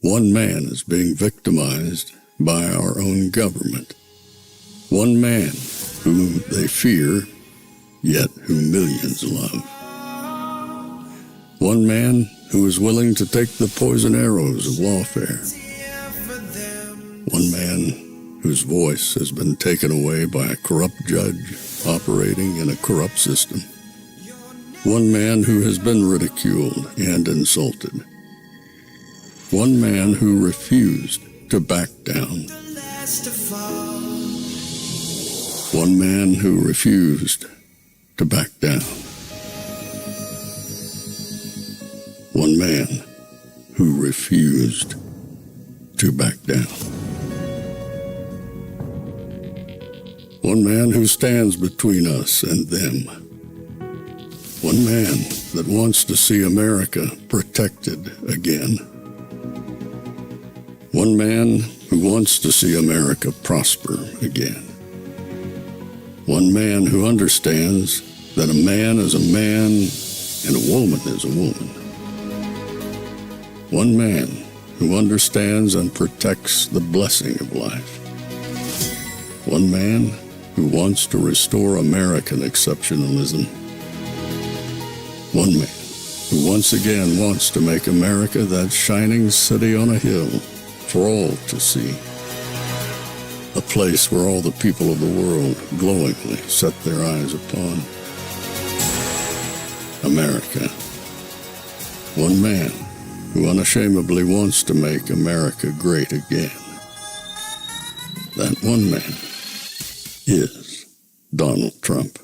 One man is being victimized by our own government. One man whom they fear, yet who millions love. One man who is willing to take the poison arrows of lawfare. One man whose voice has been taken away by a corrupt judge operating in a corrupt system. One man who has been ridiculed and insulted. One man who refused to back down. One man who refused to back down. One man who refused to back down. One man who stands between us and them. One man that wants to see America protected again. One man who wants to see America prosper again. One man who understands that a man is a man and a woman is a woman. One man who understands and protects the blessing of life. One man who wants to restore American exceptionalism. One man who once again wants to make America that shining city on a hill for all to see. A place where all the people of the world glowingly set their eyes upon. America. One man who unashamedly wants to make America great again. That one man is Donald Trump.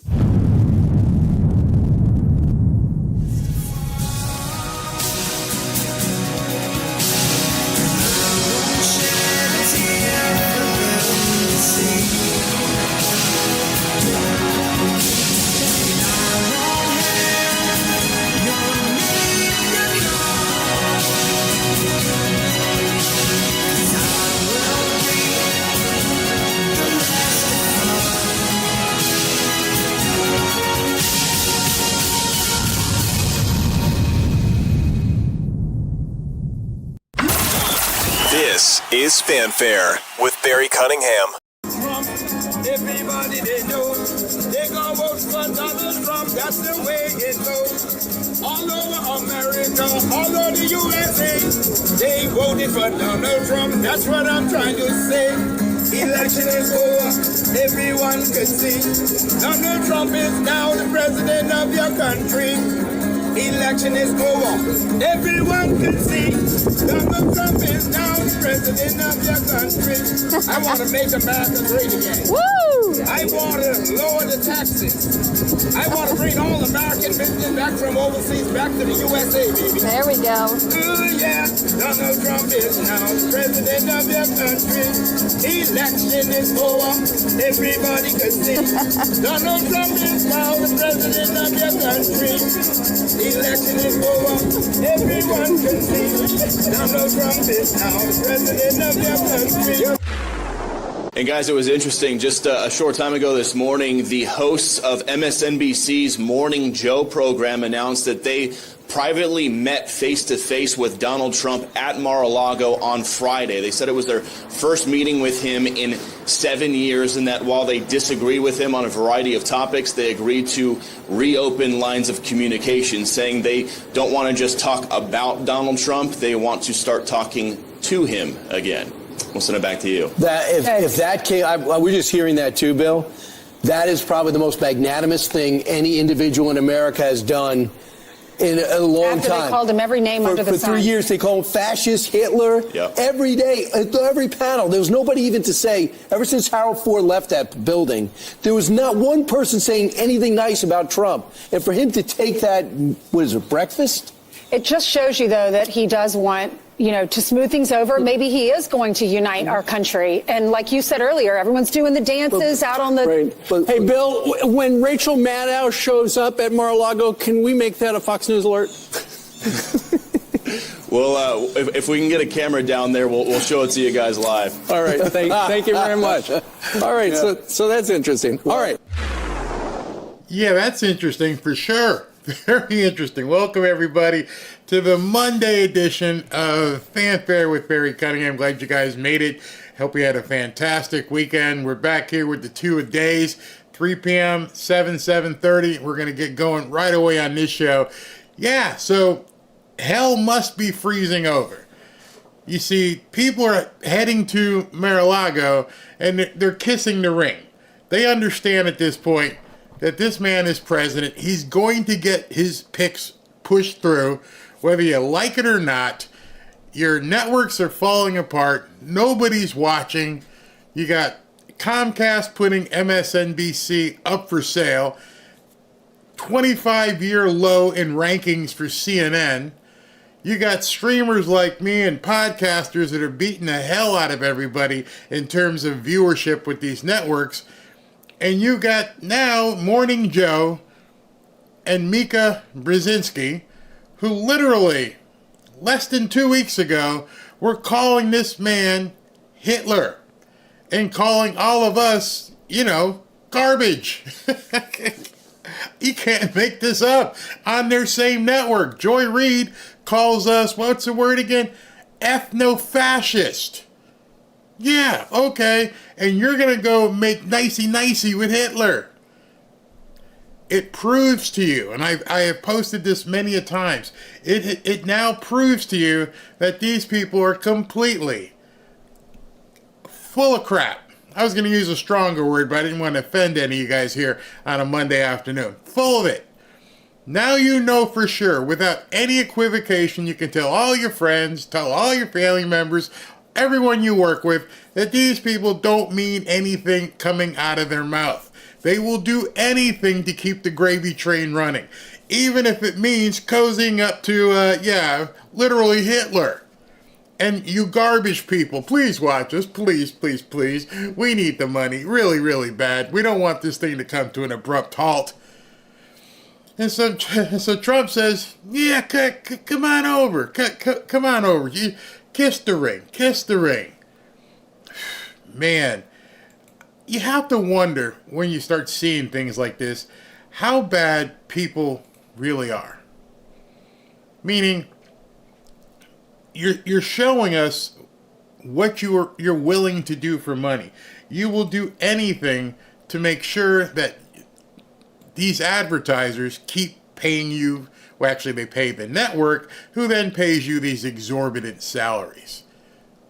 This is Fanfare with Barry Cunningham. Trump, everybody they know, they gonna vote for Donald Trump, that's the way it goes. All over America, all over the USA, they voted for Donald Trump, that's what I'm trying to say. Election is over, everyone can see. Donald Trump is now the president of your country. Election is over. Everyone can see Donald Trump is now the president of your country. I want to make America great again. Woo! I want to lower the taxes. I want to bring all American business back from overseas back to the USA, baby. There we go. Ooh, yeah. Donald Trump is now the president of your country. Election is over. Everybody can see Donald Trump is now the president of your country. Election is over. Everyone can see Donald Trump is now the president of your country. And guys, it was interesting. Just a short time ago this morning, the hosts of MSNBC's Morning Joe program announced that they privately met face-to-face with Donald Trump at Mar-a-Lago on Friday. They said it was their first meeting with him in 7 years, and that while they disagree with him on a variety of topics, they agreed to reopen lines of communication, saying they don't want to just talk about Donald Trump, they want to start talking to him again. We'll send it back to you. If that came, we're just hearing that too, Bill. That is probably the most magnanimous thing any individual in America has done in a long After time. they called him every name under the sun. For 3 years, they called him fascist, Hitler. Yep. Every day, at every panel, there was nobody even to say, ever since Harold Ford left that building, there was not one person saying anything nice about Trump. And for him to take that, what is it, breakfast? It just shows you, though, that he does want, to smooth things over. Maybe he is going to unite our country. And like you said earlier, everyone's doing the dances out on the... Right. Hey, Bill, when Rachel Maddow shows up at Mar-a-Lago, can we make that a Fox News alert? Well, if we can get a camera down there, we'll show it to you guys live. All right. Thank you very much. All right. Yeah. So that's interesting. All right. Yeah, that's interesting for sure. Very interesting. Welcome, everybody, to the Monday edition of Fanfare with Barry Cunningham. Glad you guys made it. Hope you had a fantastic weekend. We're back here with the two-a-days, 3 p.m., 7:30. We're going to get going right away on this show. Yeah, so hell must be freezing over. You see, people are heading to Mar-a-Lago, and they're kissing the ring. They understand at this point that this man is president. He's going to get his picks pushed through, whether you like it or not. Your networks are falling apart. Nobody's watching. You got Comcast putting MSNBC up for sale. 25-year low in rankings for CNN. You got streamers like me and podcasters that are beating the hell out of everybody in terms of viewership with these networks. And you got now Morning Joe and Mika Brzezinski, who literally less than 2 weeks ago were calling this man Hitler and calling all of us, garbage. You can't make this up. On their same network, Joy Reid calls us, what's the word again? Ethno-fascist. Yeah, okay. And you're going to go make nicey-nicey with Hitler. It proves to you, and I have posted this many a times, it now proves to you that these people are completely full of crap. I was going to use a stronger word, but I didn't want to offend any of you guys here on a Monday afternoon. Full of it. Now you know for sure, without any equivocation, you can tell all your friends, tell all your family members, everyone you work with, that these people don't mean anything coming out of their mouth. They will do anything to keep the gravy train running, even if it means cozying up to, literally Hitler. And you garbage people, please watch us, please, please, please. We need the money, really, really bad. We don't want this thing to come to an abrupt halt. And so Trump says, yeah, come on over, come on over. Kiss the ring. Man, you have to wonder when you start seeing things like this, how bad people really are. Meaning, you're showing us what you're willing to do for money. You will do anything to make sure that these advertisers keep paying you. Well, actually, they pay the network, who then pays you these exorbitant salaries.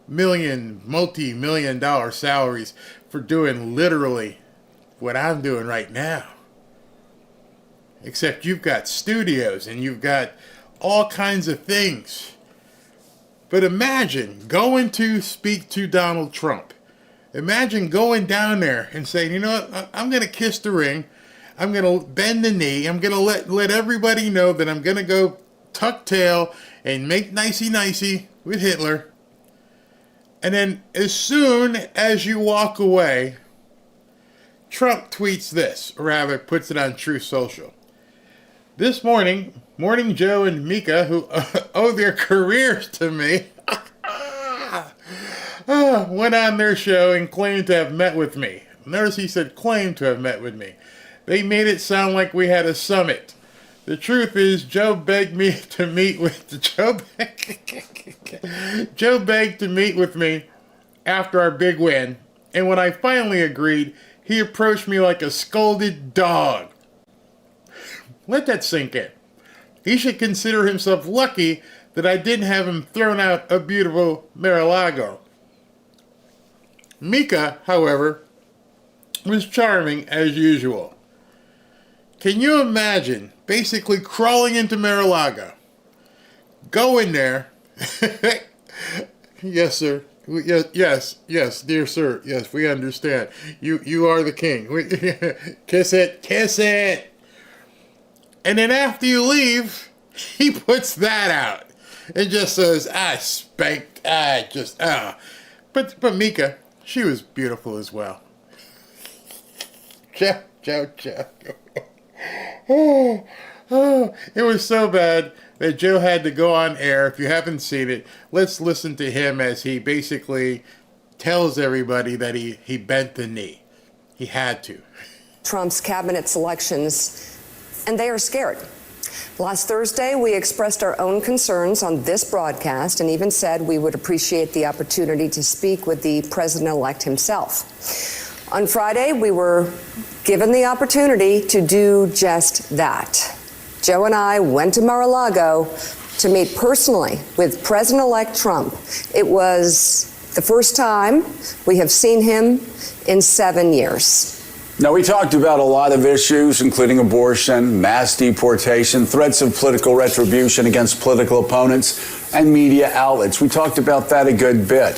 Multi-million dollar salaries for doing literally what I'm doing right now. Except you've got studios and you've got all kinds of things. But imagine going to speak to Donald Trump. Imagine going down there and saying, you know what, I'm going to kiss the ring. I'm going to bend the knee. I'm going to let everybody know that I'm going to go tuck tail and make nicey-nicey with Hitler. And then as soon as you walk away, Trump tweets this, or rather puts it on Truth Social. This morning, Morning Joe and Mika, who owe their careers to me, went on their show and claimed to have met with me. Notice he said claimed to have met with me. They made it sound like we had a summit. The truth is, Joe begged me to meet with Joe begged to meet with me after our big win, and when I finally agreed, he approached me like a scolded dog. Let that sink in. He should consider himself lucky that I didn't have him thrown out of beautiful Mar-a-Lago. Mika, however, was charming as usual. Can you imagine basically crawling into Mar-a-Lago, go in there, yes, sir, yes, dear sir, yes, we understand. You are the king. Kiss it. And then after you leave, he puts that out and just says, But Mika, she was beautiful as well. Joe. It was so bad that Joe had to go on air. If you haven't seen it, let's listen to him as he basically tells everybody that he bent the knee. He had to. Trump's cabinet selections, and they are scared. Last Thursday, we expressed our own concerns on this broadcast and even said we would appreciate the opportunity to speak with the president-elect himself. On Friday, we were given the opportunity to do just that. Joe and I went to Mar-a-Lago to meet personally with President-elect Trump. It was the first time we have seen him in 7 years. Now, we talked about a lot of issues, including abortion, mass deportation, threats of political retribution against political opponents, and media outlets. We talked about that a good bit.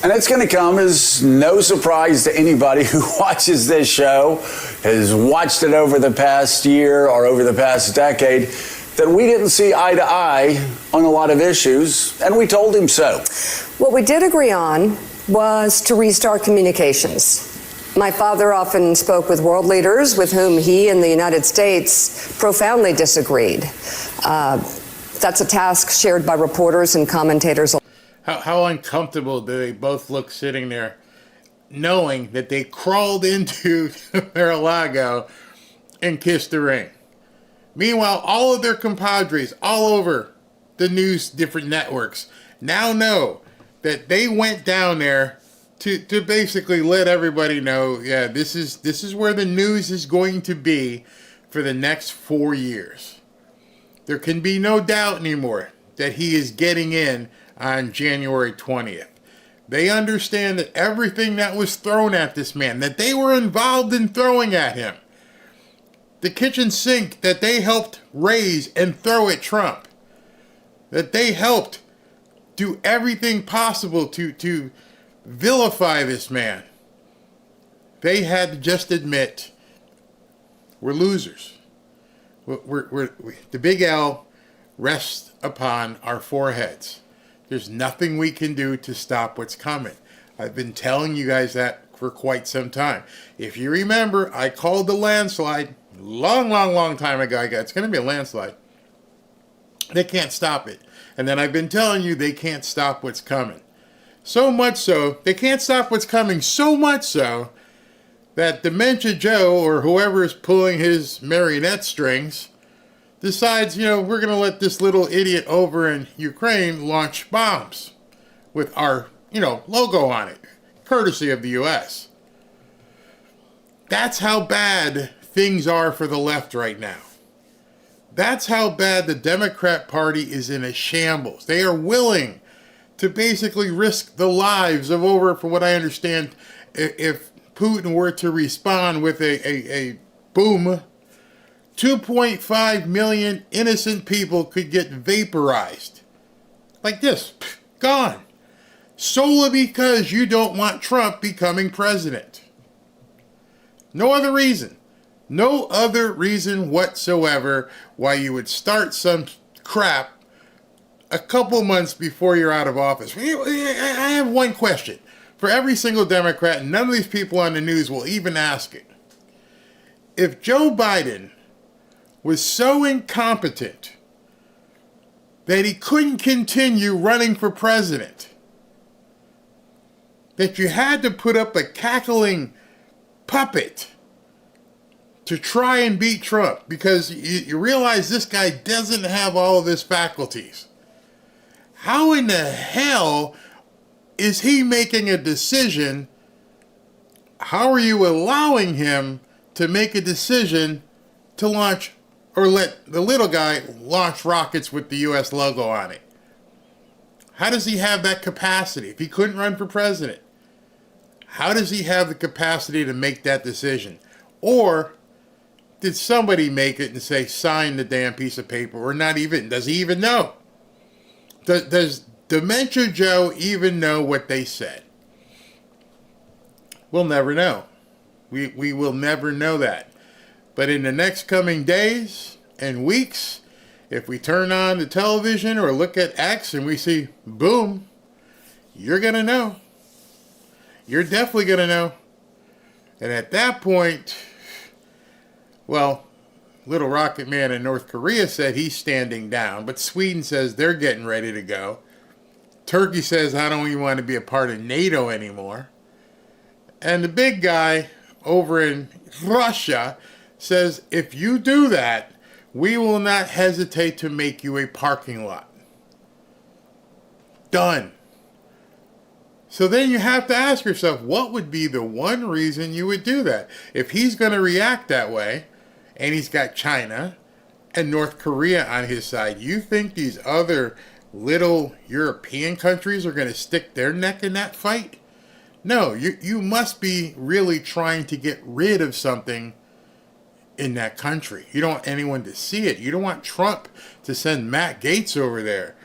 And it's going to come as no surprise to anybody who watches this show, has watched it over the past year or over the past decade, that we didn't see eye to eye on a lot of issues, and we told him so. What we did agree on was to restart communications. My father often spoke with world leaders with whom he and the United States profoundly disagreed. That's a task shared by reporters and commentators. How uncomfortable do they both look sitting there knowing that they crawled into Mar-a-Lago and kissed the ring? Meanwhile, all of their compadres all over the news, different networks, now know that they went down there to basically let everybody know, yeah, this is where the news is going to be for the next 4 years. There can be no doubt anymore that he is getting in on January 20th. They understand that everything that was thrown at this man, that they were involved in throwing at him, the kitchen sink that they helped raise and throw at Trump, that they helped do everything possible to vilify this man, they had to just admit, we're losers. The big L rests upon our foreheads. There's nothing we can do to stop what's coming. I've been telling you guys that for quite some time. If you remember, I called the landslide long time ago. It's going to be a landslide. They can't stop it. And then I've been telling you they can't stop what's coming. So much so, they can't stop what's coming, so much so that Dementia Joe, or whoever is pulling his marionette strings, decides, we're going to let this little idiot over in Ukraine launch bombs with our, logo on it, courtesy of the U.S. That's how bad things are for the left right now. That's how bad the Democrat Party is in a shambles. They are willing to basically risk the lives of over, from what I understand, if Putin were to respond with a boom, 2.5 million innocent people could get vaporized. Like this, gone. Solely because you don't want Trump becoming president. No other reason. No other reason whatsoever why you would start some crap a couple months before you're out of office. I have one question for every single Democrat, and none of these people on the news will even ask it. If Joe Biden was so incompetent that he couldn't continue running for president, that you had to put up a cackling puppet to try and beat Trump because you realize this guy doesn't have all of his faculties, how in the hell is he making a decision? How are you allowing him to make a decision to launch, or let the little guy launch rockets with the U.S. logo on it? How does he have that capacity? If he couldn't run for president, how does he have the capacity to make that decision? Or did somebody make it and say, sign the damn piece of paper? Or not even, does he even know? Does Dementia Joe even know what they said? We'll never know. We will never know that. But in the next coming days and weeks, if we turn on the television or look at X and we see, boom, you're going to know. You're definitely going to know. And at that point, well, Little Rocket Man in North Korea said he's standing down, but Sweden says they're getting ready to go. Turkey says, I don't even want to be a part of NATO anymore. And the big guy over in Russia says, if you do that, we will not hesitate to make you a parking lot. Done. So then you have to ask yourself, what would be the one reason you would do that? If he's going to react that way, and he's got China and North Korea on his side, you think these other little European countries are going to stick their neck in that fight? No, you must be really trying to get rid of something in that country. You don't want anyone to see it. You don't want Trump to send Matt Gaetz over there,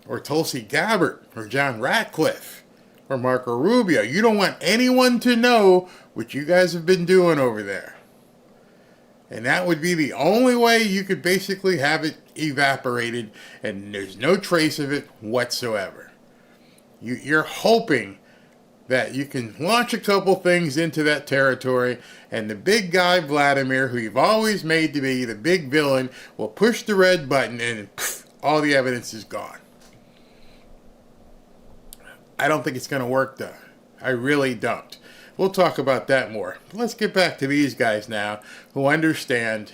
or Tulsi Gabbard, or John Ratcliffe, or Marco Rubio. You don't want anyone to know what you guys have been doing over there. And that would be the only way you could basically have it evaporated, and there's no trace of it whatsoever. You're hoping that you can launch a couple things into that territory, and the big guy Vladimir, who you've always made to be the big villain, will push the red button, and pff, all the evidence is gone. I don't think it's going to work, though. I really don't. We'll talk about that more. Let's get back to these guys now, who understand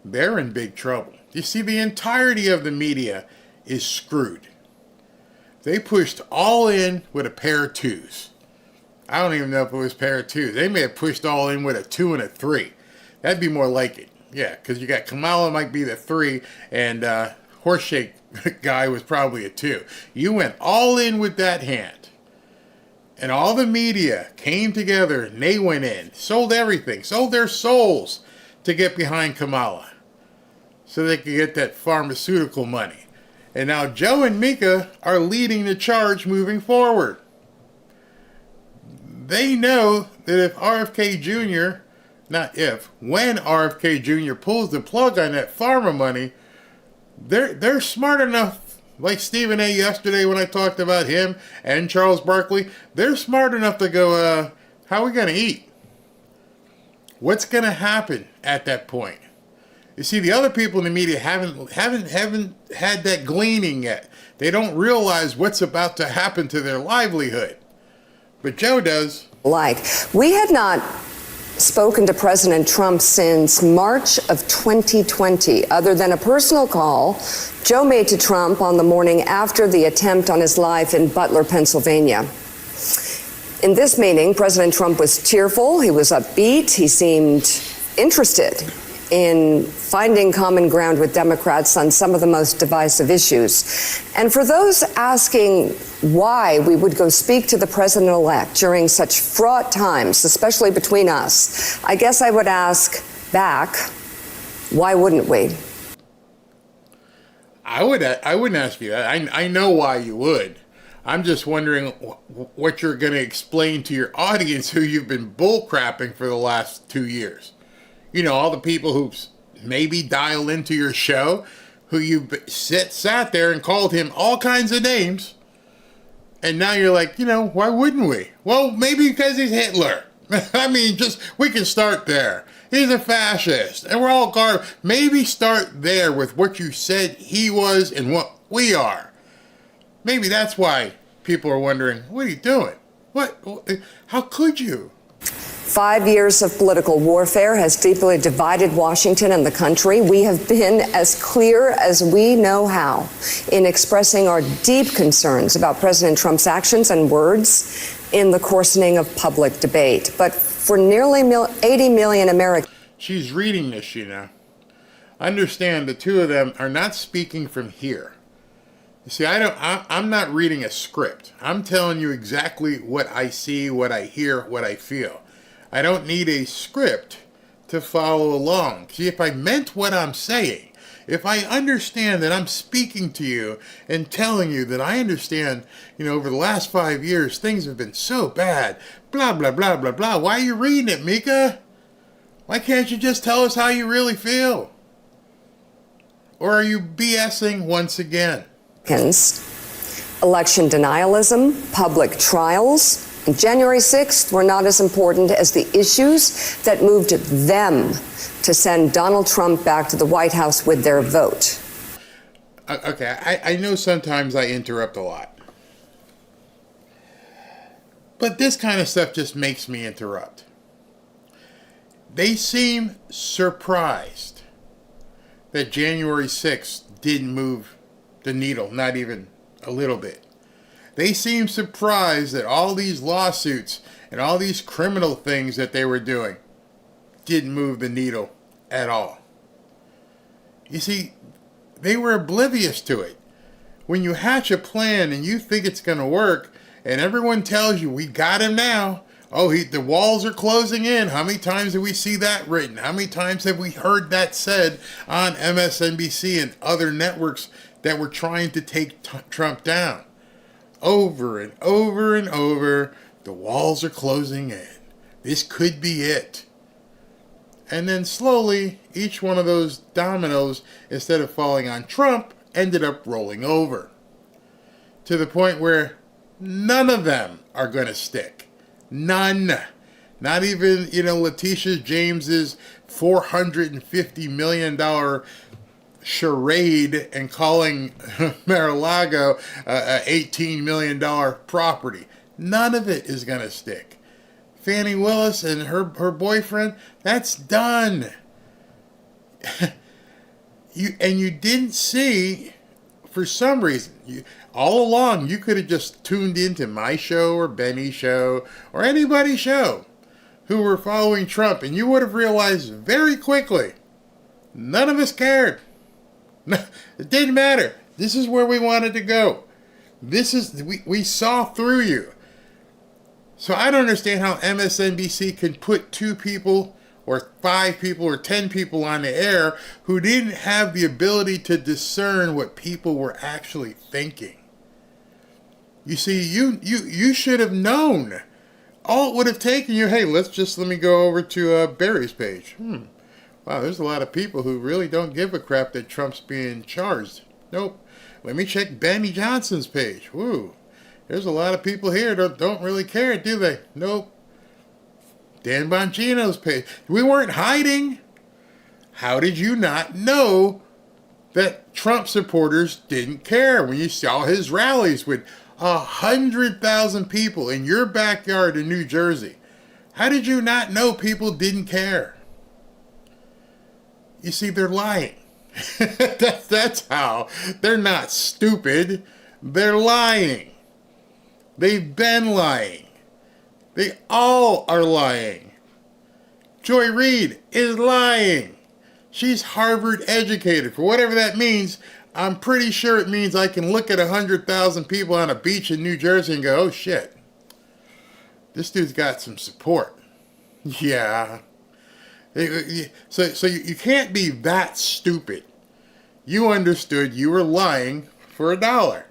they're in big trouble. You see, the entirety of the media is screwed. They pushed all in with a pair of twos. I don't even know if it was a pair of twos. They may have pushed all in with a 2 and a 3. That'd be more like it. Yeah, because you got Kamala might be the 3, and Horseshake guy was probably a 2. You went all in with that hand. And all the media came together, and they went in, sold everything, sold their souls to get behind Kamala, so they could get that pharmaceutical money. And now Joe and Mika are leading the charge moving forward. They know that if RFK Jr., when RFK Jr. pulls the plug on that pharma money, they're smart enough. Like Stephen A. yesterday when I talked about him and Charles Barkley, they're smart enough to go, how are we going to eat? What's going to happen at that point? You see, the other people in the media haven't had that gleaning yet. They don't realize what's about to happen to their livelihood. But Joe does. We had not spoken to President Trump since March of 2020, other than a personal call Joe made to Trump on the morning after the attempt on his life in Butler, Pennsylvania. In this meeting, President Trump was cheerful, he was upbeat, he seemed interested in finding common ground with Democrats on some of the most divisive issues. And for those asking why we would go speak to the president-elect during such fraught times, especially between us, I guess I would ask back, why wouldn't we? I wouldn't ask you that. I know why you would. I'm just wondering what you're going to explain to your audience who you've been bullcrapping for the last 2 years. You know, all the people who maybe dial into your show, who you sat there and called him all kinds of names. And now you're like, why wouldn't we? Well, maybe because he's Hitler. I mean, we can start there. He's a fascist. And we're all garbage. Maybe start there with what you said he was and what we are. Maybe that's why people are wondering, what are you doing? How could you? 5 years of political warfare has deeply divided Washington and the country. We have been as clear as we know how in expressing our deep concerns about President Trump's actions and words in the coarsening of public debate. But for nearly 80 million Americans... She's reading this, Understand the two of them are not speaking from here. You see, I'm not reading a script. I'm telling you exactly what I see, what I hear, what I feel. I don't need a script to follow along. See, if I meant what I'm saying, if I understand that I'm speaking to you and telling you that I understand, over the last 5 years, things have been so bad, blah, blah, blah, blah, blah. Why are you reading it, Mika? Why can't you just tell us how you really feel? Or are you BSing once again? Election denialism, public trials, January 6th were not as important as the issues that moved them to send Donald Trump back to the White House with their vote. Okay, I know sometimes I interrupt a lot. But this kind of stuff just makes me interrupt. They seem surprised that January 6th didn't move the needle, not even a little bit. They seemed surprised that all these lawsuits and all these criminal things that they were doing didn't move the needle at all. You see, they were oblivious to it. When you hatch a plan and you think it's going to work, and everyone tells you, we got him now. Oh, the walls are closing in. How many times have we see that written? How many times have we heard that said on MSNBC and other networks that were trying to take Trump down? Over and over and over, the walls are closing in. This could be it. And then slowly, each one of those dominoes, instead of falling on Trump, ended up rolling over. To the point where none of them are going to stick. None. Not even, Letitia James's $450 million charade and calling Mar-a-Lago a $18 million property. None of it is going to stick. Fannie Willis and her boyfriend, that's done. You didn't see, for some reason, all along you could have just tuned into my show or Benny's show or anybody's show who were following Trump, and you would have realized very quickly, none of us cared. It didn't matter. This is where we wanted to go. We saw through you. So I don't understand how MSNBC can put 2 people or 5 people or 10 people on the air who didn't have the ability to discern what people were actually thinking. You see, you should have known. All it would have taken you, hey, let me go over to Barry's page. Wow, there's a lot of people who really don't give a crap that Trump's being charged. Nope. Let me check Benny Johnson's page. Woo. There's a lot of people here that don't really care, do they? Nope. Dan Bongino's page. We weren't hiding. How did you not know that Trump supporters didn't care when you saw his rallies with 100,000 people in your backyard in New Jersey? How did you not know people didn't care? You see, they're lying. That's how. They're not stupid. They're lying. They've been lying. They all are lying. Joy Reid is lying. She's Harvard educated. For whatever that means, I'm pretty sure it means I can look at 100,000 people on a beach in New Jersey and go, oh shit, this dude's got some support. Yeah. So you can't be that stupid. You understood you were lying for $1.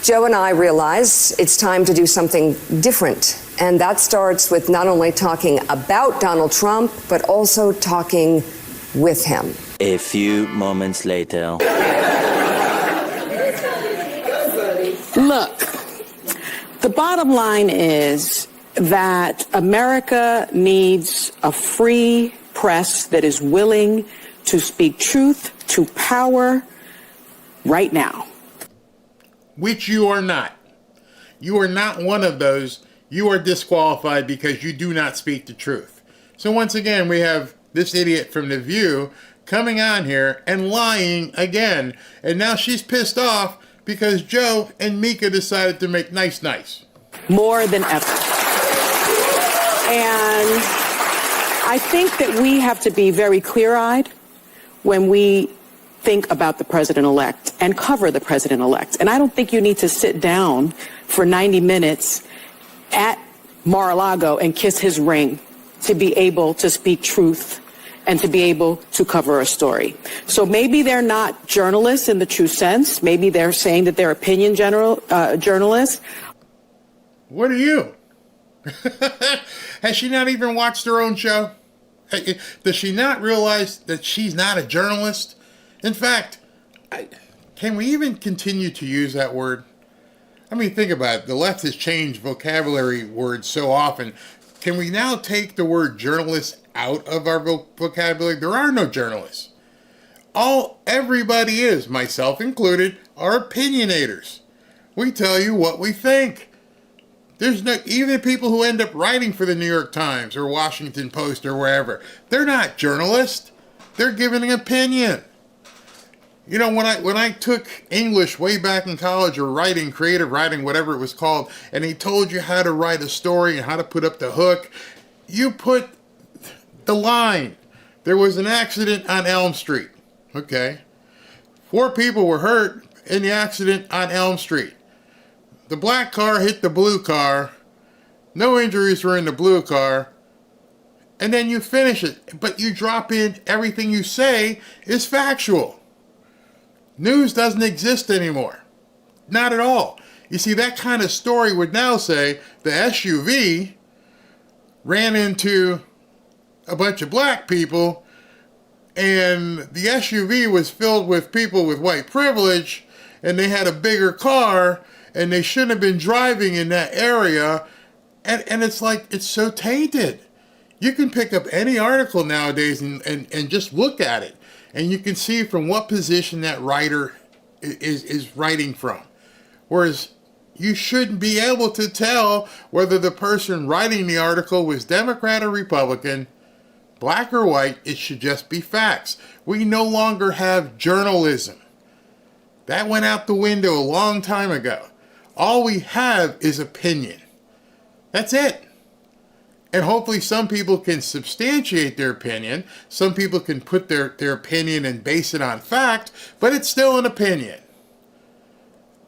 Joe and I realize it's time to do something different. And that starts with not only talking about Donald Trump, but also talking with him. A few moments later. Look, the bottom line is that America needs a free press that is willing to speak truth to power right now. Which you are not. You are not one of those. You are disqualified because you do not speak the truth. So once again, we have this idiot from The View coming on here and lying again. And now she's pissed off because Joe and Mika decided to make nice. More than ever. And I think that we have to be very clear-eyed when we think about the president-elect and cover the president-elect. And I don't think you need to sit down for 90 minutes at Mar-a-Lago and kiss his ring to be able to speak truth and to be able to cover a story. So maybe they're not journalists in the true sense. Maybe they're saying that they're opinion journalists. What are you? Has she not even watched her own show? Does she not realize that she's not a journalist? In fact, can we even continue to use that word? I mean, think about it. The left has changed vocabulary words so often. Can we now take the word journalist out of our vocabulary? There are no journalists. Everybody is, myself included, are opinionators. We tell you what we think. There's no, even people who end up writing for the New York Times or Washington Post or wherever, they're not journalists. They're giving an opinion. You know, when I took English way back in college, or writing, creative writing, whatever it was called, and he told you how to write a story and how to put up the hook, you put the line. There was an accident on Elm Street. Okay. 4 people were hurt in the accident on Elm Street. The black car hit the blue car. No injuries were in the blue car. And then you finish it. But you drop in everything you say is factual. News doesn't exist anymore. Not at all. You see, that kind of story would now say the SUV ran into a bunch of black people, and the SUV was filled with people with white privilege, and they had a bigger car, and they shouldn't have been driving in that area. And it's like, it's so tainted. You can pick up any article nowadays and just look at it, and you can see from what position that writer is writing from. Whereas you shouldn't be able to tell whether the person writing the article was Democrat or Republican, black or white. It should just be facts. We no longer have journalism. That went out the window a long time ago. All we have is opinion. That's it. And hopefully some people can substantiate their opinion. Some people can put their opinion and base it on fact, but it's still an opinion.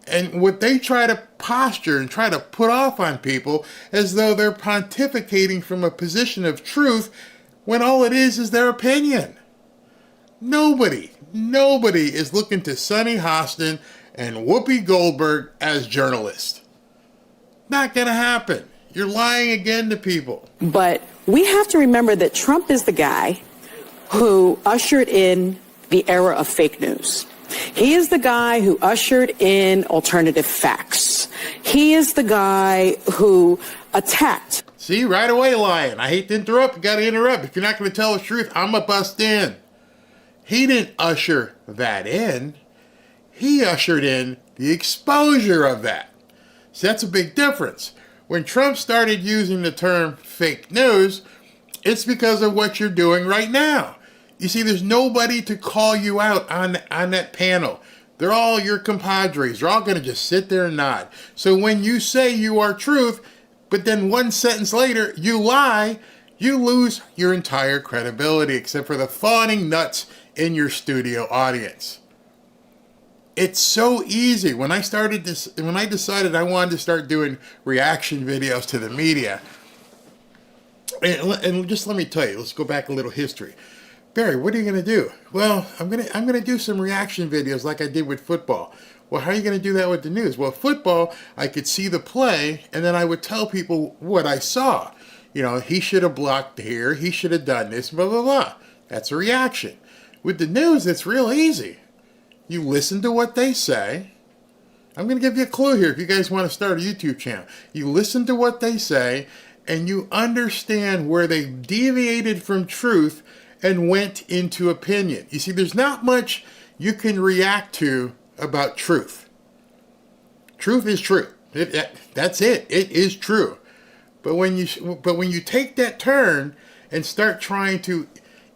And what they try to posture and try to put off on people as though they're pontificating from a position of truth, when all it is their opinion. Nobody is looking to Sonny Hostin and Whoopi Goldberg as journalists. Not going to happen. You're lying again to people. But we have to remember that Trump is the guy who ushered in the era of fake news. He is the guy who ushered in alternative facts. He is the guy who attacked. See, right away lying. I hate to interrupt. You got to interrupt. If you're not going to tell the truth, I'm going to bust in. He didn't usher that in. He ushered in the exposure of that. See, that's a big difference. When Trump started using the term fake news, it's because of what you're doing right now. You see, there's nobody to call you out on that panel. They're all your compadres. They're all going to just sit there and nod. So when you say you are truth, but then one sentence later you lie, you lose your entire credibility, except for the fawning nuts in your studio audience. It's so easy. When I decided I wanted to start doing reaction videos to the media, and just let me tell you, let's go back a little history. Barry, what are you going to do? Well, I'm going to do some reaction videos like I did with football. Well, how are you going to do that with the news? Well, football, I could see the play, and then I would tell people what I saw. You know, he should have blocked here, he should have done this, blah, blah, blah. That's a reaction. With the news, it's real easy. You listen to what they say. I'm going to give you a clue here if you guys want to start a YouTube channel. You listen to what they say, and you understand where they deviated from truth and went into opinion. You see, there's not much you can react to about truth. Truth is true. That's it. It is true. But when you take that turn and start trying to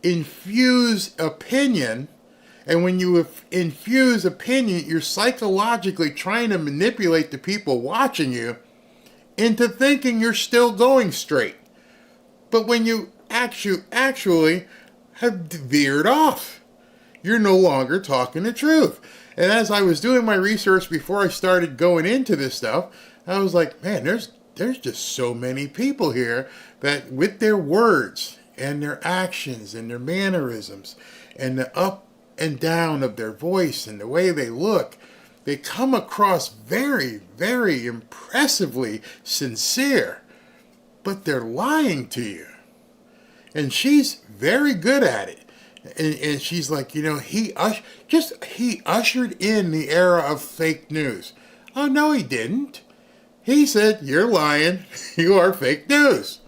infuse opinion, and when you infuse opinion, you're psychologically trying to manipulate the people watching you into thinking you're still going straight. But when you actually have veered off, you're no longer talking the truth. And as I was doing my research before I started going into this stuff, I was like, man, there's just so many people here that with their words and their actions and their mannerisms and the up and down of their voice and the way they look, they come across very, very impressively sincere, but they're lying to you. And she's very good at it. And she's like, you know, he ushered in the era of fake news. Oh, no, he didn't. He said, you're lying. You are fake news.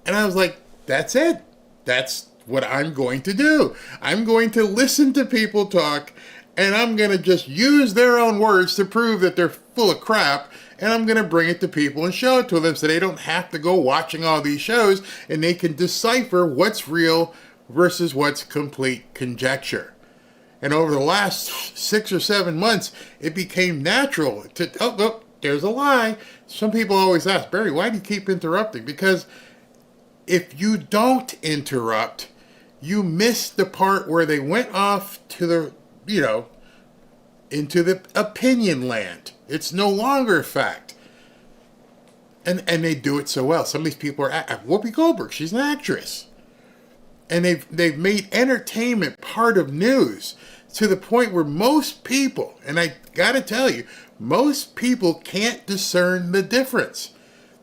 And I was like, that's it. That's what I'm going to do. I'm going to listen to people talk, and I'm going to just use their own words to prove that they're full of crap, and I'm going to bring it to people and show it to them so they don't have to go watching all these shows, and they can decipher what's real versus what's complete conjecture. And over the last 6 or 7 months, it became natural to, oh, there's a lie. Some people always ask, Barry, why do you keep interrupting? Because if you don't interrupt, you miss the part where they went off to the, into the opinion land. It's no longer a fact. And they do it so well. Some of these people are, Whoopi Goldberg, she's an actress. And they've made entertainment part of news to the point where most people, and I gotta tell you, most people can't discern the difference.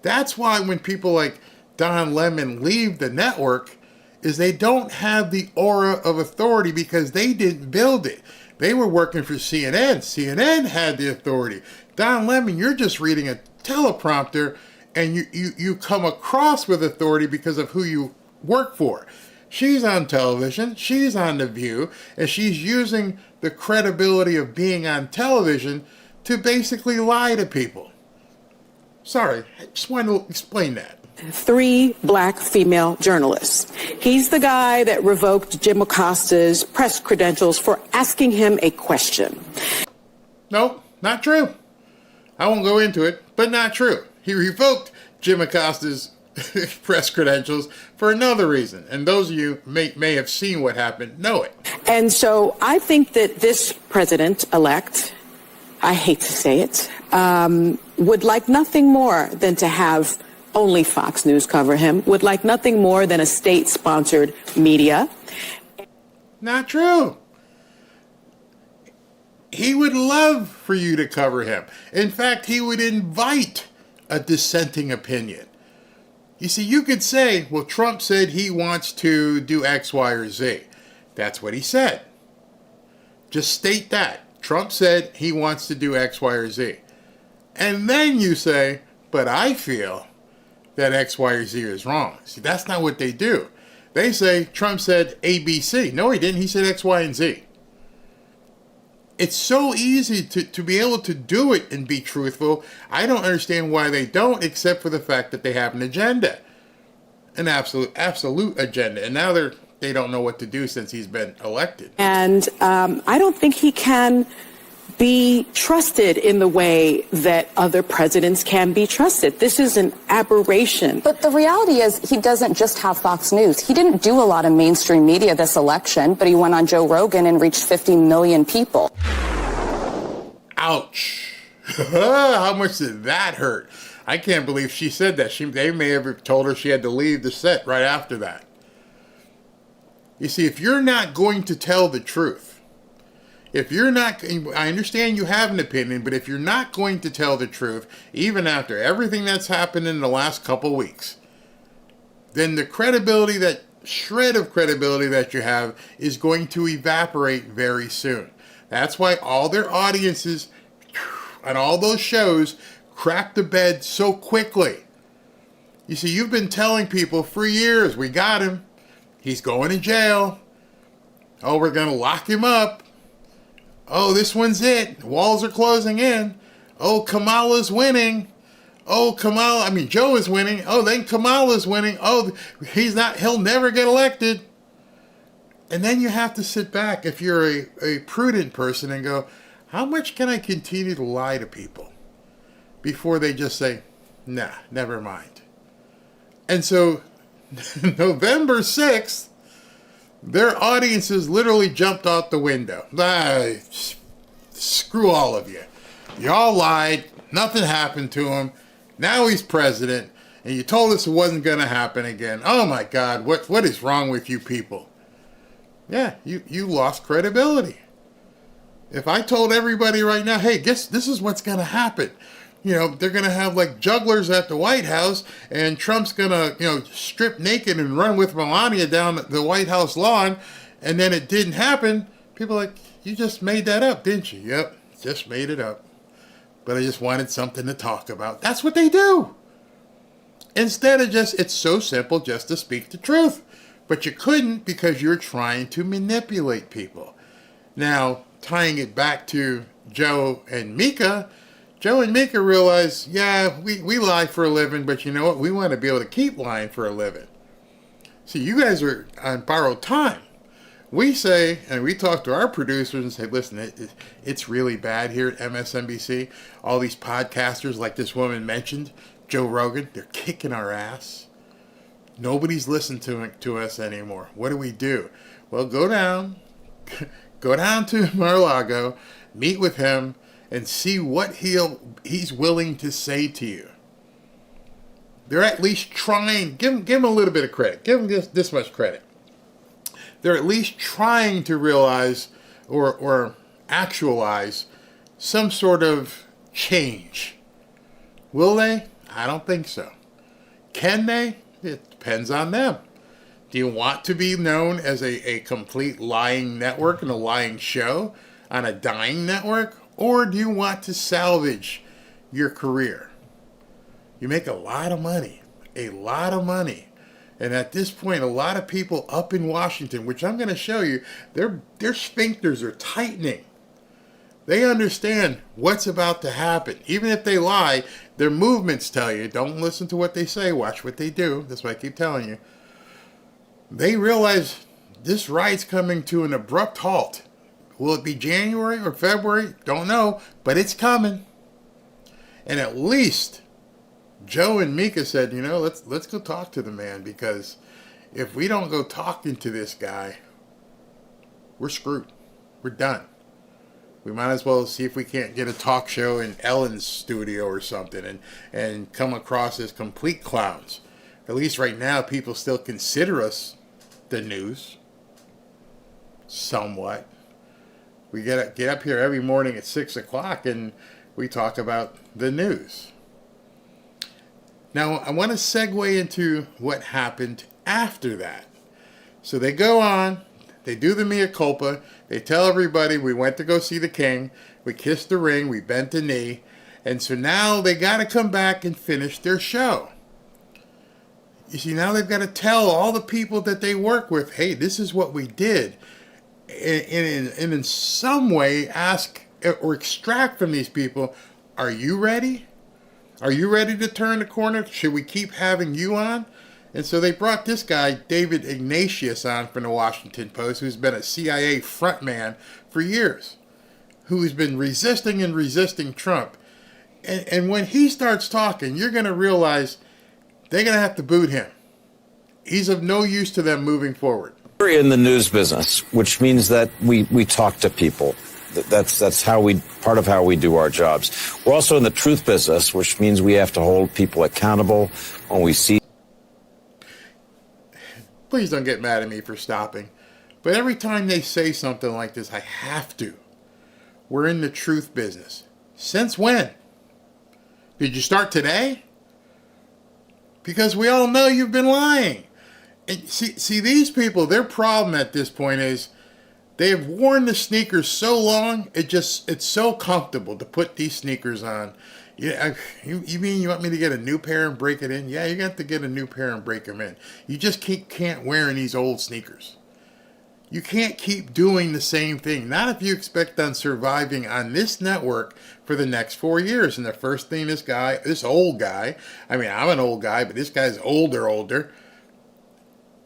That's why when people like Don Lemon leave the network, is they don't have the aura of authority because they didn't build it. They were working for CNN. CNN had the authority. Don Lemon, you're just reading a teleprompter and you come across with authority because of who you work for. She's on television, she's on The View, and she's using the credibility of being on television to basically lie to people. Sorry, I just wanted to explain that. 3 black female journalists. He's the guy that revoked Jim Acostas' press credentials for asking him a question. No, not true. I won't go into it, but not true. He revoked Jim Acostas' press credentials for another reason. And those of you may have seen what happened know it. And so I think that this president-elect, I hate to say it, would like nothing more than to have only Fox News cover him, would like nothing more than a state-sponsored media. Not true. He would love for you to cover him. In fact, he would invite a dissenting opinion. You see, you could say, well, Trump said he wants to do X, Y, or Z. That's what he said. Just state that. Trump said he wants to do X, Y, or Z. And then you say, but I feel that X, Y, or Z is wrong. See, that's not what they do. They say Trump said A, B, C. No, he didn't. He said X, Y, and Z. It's so easy to be able to do it and be truthful. I don't understand why they don't, except for the fact that they have an agenda. An absolute agenda. And now they don't know what to do since he's been elected. And I don't think he can be trusted in the way that other presidents can be trusted. This is an aberration. But the reality is he doesn't just have Fox News. He didn't do a lot of mainstream media this election, but he went on Joe Rogan and reached 50 million people. Ouch. How much did that hurt? I can't believe she said that. They may have told her she had to leave the set right after that. You see, if you're not going to tell the truth, if you're not, I understand you have an opinion, but if you're not going to tell the truth, even after everything that's happened in the last couple weeks, then the credibility, that shred of credibility that you have, is going to evaporate very soon. That's why all their audiences on all those shows crap the bed so quickly. You see, you've been telling people for years, we got him. He's going to jail. Oh, we're going to lock him up. Oh, this one's it. Walls are closing in. Oh, Kamala's winning. Oh, Joe is winning. Oh, then Kamala's winning. Oh, he'll never get elected. And then you have to sit back if you're a prudent person and go, how much can I continue to lie to people before they just say, nah, never mind. And so November 6th, their audiences literally jumped out the window. Screw all of you. You all lied. Nothing happened to him. Now he's president. And you told us it wasn't going to happen again. Oh my God, what is wrong with you people? Yeah, you lost credibility. If I told everybody right now, hey, guess this is what's going to happen. They're going to have like jugglers at the White House, and Trump's going to, strip naked and run with Melania down the White House lawn, and then it didn't happen. People are like, you just made that up, didn't you? Yep, just made it up. But I just wanted something to talk about. That's what they do. Instead of it's so simple just to speak the truth. But you couldn't because you're trying to manipulate people. Now, tying it back to Joe and Mika realize, yeah, we lie for a living, but you know what? We want to be able to keep lying for a living. See, you guys are on borrowed time. We say, and we talk to our producers and say, listen, it's really bad here at MSNBC. All these podcasters, like this woman mentioned, Joe Rogan, they're kicking our ass. Nobody's listening to us anymore. What do we do? Well, go down to Mar-a-Lago, meet with him, and see what he's willing to say to you. They're at least trying. Give him a little bit of credit. Give him this much credit. They're at least trying to realize or actualize some sort of change. Will they? I don't think so. Can they? It depends on them. Do you want to be known as a complete lying network and a lying show on a dying network? Or do you want to salvage your career? You make a lot of money. A lot of money. And at this point, a lot of people up in Washington, which I'm going to show you, their sphincters are tightening. They understand what's about to happen. Even if they lie, their movements tell you, don't listen to what they say, watch what they do. That's what I keep telling you. They realize this ride's coming to an abrupt halt. Will it be January or February? Don't know, but it's coming. And at least Joe and Mika said, let's go talk to the man, because if we don't go talking to this guy, we're screwed. We're done. We might as well see if we can't get a talk show in Ellen's studio or something and come across as complete clowns. At least right now, people still consider us the news. Somewhat. We get up here every morning at 6 o'clock and we talk about the news. Now, I want to segue into what happened after that. So they go on, they do the mea culpa, they tell everybody we went to go see the king, we kissed the ring, we bent the knee, and so now they got to come back and finish their show. You see, now they've got to tell all the people that they work with, hey, this is what we did, and in some way ask or extract from these people, are you ready? Are you ready to turn the corner? Should we keep having you on? And so they brought this guy, David Ignatius, on from the Washington Post, who's been a CIA frontman for years, who's been resisting Trump. And when he starts talking, you're going to realize they're going to have to boot him. He's of no use to them moving forward. We're in the news business, which means that we talk to people. That's part of how we do our jobs. We're also in the truth business, which means we have to hold people accountable when we see. Please don't get mad at me for stopping. But every time they say something like this, I have to. We're in the truth business. Since when? Did you start today? Because we all know you've been lying. And see these people, their problem at this point is they have worn the sneakers so long, it's so comfortable to put these sneakers on. Yeah, you mean you want me to get a new pair and break it in? Yeah, you got to get a new pair and break them in. You just can't wear these old sneakers. You can't keep doing the same thing. Not if you expect on surviving on this network for the next 4 years. And the first thing this old guy, I mean, I'm an old guy, but this guy's older.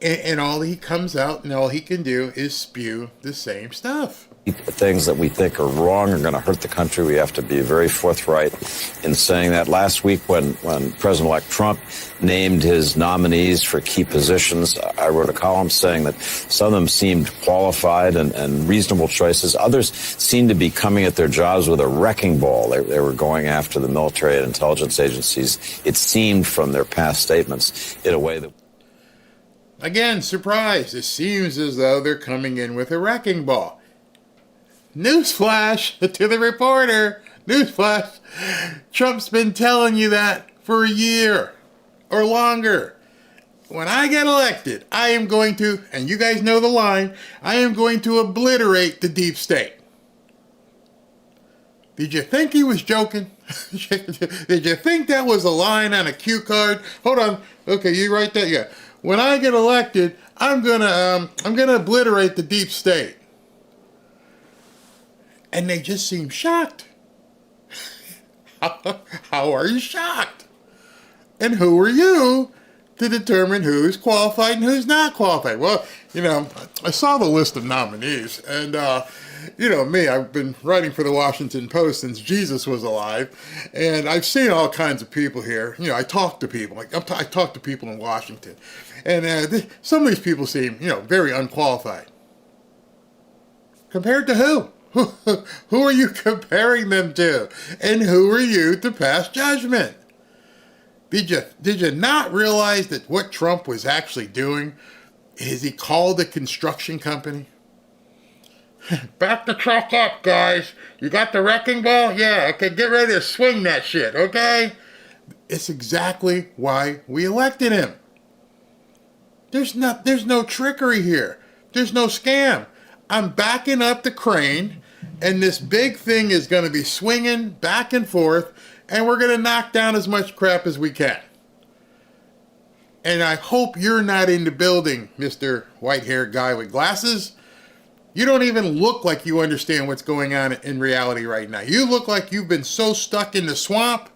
And all he comes out and all he can do is spew the same stuff. The things that we think are wrong are going to hurt the country. We have to be very forthright in saying that. Last week when President-elect Trump named his nominees for key positions, I wrote a column saying that some of them seemed qualified and reasonable choices. Others seemed to be coming at their jobs with a wrecking ball. They were going after the military and intelligence agencies, it seemed from their past statements, in a way that... Again, surprise. It seems as though they're coming in with a wrecking ball. Newsflash to the reporter. Newsflash. Trump's been telling you that for a year or longer. When I get elected, I am going to, and you guys know the line, I am going to obliterate the deep state. Did you think he was joking? Did you think that was a line on a cue card? Hold on. Okay, you write that? Yeah. When I get elected, I'm gonna obliterate the deep state. And they just seem shocked. How are you shocked? And who are you to determine who's qualified and who's not qualified. Well, I saw the list of nominees, and me, I've been writing for the Washington Post since Jesus was alive, and I've seen all kinds of people here. I talk to people. I talk to people in Washington, and some of these people seem, very unqualified. Compared to who? Who are you comparing them to? And who are you to pass judgment? Did you not realize that what Trump was actually doing is he called a construction company? Back the truck up, guys. You got the wrecking ball? Yeah, okay, get ready to swing that shit, okay? It's exactly why we elected him. There's no trickery here. There's no scam. I'm backing up the crane, and this big thing is going to be swinging back and forth, and we're going to knock down as much crap as we can. And I hope you're not in the building, Mr. White-haired guy with glasses. You don't even look like you understand what's going on in reality right now. You look like you've been so stuck in the swamp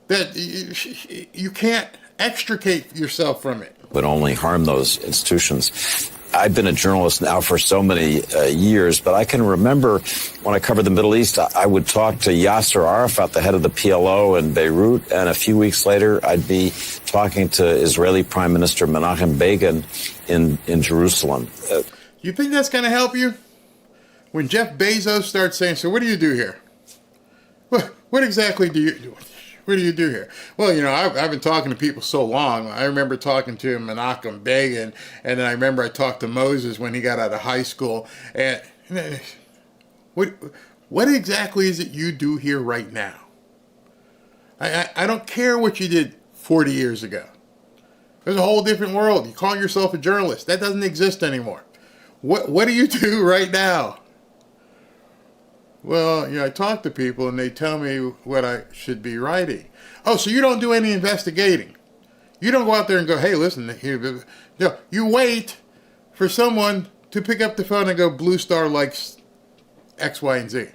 that you can't extricate yourself from it. Would only harm those institutions. I've been a journalist now for so many years, but I can remember when I covered the Middle East, I would talk to Yasser Arafat, the head of the PLO in Beirut, and a few weeks later, I'd be talking to Israeli Prime Minister Menachem Begin in Jerusalem. You think that's going to help you? When Jeff Bezos starts saying, so what do you do here? What exactly do you do? What do you do here? Well, I've been talking to people so long. I remember talking to Menachem Begin, and then I remember I talked to Moses when he got out of high school. And what exactly is it you do here right now? I don't care what you did 40 years ago. There's a whole different world. You call yourself a journalist. That doesn't exist anymore. What do you do right now? Well, I talk to people and they tell me what I should be writing. Oh, so you don't do any investigating. You don't go out there and go, hey, listen, here. You wait for someone to pick up the phone and go, Blue Star likes X, Y, and Z.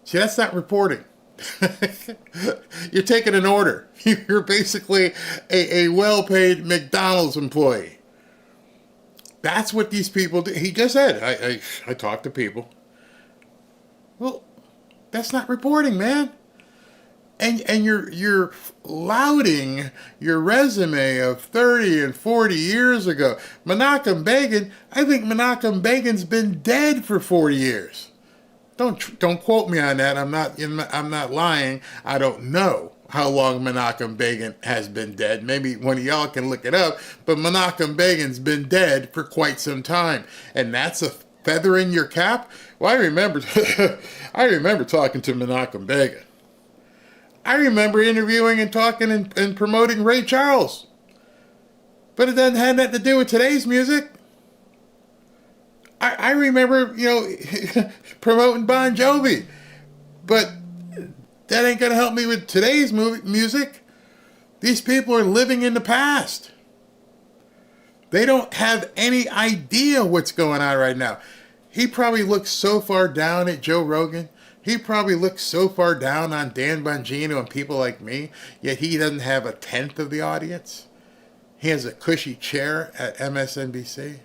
See, that's not reporting. You're taking an order. You're basically a well-paid McDonald's employee. That's what these people do. He just said, I talk to people. Well, that's not reporting, man. And you're lauding your resume of 30 and 40 years ago. Menachem Begin, I think Menachem Begin's been dead for 40 years. Don't quote me on that. I'm not lying. I don't know how long Menachem Begin has been dead. Maybe one of y'all can look it up. But Menachem Begin's been dead for quite some time, and that's a feather in your cap. Well, I remember talking to Menachem Begin. I remember interviewing and talking and promoting Ray Charles. But it doesn't have nothing to do with today's music. I remember, promoting Bon Jovi. But that ain't going to help me with today's music. These people are living in the past. They don't have any idea what's going on right now. He probably looks so far down at Joe Rogan. He probably looks so far down on Dan Bongino and people like me, yet he doesn't have a tenth of the audience. He has a cushy chair at MSNBC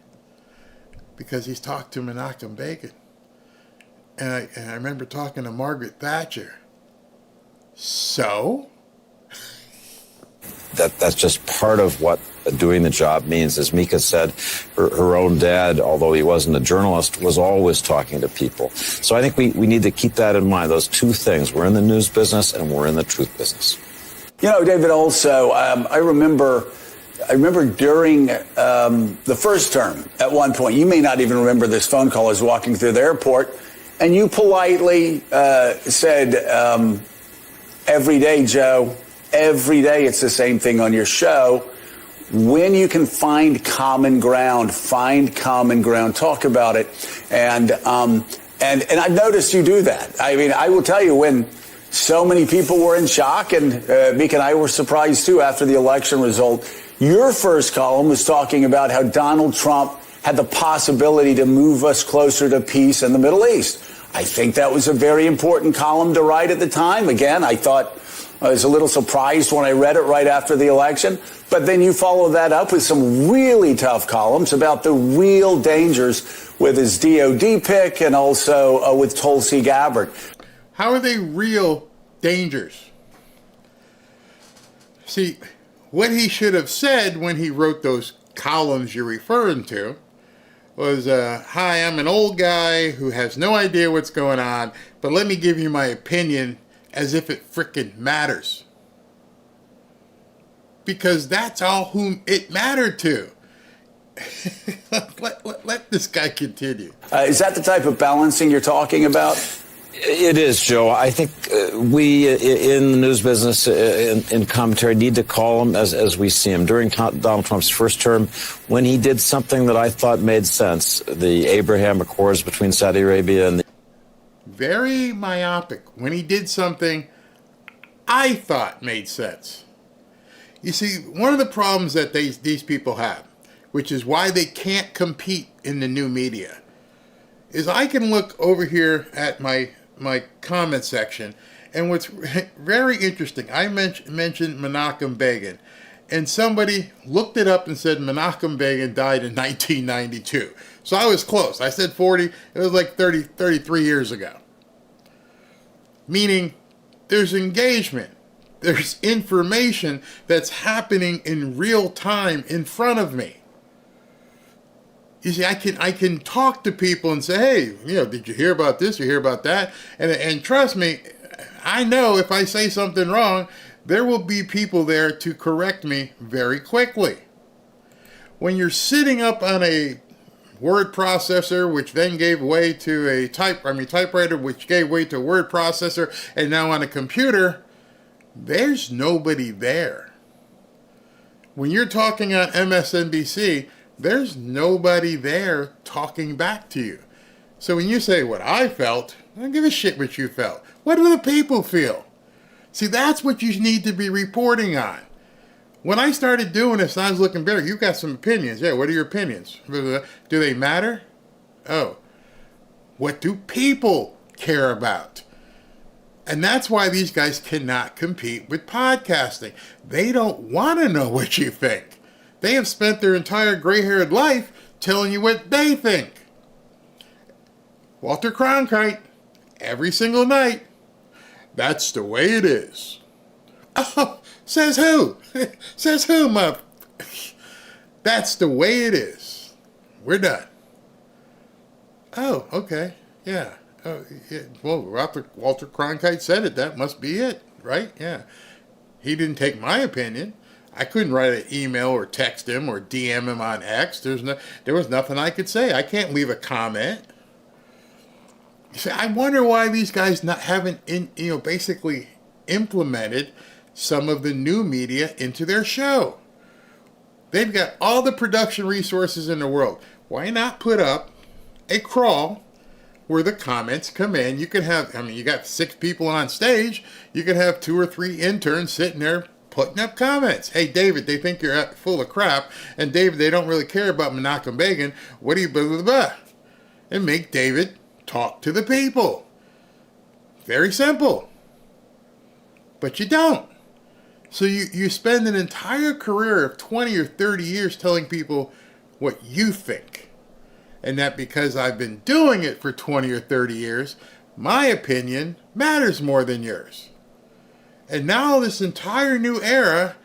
because he's talked to Menachem Begin. And I remember talking to Margaret Thatcher. So? That's just part of what doing the job means. As Mika said, her own dad, although he wasn't a journalist, was always talking to people. So I think we need to keep that in mind, those two things. We're in the news business and we're in the truth business. David, also, I remember during the first term, at one point, you may not even remember this phone call. I was walking through the airport, and you politely said, every day, Joe, every day it's the same thing on your show. When you can find common ground, talk about it. And I've noticed you do that. I mean, I will tell you, when so many people were in shock, and Meek and I were surprised too after the election result, your first column was talking about how Donald Trump had the possibility to move us closer to peace in the Middle East. I think that was a very important column to write at the time. Again, I thought I was a little surprised when I read it right after the election. But then you follow that up with some really tough columns about the real dangers with his DOD pick and also with Tulsi Gabbard. How are they real dangers? See, what he should have said when he wrote those columns you're referring to was, hi, I'm an old guy who has no idea what's going on, but let me give you my opinion as if it frickin' matters. Because that's all whom it mattered to. let this guy continue. Is that the type of balancing you're talking about? It is, Joe. I think we in the news business, in commentary, need to call him as we see him. During Donald Trump's first term, when he did something that I thought made sense, the Abraham Accords between Saudi Arabia and the... Very myopic. When he did something I thought made sense. You see, one of the problems that these people have, which is why they can't compete in the new media, is I can look over here at my comment section, and what's very interesting, I mentioned Menachem Begin, and somebody looked it up and said Menachem Begin died in 1992. So I was close. I said 40. It was like 33 years ago. Meaning there's engagement. There's information that's happening in real time in front of me. You see, I can talk to people and say, hey, did you hear about this? You hear about that? And trust me, I know if I say something wrong, there will be people there to correct me very quickly. When you're sitting up on a word processor, which then gave way to a typewriter, which gave way to a word processor, and now on a computer, there's nobody there. When you're talking on MSNBC, there's nobody there talking back to you. So when you say what I felt, I don't give a shit what you felt. What do the people feel? See, that's what you need to be reporting on. When I started doing this, I was looking better. You've got some opinions. Yeah, what are your opinions? Do they matter? Oh, what do people care about? And that's why these guys cannot compete with podcasting. They don't want to know what you think. They have spent their entire gray-haired life telling you what they think. Walter Cronkite, every single night, that's the way it is. Oh, says who? Says who, That's the way it is. We're done. Oh, okay. Yeah. Oh, yeah. Well, Walter Cronkite said it. That must be it, right? Yeah. He didn't take my opinion. I couldn't write an email or text him or DM him on X. There was nothing I could say. I can't leave a comment. You see, I wonder why these guys haven't basically implemented some of the new media into their show. They've got all the production resources in the world. Why not put up a crawl where the comments come in? You could have, you got 6 people on stage. You could have 2 or 3 interns sitting there putting up comments. Hey, David, they think you're full of crap. And David, they don't really care about Menachem Begin. What do you blah, blah, blah? And make David talk to the people. Very simple. But you don't. So you spend an entire career of 20 or 30 years telling people what you think. And that because I've been doing it for 20 or 30 years, my opinion matters more than yours. And now this entire new era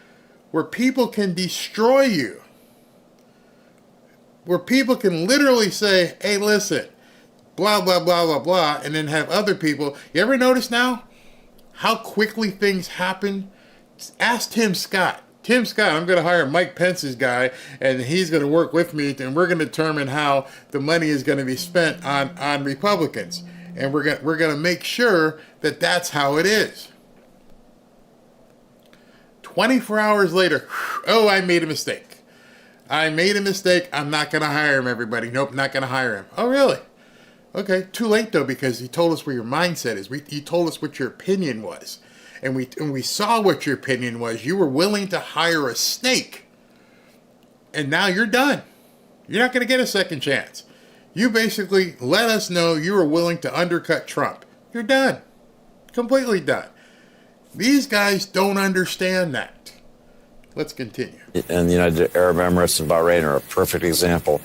where people can destroy you. Where people can literally say, hey, listen, blah, blah, blah, blah, blah, and then have other people. You ever notice now how quickly things happen? Ask Tim Scott. Tim Scott, I'm going to hire Mike Pence's guy, and he's going to work with me, and we're going to determine how the money is going to be spent on Republicans. And we're going to make sure that that's how it is. 24 hours later, oh, I made a mistake. I'm not going to hire him, everybody. Nope, not going to hire him. Oh, really? Okay, too late, though, because he told us where your mindset is. He told us what your opinion was. And we saw what your opinion was. You were willing to hire a snake. And now you're done. You're not going to get a second chance. You basically let us know you were willing to undercut Trump. You're done. Completely done. These guys don't understand that. Let's continue. And the United Arab Emirates and Bahrain are a perfect example.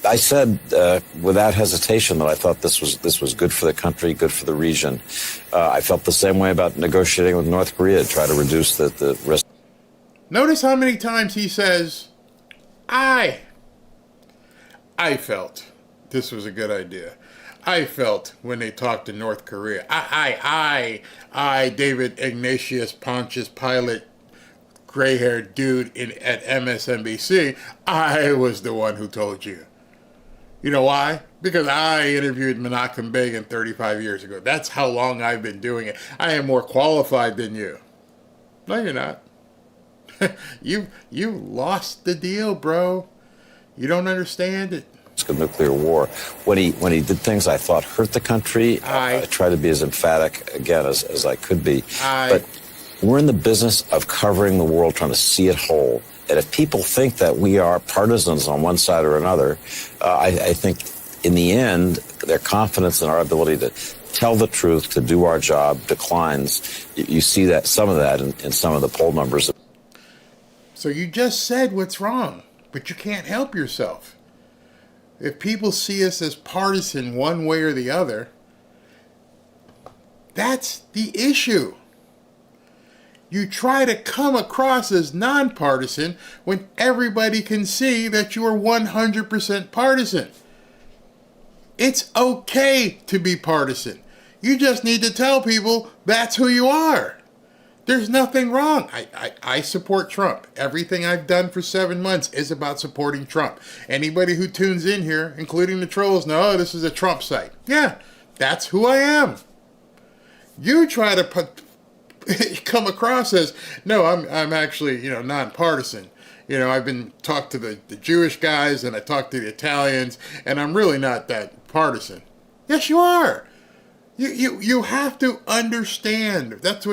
I said without hesitation that I thought this was good for the country, good for the region. I felt the same way about negotiating with North Korea to try to reduce the risk. Notice how many times he says, I felt this was a good idea. I felt when they talked to North Korea. I, David Ignatius, Pontius Pilate, gray-haired dude at MSNBC, I was the one who told you. You know why? Because I interviewed Menachem Begin 35 years ago. That's how long I've been doing it. I am more qualified than you. No, you're not. You lost the deal, bro. You don't understand it. Of nuclear war. When he did things I thought hurt the country, I tried to be as emphatic again as I could be. But we're in the business of covering the world, trying to see it whole. And if people think that we are partisans on one side or another, I think in the end, their confidence in our ability to tell the truth, to do our job, declines. You see that some of that in some of the poll numbers. So you just said what's wrong, but you can't help yourself. If people see us as partisan one way or the other, that's the issue. You try to come across as nonpartisan when everybody can see that you are 100% partisan. It's okay to be partisan. You just need to tell people that's who you are. There's nothing wrong. I support Trump. Everything I've done for 7 months is about supporting Trump. Anybody who tunes in here, including the trolls, know, oh, this is a Trump site. Yeah, that's who I am. You try to come across as, no, I'm actually, nonpartisan. I've been talked to the Jewish guys and I talked to the Italians, and I'm really not that partisan. Yes, you are. You have to understand. That's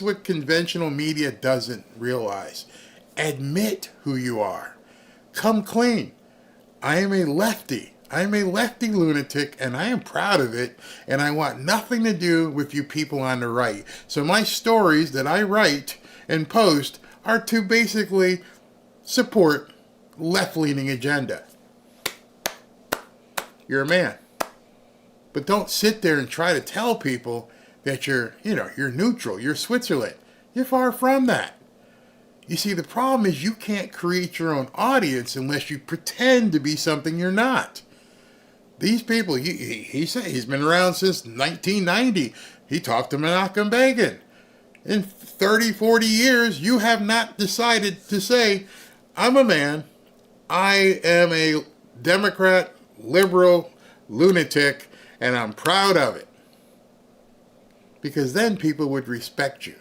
what conventional media doesn't realize. Admit who you are. Come clean. I am a lefty. I'm a lefty lunatic, and I am proud of it, and I want nothing to do with you people on the right. So my stories that I write and post are to basically support left-leaning agenda. You're a man. But don't sit there and try to tell people that you're neutral, you're Switzerland. You're far from that. You see, the problem is you can't create your own audience unless you pretend to be something you're not. These people, he said he's been around since 1990. He talked to Menachem Begin. In 30, 40 years, you have not decided to say, I'm a man, I am a Democrat, liberal, lunatic, and I'm proud of it. Because then people would respect you.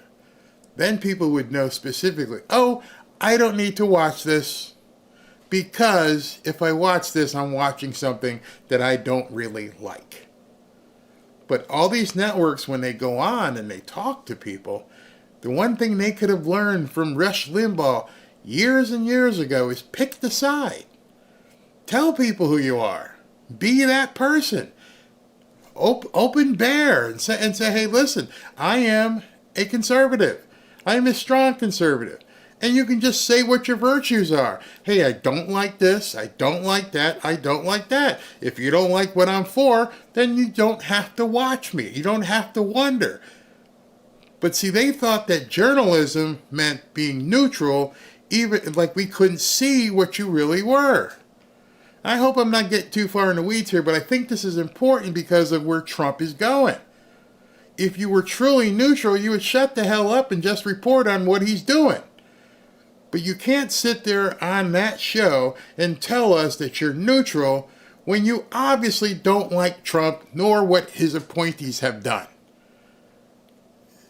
Then people would know specifically, oh, I don't need to watch this, because if I watch this, I'm watching something that I don't really like. But all these networks, when they go on and they talk to people, the one thing they could have learned from Rush Limbaugh years and years ago is pick the side. Tell people who you are. Be that person. Open bare and say, hey, listen, I am a conservative. I'm a strong conservative. And you can just say what your virtues are. Hey, I don't like this. I don't like that. I don't like that. If you don't like what I'm for, then you don't have to watch me. You don't have to wonder. But see, they thought that journalism meant being neutral, even like we couldn't see what you really were. I hope I'm not getting too far in the weeds here, but I think this is important because of where Trump is going. If you were truly neutral, you would shut the hell up and just report on what he's doing. But you can't sit there on that show and tell us that you're neutral when you obviously don't like Trump nor what his appointees have done.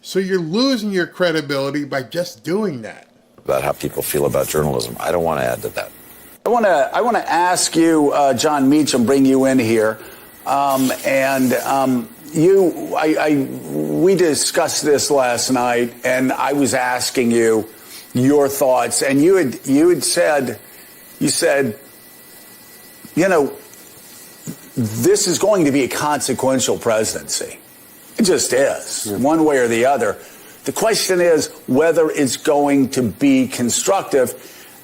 So you're losing your credibility by just doing that. About how people feel about journalism. I don't want to add to that. I want to ask you, John Meech, and bring you in here. We discussed this last night, and I was asking you your thoughts, and you had said, this is going to be a consequential presidency. It just is, one way or the other. The question is whether it's going to be constructive.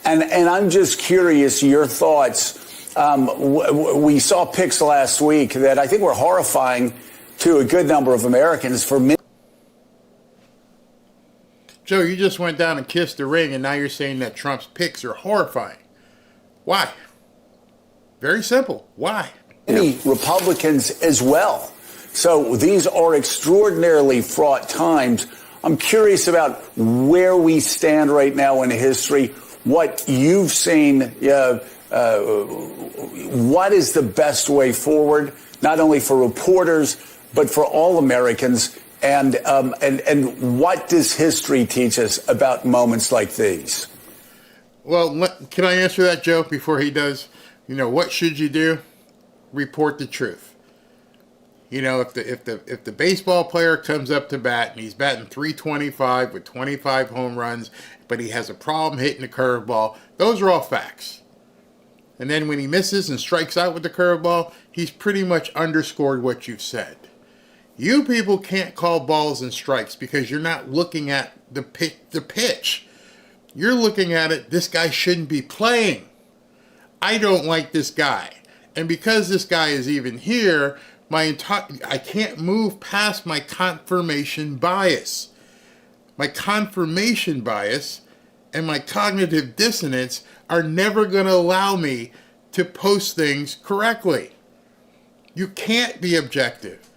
And I'm just curious, your thoughts. We saw pics last week that I think were horrifying to a good number of Americans. Joe, you just went down and kissed the ring, and now you're saying that Trump's pics are horrifying. Why? Very simple. Why? Many Republicans as well. So these are extraordinarily fraught times. I'm curious about where we stand right now in history, what you've seen, what is the best way forward, not only for reporters, but for all Americans, and what does history teach us about moments like these? Well, can I answer that, Joe, before he does? What should you do? Report the truth. If the baseball player comes up to bat and he's batting .325 with 25 home runs, but he has a problem hitting the curveball, those are all facts. And then when he misses and strikes out with the curveball, he's pretty much underscored what you've said. You people can't call balls and strikes because you're not looking at the pitch. You're looking at it, this guy shouldn't be playing. I don't like this guy. And because this guy is even here, I can't move past my confirmation bias. My confirmation bias and my cognitive dissonance are never going to allow me to post things correctly. You can't be objective.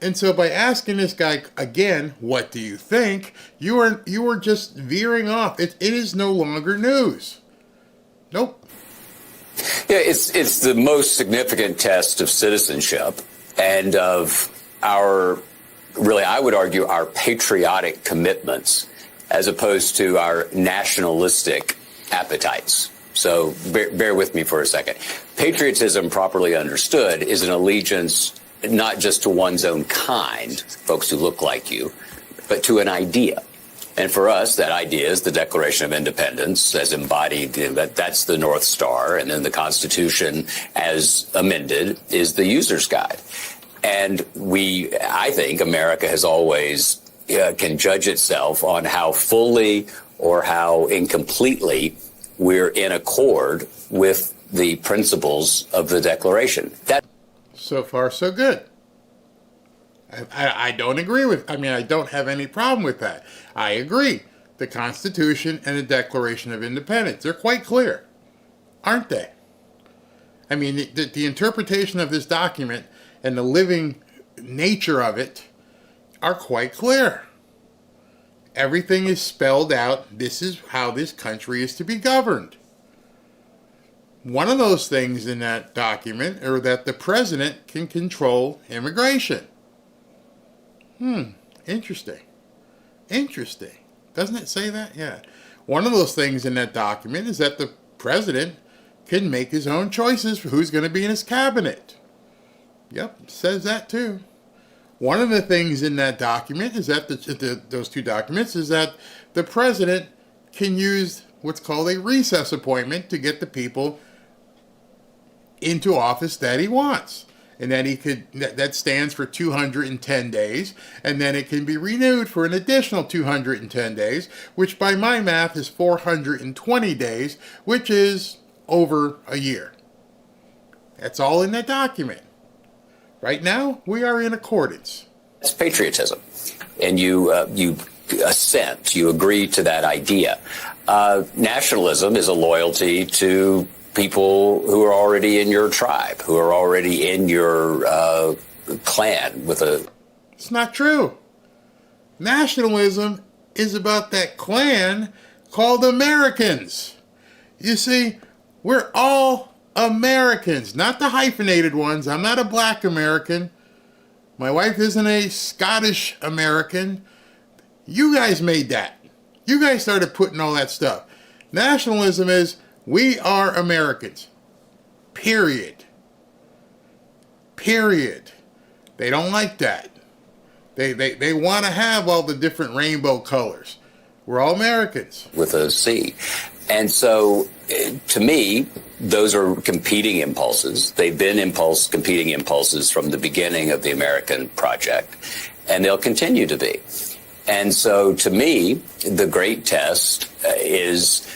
And so by asking this guy again, what do you think? You are just veering off. It is no longer news. Nope. Yeah, it's the most significant test of citizenship and of our, really, I would argue, our patriotic commitments as opposed to our nationalistic appetites. So bear with me for a second. Patriotism, properly understood, is an allegiance not just to one's own kind, folks who look like you, but to an idea. And for us, that idea is the Declaration of Independence as embodied. That's the North Star. And then the Constitution as amended is the user's guide. And I think America has always can judge itself on how fully or how incompletely we're in accord with the principles of the Declaration. So far, so good. I don't agree with, I don't have any problem with that. I agree. The Constitution and the Declaration of Independence, they're quite clear, aren't they? The interpretation of this document and the living nature of it are quite clear. Everything is spelled out. This is how this country is to be governed. One of those things in that document are that the president can control immigration. Interesting. Doesn't it say that? Yeah. One of those things in that document is that the president can make his own choices for who's going to be in his cabinet. Yep, it says that too. One of the things in that document is that those two documents is that the president can use what's called a recess appointment to get the people into office that he wants. And then that stands for 210 days, and then it can be renewed for an additional 210 days, which by my math is 420 days, which is over a year. That's all in that document. Right now, we are in accordance. It's patriotism, and you assent, you agree to that idea. Nationalism is a loyalty to people who are already in your tribe, who are already in your clan with a... It's not true. Nationalism is about that clan called Americans. You see, we're all Americans, not the hyphenated ones. I'm not a black American. My wife isn't a Scottish American. You guys made that. You guys started putting all that stuff. Nationalism is we are Americans. Period. They don't like that. They want to have all the different rainbow colors. We're all Americans. With a C. And so, to me, those are competing impulses. They've been competing impulses from the beginning of the American project, and they'll continue to be. And so to me, the great test is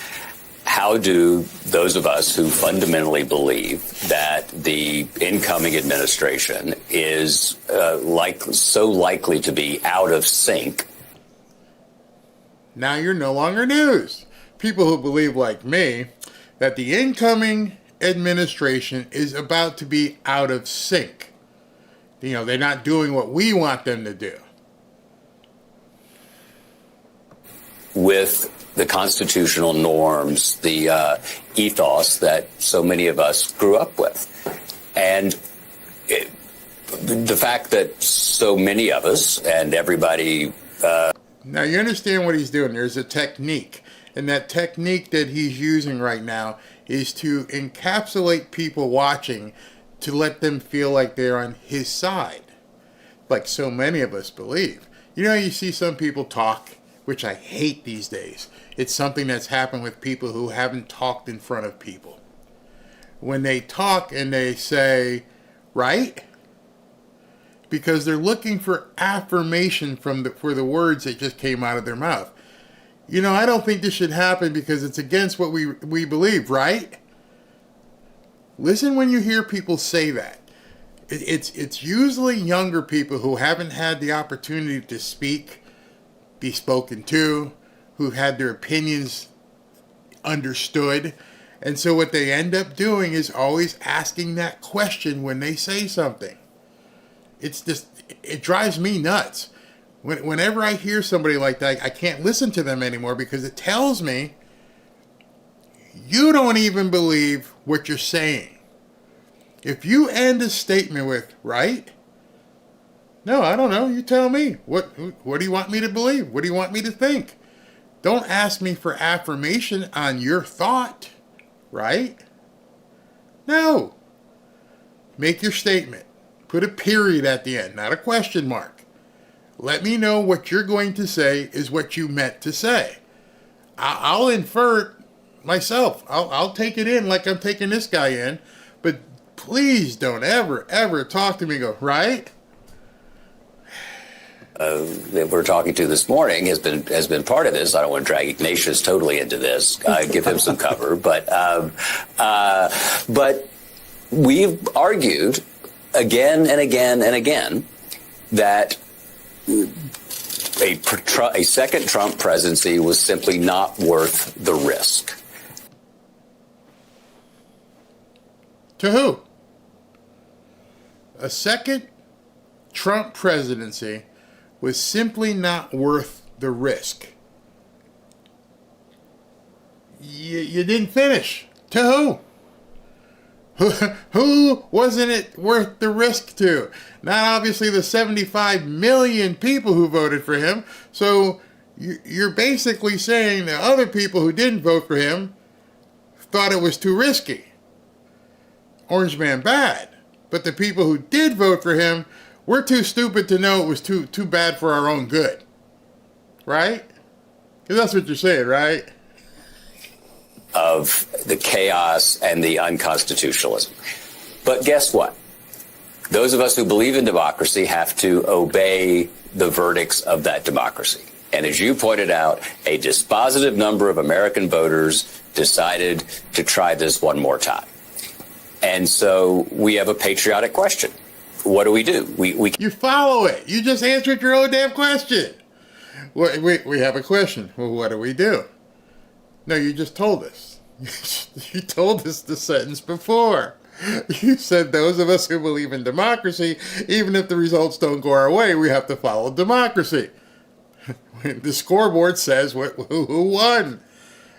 how do those of us who fundamentally believe that the incoming administration is so likely to be out of sync. Now you're no longer news. People who believe like me that the incoming administration is about to be out of sync. You know, they're not doing what we want them to do. With the constitutional norms, the ethos that so many of us grew up with. And the fact that so many of us and everybody... Now, you understand what he's doing. There's a technique. And that technique that he's using right now is to encapsulate people watching to let them feel like they're on his side, like so many of us believe. You know, you see some people talk, which I hate these days. It's something that's happened with people who haven't talked in front of people. When they talk and they say, right? Because they're looking for affirmation for the words that just came out of their mouth. You know, I don't think this should happen because it's against what we believe, right? Listen when you hear people say that. It's usually younger people who haven't had the opportunity to speak, be spoken to, who've had their opinions understood. And so what they end up doing is always asking that question when they say something. It's just, it drives me nuts. Whenever I hear somebody like that, I can't listen to them anymore because it tells me you don't even believe what you're saying. If you end a statement with, right? No, I don't know. You tell me. What do you want me to believe? What do you want me to think? Don't ask me for affirmation on your thought, right? No. Make your statement. Put a period at the end, not a question mark. Let me know what you're going to say is what you meant to say. I'll infer it myself. I'll take it in like I'm taking this guy in. But please don't ever talk to me and go, right? That we're talking to this morning has been part of this. I don't want to drag Ignatius totally into this. Give him some cover. But we've argued again and again and again that a second Trump presidency was simply not worth the risk. To who? A second Trump presidency was simply not worth the risk. You didn't finish. To who? Who wasn't it worth the risk to? Not obviously the 75 million people who voted for him. So you're basically saying that other people who didn't vote for him thought it was too risky. Orange man bad. But the people who did vote for him, we're too stupid to know it was too bad for our own good. Right? Because that's what you're saying, right? Of the chaos and the unconstitutionalism. But guess what? Those of us who believe in democracy have to obey the verdicts of that democracy. And as you pointed out, a dispositive number of American voters decided to try this one more time. And so we have a patriotic question. What do? You follow it. You just answered your own damn question. We have a question. Well, what do we do? No, you just told us. You told us the sentence before. You said those of us who believe in democracy, even if the results don't go our way, we have to follow democracy. The scoreboard says who won.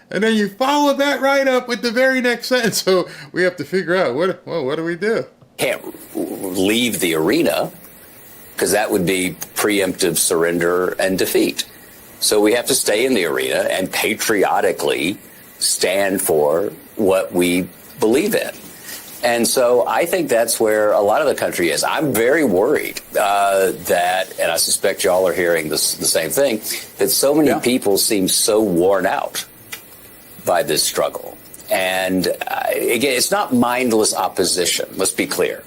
And then you follow that right up with the very next sentence. So we have to figure out, what do we do? Can't leave the arena because that would be preemptive surrender and defeat. So we have to stay in the arena and patriotically stand for what we believe in. And so I think that's where a lot of the country is. I'm very worried that, and I suspect y'all are hearing the same thing, that so many people seem so worn out by this struggle. And again, it's not mindless opposition, let's be clear.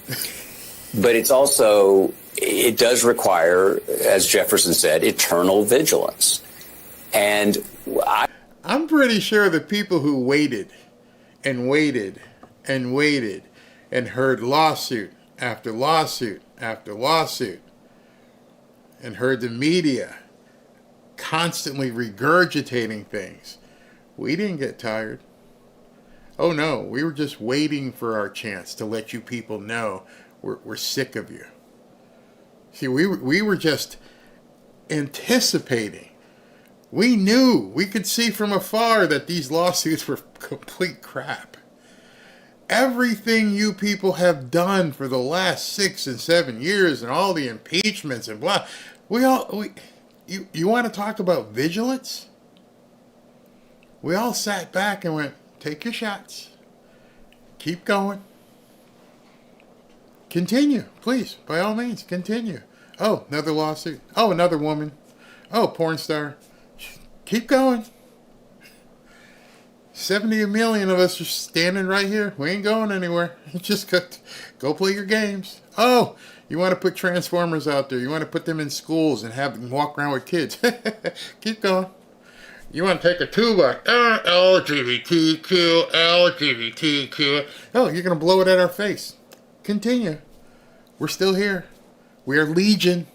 But it's also it does require, as Jefferson said, eternal vigilance. And I'm pretty sure the people who waited and waited and waited and heard lawsuit after lawsuit after lawsuit and heard the media constantly regurgitating things, we didn't get tired. Oh no, we were just waiting for our chance to let you people know we're sick of you. See, we were just anticipating. We knew, we could see from afar that these lawsuits were complete crap. Everything you people have done for the last 6 and 7 years and all the impeachments and blah, you want to talk about vigilance? We all sat back and went, take your shots. Keep going. Continue, please, by all means, continue. Oh, another lawsuit. Oh, another woman. Oh, porn star. Keep going. 70 million of us are standing right here. We ain't going anywhere. Just go play your games. Oh, you want to put Transformers out there. You want to put them in schools and have them walk around with kids. Keep going. You want to take a tuba. LGBTQ, LGBTQ. Oh, you're going to blow it at our face. Continue. We're still here. We are legion.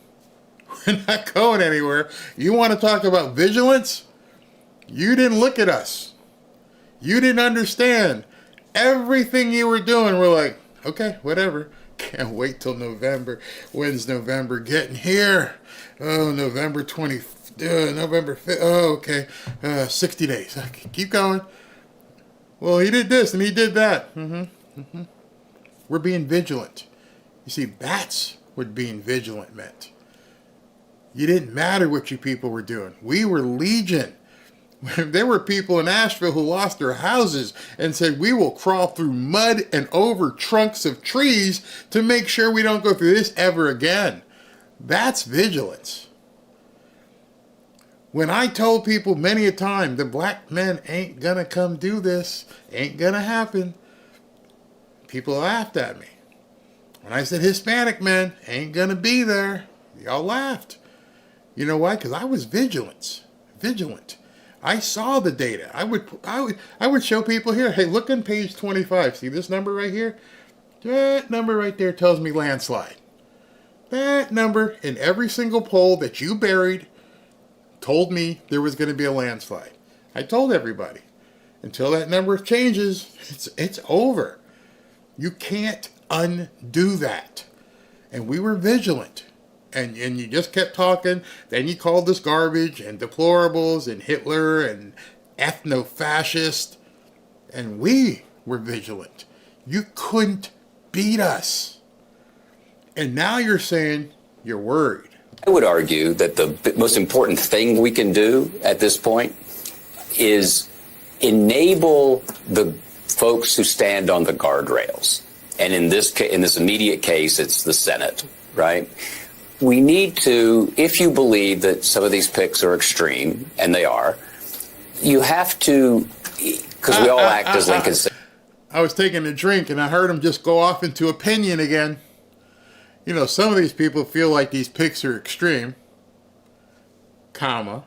We're not going anywhere. You want to talk about vigilance? You didn't look at us. You didn't understand. Everything you were doing, we're like, okay, whatever. Can't wait till November. When's November getting here? Oh, November 20th. November 5th. Oh, okay. 60 days. Okay, keep going. Well, he did this and he did that. We're being vigilant. You see, that's what being vigilant meant. You didn't matter what you people were doing. We were legion. There were people in Asheville who lost their houses and said, we will crawl through mud and over trunks of trees to make sure we don't go through this ever again. That's vigilance. When I told people many a time, the black men ain't gonna come do this, ain't gonna happen, people laughed at me. When I said Hispanic men ain't gonna be there, y'all laughed. You know why? Because I was vigilant. I saw the data. I would show people here. Hey, look on page 25. See this number right here? That number right there tells me landslide. That number in every single poll that you buried told me there was going to be a landslide. I told everybody. Until that number changes, it's over. You can't undo that. And we were vigilant. And you just kept talking. Then you called us garbage and deplorables and Hitler and ethno-fascist. And we were vigilant. You couldn't beat us. And now you're saying you're worried. I would argue that the most important thing we can do at this point is enable the folks who stand on the guardrails. And in this immediate case, it's the Senate, right? We need to, if you believe that some of these picks are extreme, and they are, you have to, because we all act as Lincoln said. I was taking a drink and I heard him just go off into opinion again. You know, some of these people feel like these picks are extreme, comma,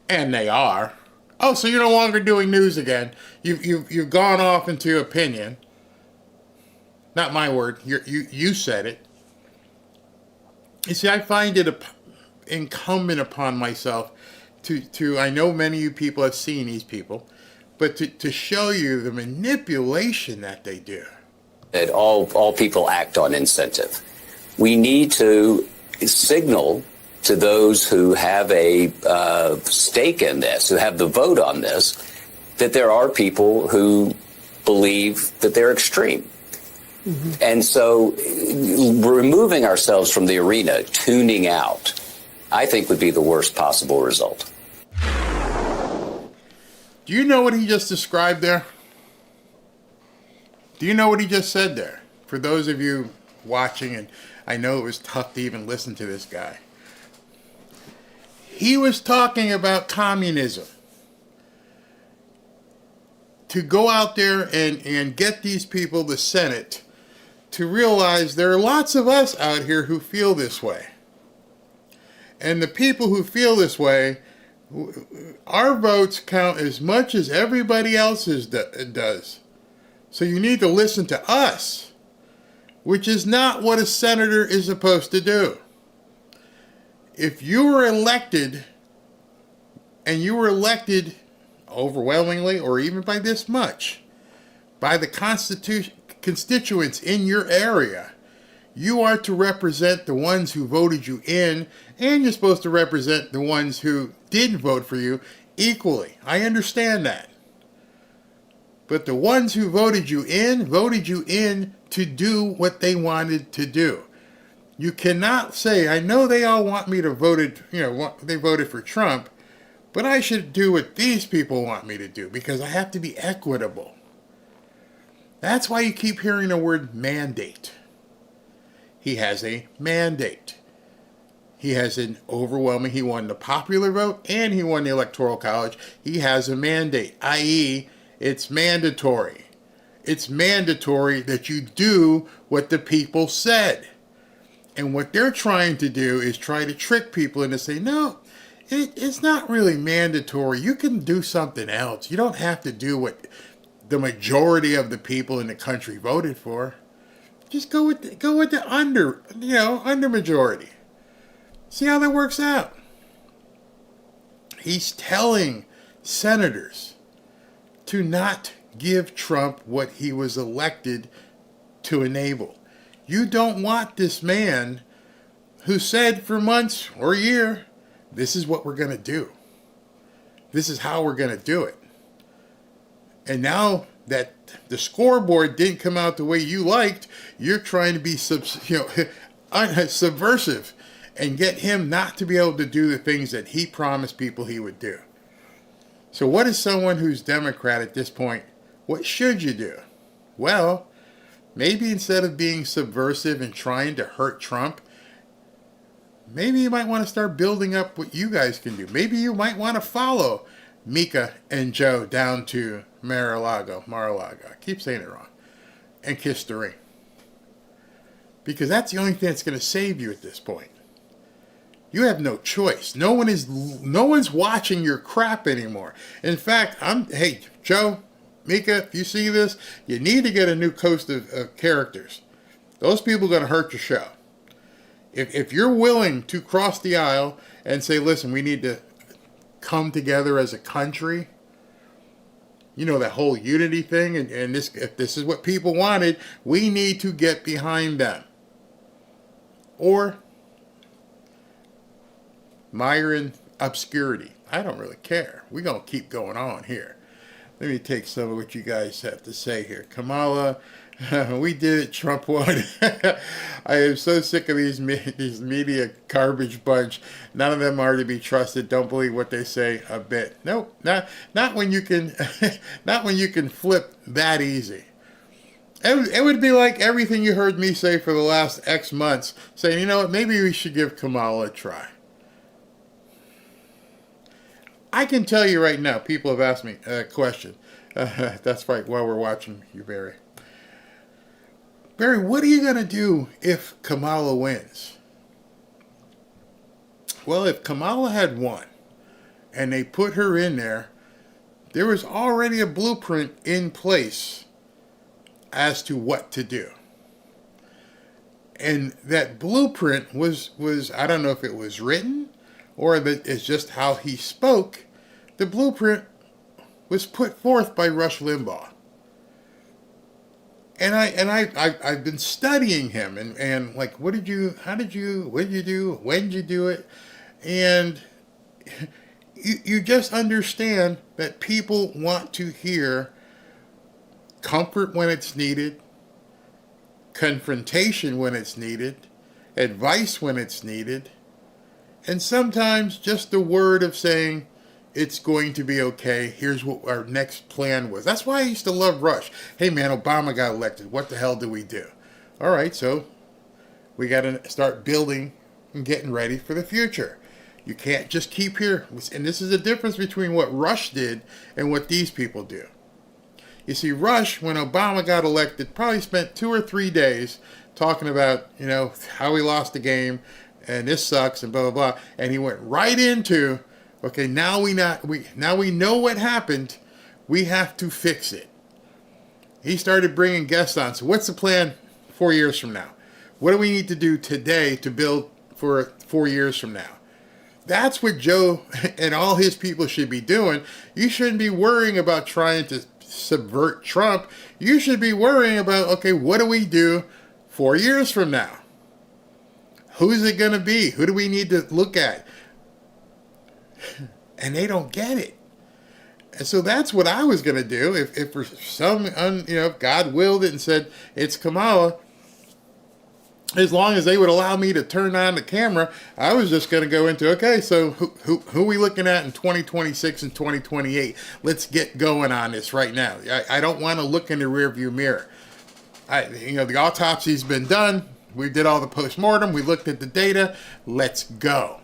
and they are. Oh, so you're no longer doing news again. You've gone off into opinion. Not my word. You said it. You see, I find it incumbent upon myself to I know many of you people have seen these people, but to show you the manipulation that they do. That all people act on incentive. We need to signal to those who have a stake in this, who have the vote on this, that there are people who believe that they're extreme. And so removing ourselves from the arena, tuning out, I think would be the worst possible result. Do you know what he just described there? Do you know what he just said there? For those of you watching, and I know it was tough to even listen to this guy. He was talking about communism. To go out there and get these people, the Senate, to realize there are lots of us out here who feel this way. And the people who feel this way, our votes count as much as everybody else's does. So you need to listen to us, which is not what a senator is supposed to do. If you were elected, and you were elected overwhelmingly, or even by this much, by the constituents in your area, you are to represent the ones who voted you in, and you're supposed to represent the ones who didn't vote for you equally. I understand that. But the ones who voted you in to do what they wanted to do. You cannot say, I know they all want me to vote, they voted for Trump, but I should do what these people want me to do because I have to be equitable. That's why you keep hearing the word mandate. He has a mandate. He has an overwhelming, he won the popular vote and he won the Electoral College. He has a mandate, i.e., it's mandatory. It's mandatory that you do what the people said. And what they're trying to do is try to trick people into saying, no, it's not really mandatory. You can do something else. You don't have to do what the majority of the people in the country voted for. Just go with the under majority. See how that works out. He's telling senators to not give Trump what he was elected to enable. You don't want this man who said for months or a year, this is what we're going to do. This is how we're going to do it. And now that the scoreboard didn't come out the way you liked, you're trying to be subversive and get him not to be able to do the things that he promised people he would do. So what is someone who's Democrat at this point? What should you do? Well, maybe instead of being subversive and trying to hurt Trump, maybe you might want to start building up what you guys can do. Maybe you might want to follow Mika and Joe down to Mar-a-Lago. I keep saying it wrong. And kiss the ring. Because that's the only thing that's going to save you at this point. You have no choice. No one's watching your crap anymore. In fact, hey, Joe, Mika, if you see this, you need to get a new cast of characters. Those people are going to hurt your show. If you're willing to cross the aisle and say, listen, we need to come together as a country, that whole unity thing, and if this is what people wanted, we need to get behind them. Or mire in obscurity. I don't really care. We're going to keep going on here. Let me take some of what you guys have to say here. Kamala, we did it. Trump won. I am so sick of these media garbage bunch. None of them are to be trusted. Don't believe what they say a bit. Nope, not when you can, not when you can flip that easy. It would be like everything you heard me say for the last X months, saying, you know what, maybe we should give Kamala a try. I can tell you right now, people have asked me a question. That's right, while we're watching you, Barry. Barry, what are you going to do if Kamala wins? Well, if Kamala had won and they put her in there was already a blueprint in place as to what to do. And that blueprint was I don't know if it was written or that it's just how he spoke. The blueprint was put forth by Rush Limbaugh. And I've been studying him and like, when did you do it? And you just understand that people want to hear comfort when it's needed, confrontation when it's needed, advice when it's needed, and sometimes just the word of saying, it's going to be okay. Here's what our next plan was. That's why I used to love Rush. Hey, man, Obama got elected. What the hell do we do? All right, so we got to start building and getting ready for the future. You can't just keep here. And this is the difference between what Rush did and what these people do. You see, Rush, when Obama got elected, probably spent 2 or 3 days talking about, how he lost the game and this sucks and blah, blah, blah. And he went right into, okay, now we know what happened. We have to fix it. He started bringing guests on. So what's the plan 4 years from now? What do we need to do today to build for 4 years from now? That's what Joe and all his people should be doing. You shouldn't be worrying about trying to subvert Trump. You should be worrying about, okay, what do we do 4 years from now? Who's it going to be? Who do we need to look at? And they don't get it. And so that's what I was going to do if for some, if God willed it and said it's Kamala. As long as they would allow me to turn on the camera, I was just going to go into, okay, so who are we looking at in 2026 and 2028? Let's get going on this right now. I don't want to look in the rearview mirror. The autopsy's been done. We did all the postmortem. We looked at the data. Let's go.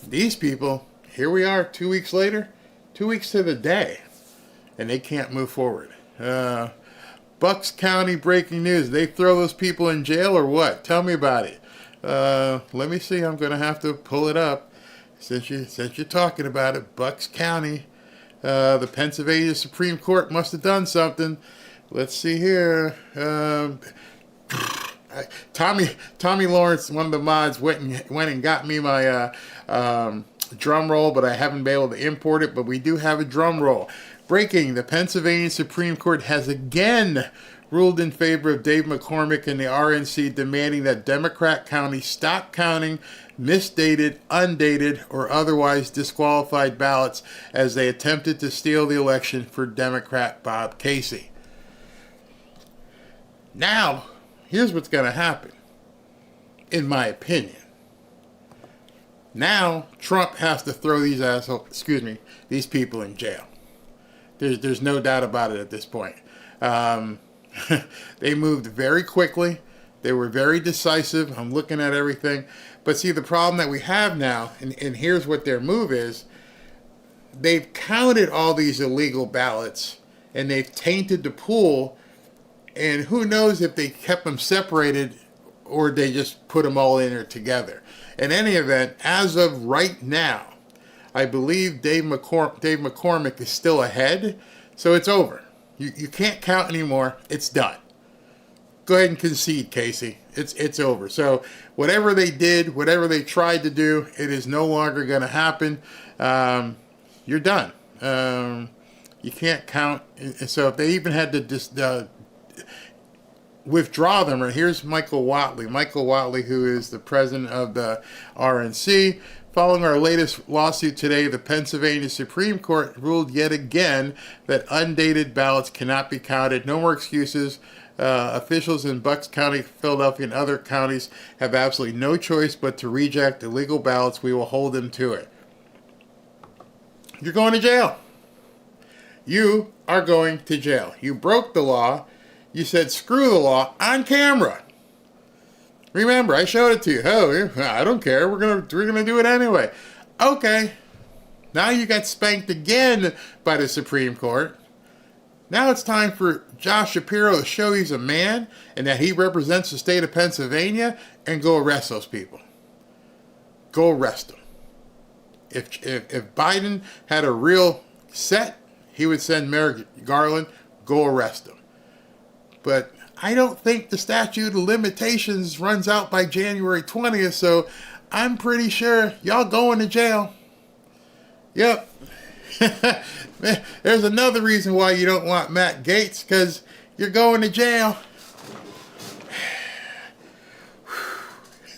These people, here we are 2 weeks later, 2 weeks to the day, and they can't move forward. Bucks County breaking news. They throw those people in jail or what? Tell me about it. Let me see. I'm going to have to pull it up since you're talking about it. Bucks County. The Pennsylvania Supreme Court must have done something. Let's see here. Tommy Lawrence, one of the mods, went and got me my drum roll, but I haven't been able to import it. But we do have a drum roll. Breaking, the Pennsylvania Supreme Court has again ruled in favor of Dave McCormick and the RNC, demanding that Democrat counties stop counting misdated, undated, or otherwise disqualified ballots as they attempted to steal the election for Democrat Bob Casey. Now, here's what's going to happen, in my opinion. Now, Trump has to throw these people in jail. There's no doubt about it at this point. They moved very quickly. They were very decisive. I'm looking at everything. But see, the problem that we have now, and here's what their move is, they've counted all these illegal ballots, and they've tainted the pool, and who knows if they kept them separated or they just put them all in there together. In any event, as of right now, I believe Dave McCormick is still ahead, so it's over. You can't count anymore. It's done. Go ahead and concede, Casey. It's over. So whatever they did, whatever they tried to do, it is no longer going to happen. You're done. You can't count. So if they even had to withdraw them, or here's Michael Whatley, who is the president of the RNC. Following our latest lawsuit today, the Pennsylvania Supreme Court ruled yet again that undated ballots cannot be counted. No more excuses. Officials in Bucks County, Philadelphia, and other counties have absolutely no choice but to reject illegal ballots. We will hold them to it. You're going to jail. You are going to jail. You broke the law. You said screw the law on camera. Remember, I showed it to you. Oh, I don't care. We're gonna do it anyway. Okay. Now you got spanked again by the Supreme Court. Now it's time for Josh Shapiro to show he's a man and that he represents the state of Pennsylvania, and go arrest those people. Go arrest them. If Biden had a real set, he would send Merrick Garland. Go arrest him. But I don't think the statute of limitations runs out by January 20th, so I'm pretty sure y'all going to jail. Yep. There's another reason why you don't want Matt Gaetz, because you're going to jail.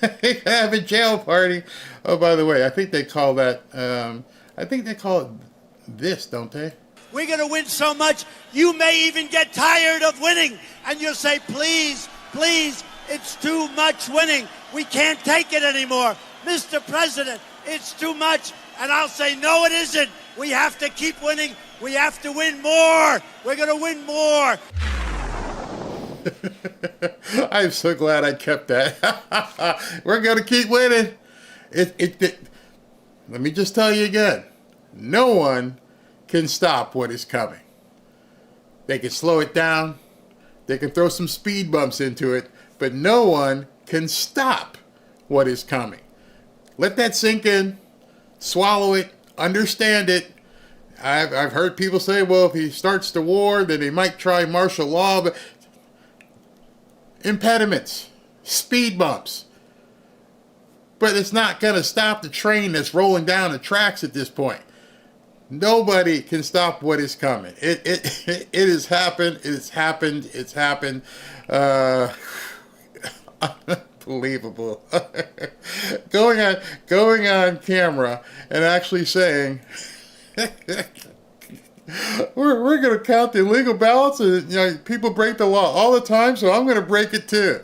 Have a jail party. Oh, by the way, I think they call that, it this, don't they? We're going to win so much, you may even get tired of winning. And you'll say, please, please, it's too much winning. We can't take it anymore. Mr. President, it's too much. And I'll say, no, it isn't. We have to keep winning. We have to win more. We're going to win more. I'm so glad I kept that. We're going to keep winning. Let me just tell you again. No one can stop what is coming. They can slow it down. They can throw some speed bumps into it, but no one can stop what is coming. Let that sink in, swallow it, understand it. I've heard people say, well, if he starts the war, then he might try martial law, but impediments, speed bumps. But it's not going to stop the train that's rolling down the tracks at this point. Nobody can stop what is coming. It has happened. It's happened. It's happened. Unbelievable. going on camera and actually saying, we're going to count the illegal ballots, and people break the law all the time, so I'm going to break it too.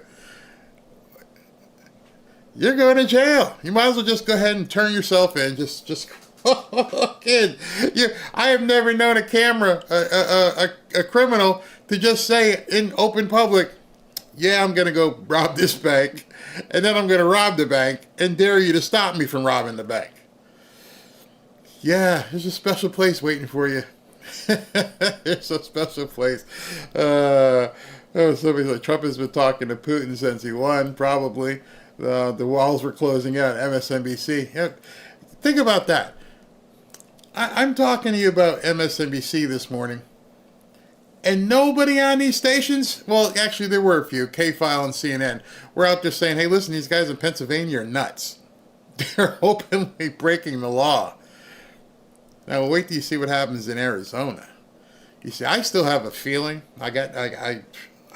You're going to jail. You might as well just go ahead and turn yourself in. Just kid. I have never known a criminal to just say in open public, yeah, I'm going to go rob this bank, and then I'm going to rob the bank and dare you to stop me from robbing the bank. Yeah, there's a special place waiting for you. There's a special place. Somebody's like, Trump has been talking to Putin since he won, probably. The walls were closing out at MSNBC. Yeah, think about that. I'm talking to you about MSNBC this morning. And nobody on these stations, well, actually there were a few, K-File and CNN, were out there saying, hey, listen, these guys in Pennsylvania are nuts. They're openly breaking the law. Now, wait till you see what happens in Arizona. You see, I still have a feeling. I'm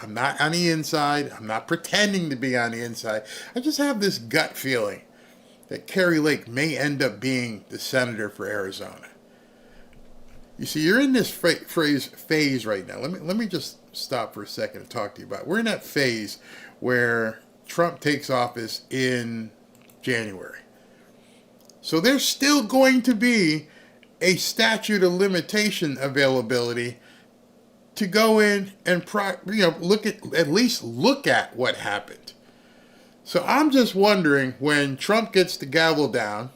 not on the inside. I'm not pretending to be on the inside. I just have this gut feeling that Kari Lake may end up being the senator for Arizona. You see, you're in this phase right now. Let me just stop for a second and talk to you about it. We're in that phase where Trump takes office in January. So there's still going to be a statute of limitation availability to go in and look at what happened. So I'm just wondering, when Trump gets the gavel down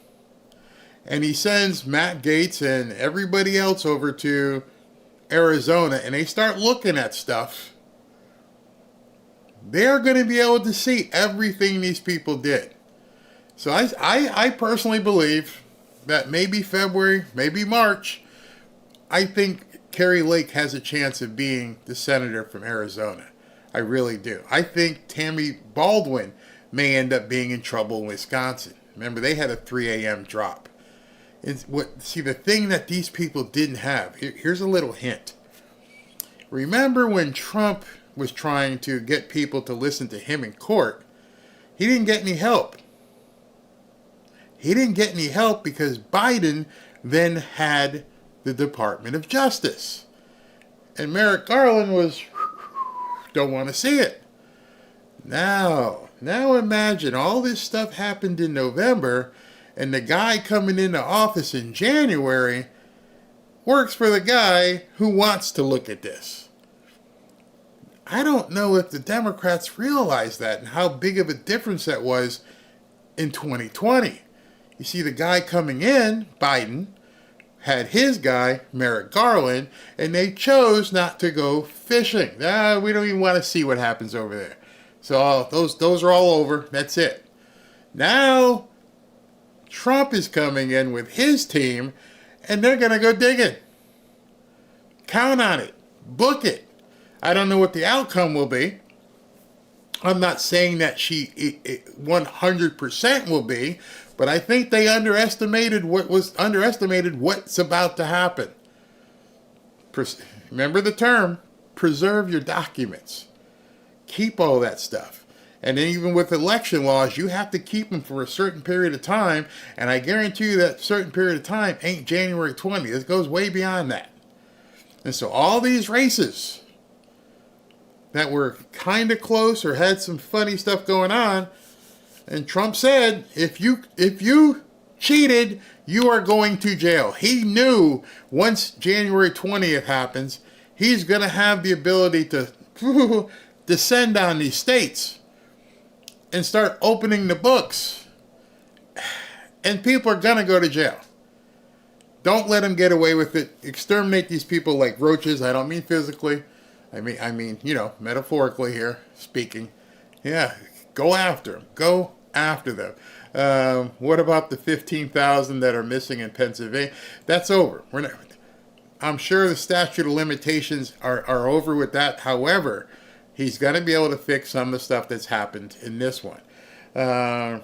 and he sends Matt Gaetz and everybody else over to Arizona and they start looking at stuff, they're going to be able to see everything these people did. So I personally believe that maybe February, maybe March, I think Kari Lake has a chance of being the senator from Arizona. I really do. I think Tammy Baldwin may end up being in trouble in Wisconsin. Remember, they had a 3 a.m. drop. See, the thing that these people didn't have, here's a little hint. Remember when Trump was trying to get people to listen to him in court, he didn't get any help. He didn't get any help because Biden then had the Department of Justice. And Merrick Garland was, don't want to see it. Now imagine all this stuff happened in November, and the guy coming into office in January works for the guy who wants to look at this. I don't know if the Democrats realized that and how big of a difference that was in 2020. You see, the guy coming in, Biden, had his guy, Merrick Garland, and they chose not to go fishing. We don't even want to see what happens over there. So those are all over. That's it. Now, Trump is coming in with his team, and they're going to go digging. Count on it. Book it. I don't know what the outcome will be. I'm not saying that she 100% will be, but I think they underestimated what's about to happen. Remember the term, preserve your documents. Keep all that stuff. And then even with election laws, you have to keep them for a certain period of time, and I guarantee you that certain period of time ain't January 20th. It goes way beyond that. And so all these races that were kind of close or had some funny stuff going on, and Trump said, if you cheated, you are going to jail. He knew once January 20th happens, he's going to have the ability to descend on these states and start opening the books. And people are going to go to jail. Don't let them get away with it. Exterminate these people like roaches. I don't mean physically. I mean, metaphorically here speaking. Yeah, go after them. Go after them. What about the 15,000 that are missing in Pennsylvania? That's over. I'm sure the statute of limitations are over with that. However, he's going to be able to fix some of the stuff that's happened in this one. I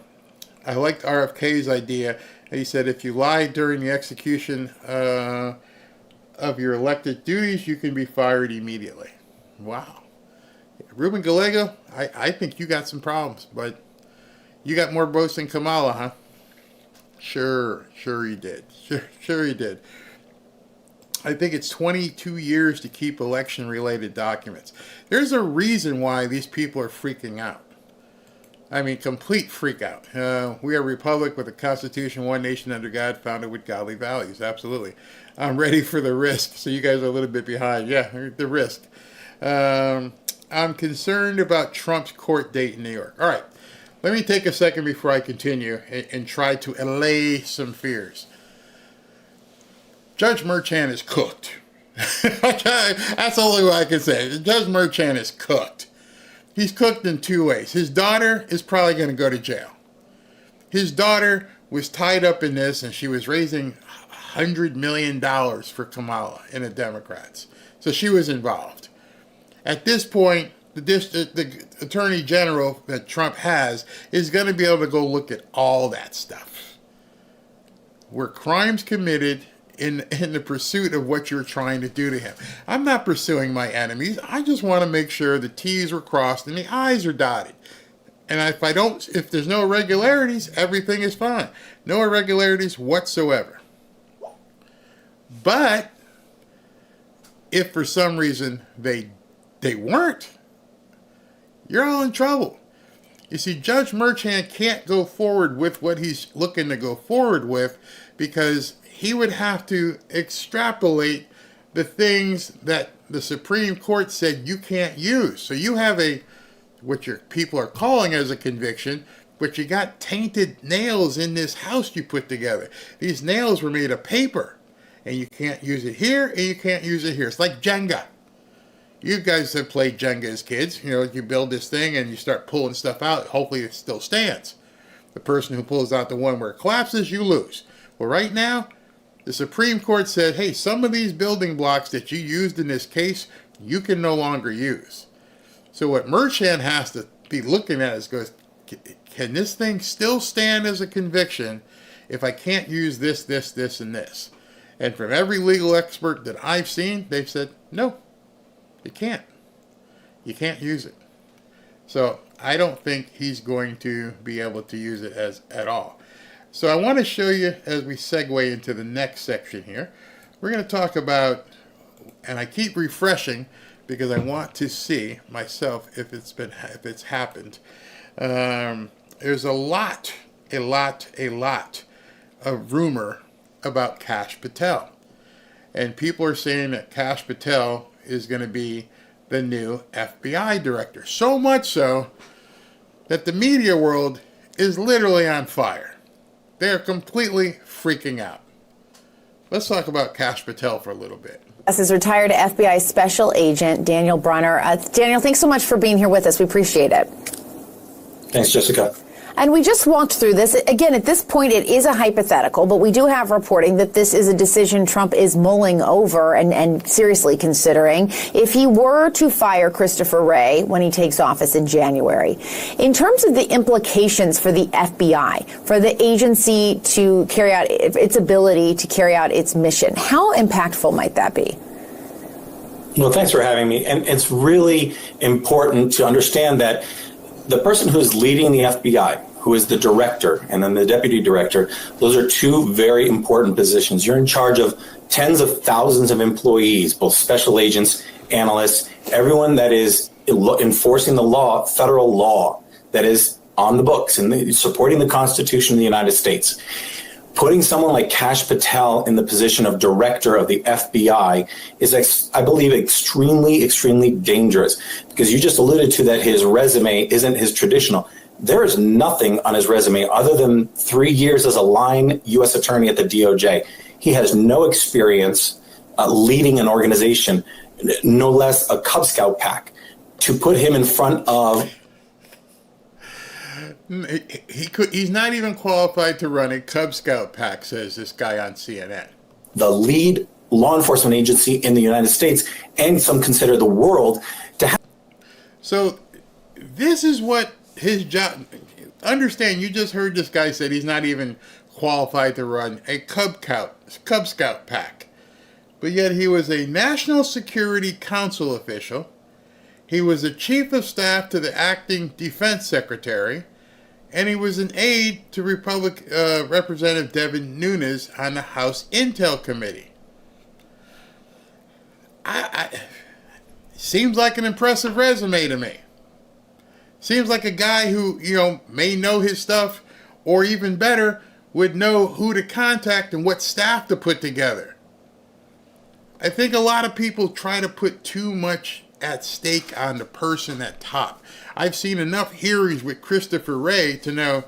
liked RFK's idea. He said, if you lie during the execution of your elected duties, you can be fired immediately. Wow. Ruben Gallego, I think you got some problems, but you got more votes than Kamala, huh? Sure you did. Sure you did. I think it's 22 years to keep election-related documents. There's a reason why these people are freaking out. I mean, complete freak out. We are a republic with a constitution, one nation under God, founded with godly values. Absolutely. I'm ready for the risk. So you guys are a little bit behind. Yeah, the risk. I'm concerned about Trump's court date in New York. All right. Let me take a second before I continue and try to allay some fears. Judge Merchan is cooked. That's the only way I can say it. Judge Merchan is cooked. He's cooked in two ways. His daughter is probably going to go to jail. His daughter was tied up in this, and she was raising $100 million for Kamala and the Democrats. So she was involved. At this point, the Attorney General that Trump has is going to be able to go look at all that stuff. Were crimes committed in the pursuit of what you're trying to do to him? I'm not pursuing my enemies. I just want to make sure the T's were crossed and the I's are dotted. And if there's no irregularities, everything is fine. No irregularities whatsoever. But if for some reason they weren't, you're all in trouble. You see, Judge Merchan can't go forward with what he's looking to go forward with because he would have to extrapolate the things that the Supreme Court said you can't use. So you have what your people are calling as a conviction, but you got tainted nails in this house you put together. These nails were made of paper, and you can't use it here, and you can't use it here. It's like Jenga. You guys have played Jenga as kids. You build this thing, and you start pulling stuff out. Hopefully it still stands. The person who pulls out the one where it collapses, you lose. Well, right now, the Supreme Court said, hey, some of these building blocks that you used in this case, you can no longer use. So what Merchan has to be looking at is, can this thing still stand as a conviction if I can't use this, and this? And from every legal expert that I've seen, they've said, no, you can't. You can't use it. So I don't think he's going to be able to use it at all. So I want to show you as we segue into the next section here. We're going to talk about, and I keep refreshing because I want to see myself if it's happened. There's a lot of rumor about Kash Patel. And people are saying that Kash Patel is going to be the new FBI director. So much so that the media world is literally on fire. They're completely freaking out. Let's talk about Kash Patel for a little bit. This is retired FBI Special Agent Daniel Brunner. Daniel, thanks so much for being here with us. We appreciate it. Thanks, Jessica. And we just walked through this. Again, at this point, it is a hypothetical, but we do have reporting that this is a decision Trump is mulling over and seriously considering if he were to fire Christopher Wray when he takes office in January. In terms of the implications for the FBI, for the agency to carry out its ability to carry out its mission, how impactful might that be? Well, thanks for having me. And it's really important to understand that the person who's leading the FBI, who is the director, and then the deputy director, those are two very important positions. You're in charge of tens of thousands of employees, both special agents, analysts, everyone that is enforcing the law, federal law, that is on the books and supporting the Constitution of the United States. Putting someone like Kash Patel in the position of director of the FBI is, I believe, extremely, extremely dangerous, because you just alluded to that his resume isn't his traditional. There is nothing on his resume other than 3 years as a line U.S. attorney at the DOJ. He has no experience leading an organization, no less a Cub Scout pack. To put him in front of... He's not even qualified to run a Cub Scout pack, says this guy on CNN. The lead law enforcement agency in the United States, and some consider the world, to have... So this is what his job... Understand, you just heard this guy say he's not even qualified to run a Cub Scout pack. But yet he was a National Security Council official. He was the chief of staff to the acting defense secretary. And he was an aide to Representative Devin Nunes on the House Intel Committee. Seems like an impressive resume to me. Seems like a guy who, may know his stuff, or even better, would know who to contact and what staff to put together. I think a lot of people try to put too much at stake on the person at top. I've seen enough hearings with Christopher Wray to know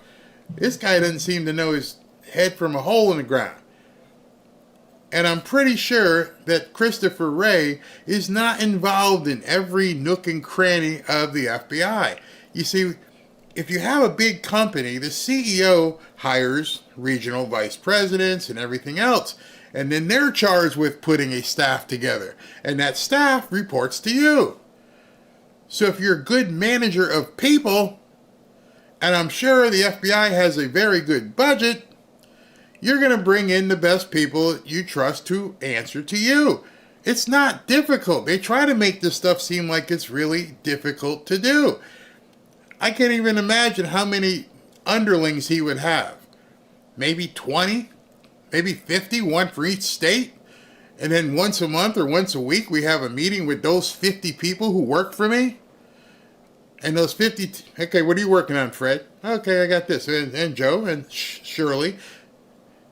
this guy doesn't seem to know his head from a hole in the ground. And I'm pretty sure that Christopher Wray is not involved in every nook and cranny of the FBI. You see, if you have a big company, the CEO hires regional vice presidents and everything else. And then they're charged with putting a staff together. And that staff reports to you. So if you're a good manager of people, and I'm sure the FBI has a very good budget, you're going to bring in the best people you trust to answer to you. It's not difficult. They try to make this stuff seem like it's really difficult to do. I can't even imagine how many underlings he would have. Maybe 20, maybe 50, one for each state. And then once a month or once a week, we have a meeting with those 50 people who work for me. And those 50, okay, what are you working on, Fred? Okay, I got this. And Joe and Shirley.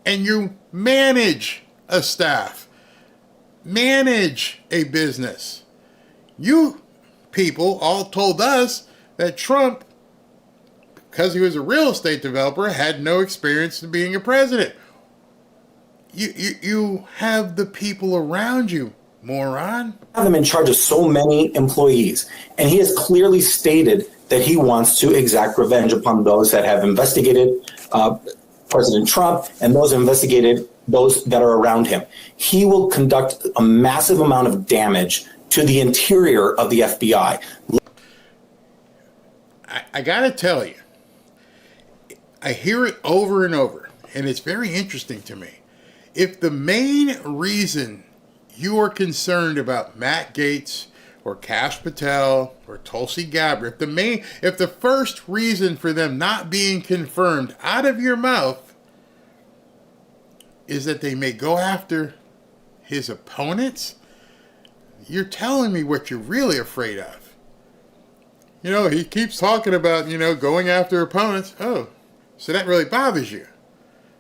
And you manage a staff. Manage a business. You people all told us that Trump, because he was a real estate developer, had no experience in being a president. You have the people around you, moron. Have him in charge of so many employees, and he has clearly stated that he wants to exact revenge upon those that have investigated President Trump and those investigated those that are around him. He will conduct a massive amount of damage to the interior of the FBI. I gotta tell you, I hear it over and over, and it's very interesting to me. If the main reason you are concerned about Matt Gaetz or Kash Patel or Tulsi Gabbard, if the first reason for them not being confirmed out of your mouth is that they may go after his opponents, you're telling me what you're really afraid of. He keeps talking about, going after opponents. Oh, so that really bothers you.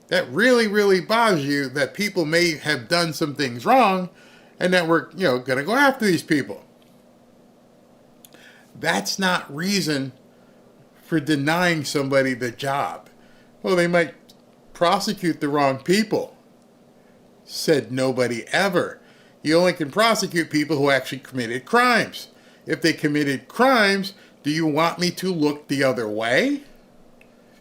That really, really bothers you that people may have done some things wrong and that we're, going to go after these people. That's not reason for denying somebody the job. Well, they might prosecute the wrong people. Said nobody ever. You only can prosecute people who actually committed crimes. If they committed crimes, do you want me to look the other way?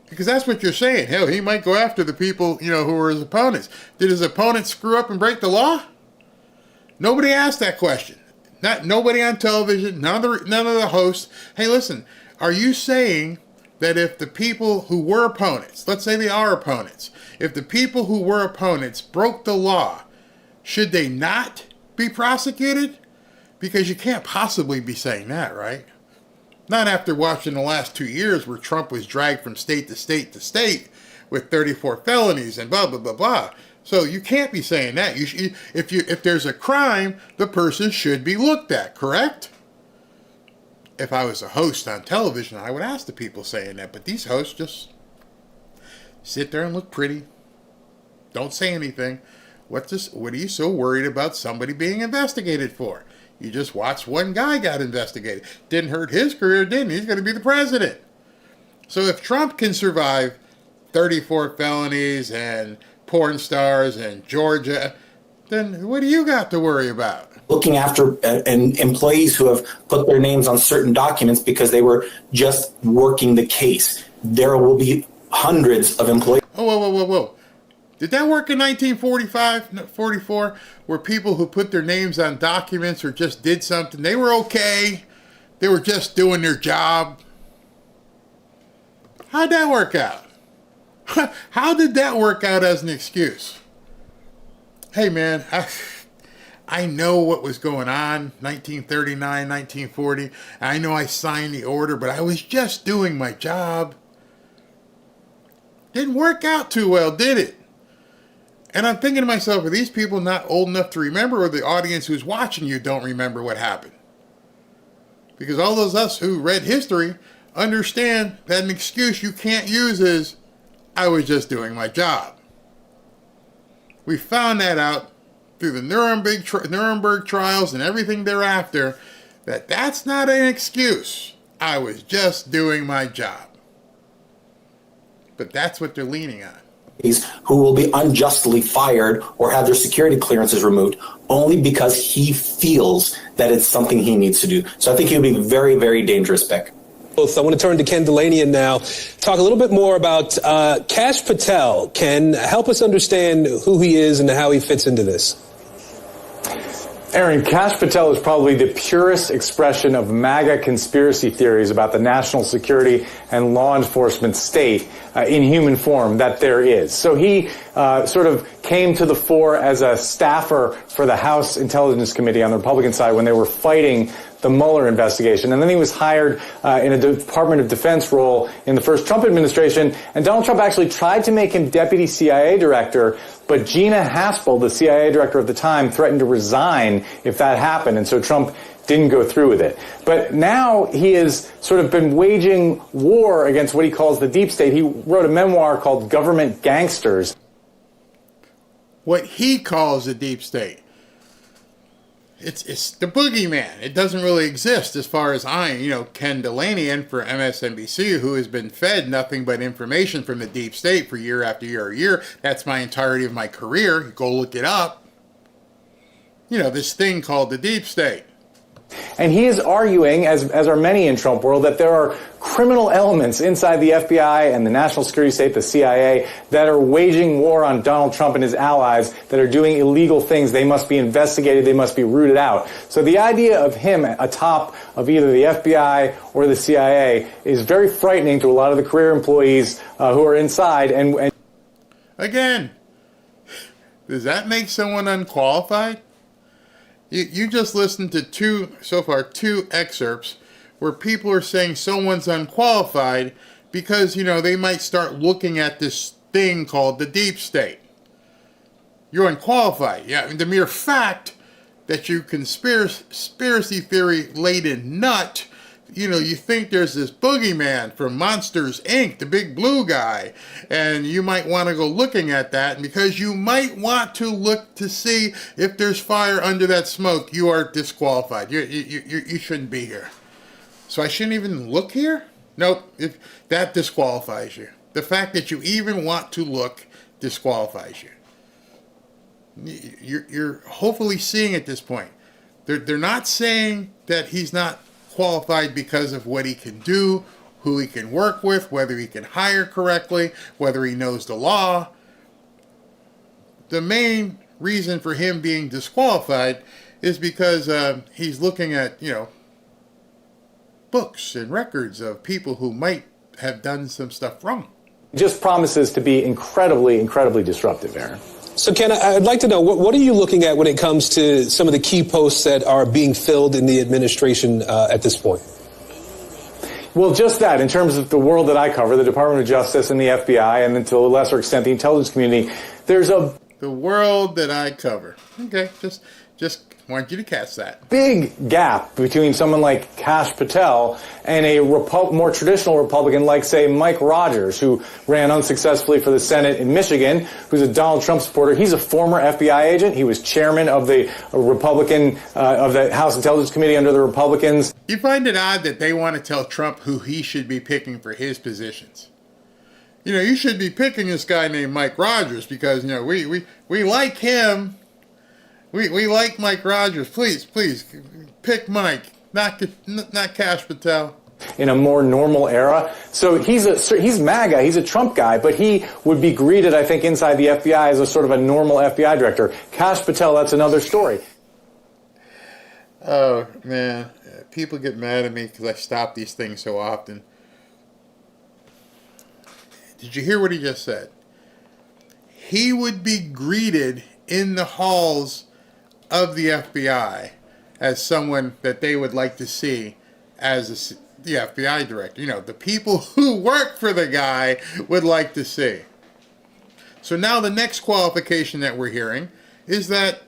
Because that's what you're saying. Hell, he might go after the people, who were his opponents. Did his opponents screw up and break the law? Nobody asked that question. Nobody on television, none of the hosts. Hey, listen, are you saying that if the people who were opponents, let's say they are opponents, if the people who were opponents broke the law, should they not be prosecuted? Because you can't possibly be saying that, right? Not after watching the last 2 years where Trump was dragged from state to state to state with 34 felonies and blah, blah, blah, blah. So you can't be saying that. If there's a crime, the person should be looked at, correct? If I was a host on television, I would ask the people saying that. But these hosts just sit there and look pretty. Don't say anything. What are you so worried about somebody being investigated for? You just watched one guy got investigated. Didn't hurt his career, didn't he? He's going to be the president. So if Trump can survive 34 felonies and porn stars and Georgia, then what do you got to worry about? Looking after employees who have put their names on certain documents because they were just working the case. There will be hundreds of employees. Oh, whoa. Did that work in 1945, 44, where people who put their names on documents or just did something, they were okay? They were just doing their job? How'd that work out? How did that work out as an excuse? Hey, man, I know what was going on, 1939, 1940. I know I signed the order, but I was just doing my job. Didn't work out too well, did it? And I'm thinking to myself, are these people not old enough to remember, or the audience who's watching you don't remember what happened? Because all those us who read history understand that an excuse you can't use is, I was just doing my job. We found that out through the Nuremberg trials and everything thereafter, that that's not an excuse. I was just doing my job. But that's what they're leaning on. Who will be unjustly fired or have their security clearances removed only because he feels that it's something he needs to do. So I think he'll be very, very dangerous, Beck. I want to turn to Ken Delanian now. Talk a little bit more about Kash Patel. Ken, help us understand who he is and how he fits into this. Aaron, Kash Patel is probably the purest expression of MAGA conspiracy theories about the national security and law enforcement state in human form that there is. So he sort of came to the fore as a staffer for the House Intelligence Committee on the Republican side when they were fighting the Mueller investigation. And then he was hired in a Department of Defense role in the first Trump administration. And Donald Trump actually tried to make him deputy CIA director, but Gina Haspel, the CIA director at the time, threatened to resign if that happened. And so Trump didn't go through with it. But now he has sort of been waging war against what he calls the deep state. He wrote a memoir called Government Gangsters. What he calls the deep state. It's the boogeyman. It doesn't really exist as far as Ken Delanian for MSNBC, who has been fed nothing but information from the deep state for year after year or year. That's my entirety of my career. Go look it up. This thing called the deep state. And he is arguing, as are many in Trump world, that there are criminal elements inside the FBI and the national security state, the CIA, that are waging war on Donald Trump and his allies, that are doing illegal things. They must be investigated. They must be rooted out. So the idea of him atop of either the FBI or the CIA is very frightening to a lot of the career employees who are inside. And again, does that make someone unqualified? You just listened to two excerpts where people are saying someone's unqualified because, they might start looking at this thing called the deep state. You're unqualified. Yeah, the mere fact that you conspiracy theory-laden nut, you think there's this boogeyman from Monsters, Inc., the big blue guy, and you might want to go looking at that, and because you might want to look to see if there's fire under that smoke, you are disqualified. You shouldn't be here. So I shouldn't even look here? Nope, that disqualifies you. The fact that you even want to look disqualifies you. You're hopefully seeing at this point. They're not saying that he's not qualified because of what he can do, who he can work with, whether he can hire correctly, whether he knows the law. The main reason for him being disqualified is because he's looking at, books and records of people who might have done some stuff wrong. Just promises to be incredibly, incredibly disruptive, Aaron. So, Ken, I'd like to know, what are you looking at when it comes to some of the key posts that are being filled in the administration at this point? Well, just that. In terms of the world that I cover, the Department of Justice and the FBI, and then to a lesser extent the intelligence community, the world that I cover. Okay, just I want you to catch that. Big gap between someone like Kash Patel and a more traditional Republican like, say, Mike Rogers, who ran unsuccessfully for the Senate in Michigan, who's a Donald Trump supporter. He's a former FBI agent. He was chairman of the Republican, of the House Intelligence Committee under the Republicans. You find it odd that they want to tell Trump who he should be picking for his positions. You know, you should be picking this guy named Mike Rogers because, you know, we like him. We like Mike Rogers. Please, pick Mike, not Kash Patel. In a more normal era. So he's MAGA, he's a Trump guy, but he would be greeted, I think, inside the FBI as a sort of a normal FBI director. Kash Patel, that's another story. Oh, man. People get mad at me because I stop these things so often. Did you hear what he just said? He would be greeted in the halls of the FBI as someone that they would like to see as the FBI director. You know, the people who work for the guy would like to see. So now the next qualification that we're hearing is that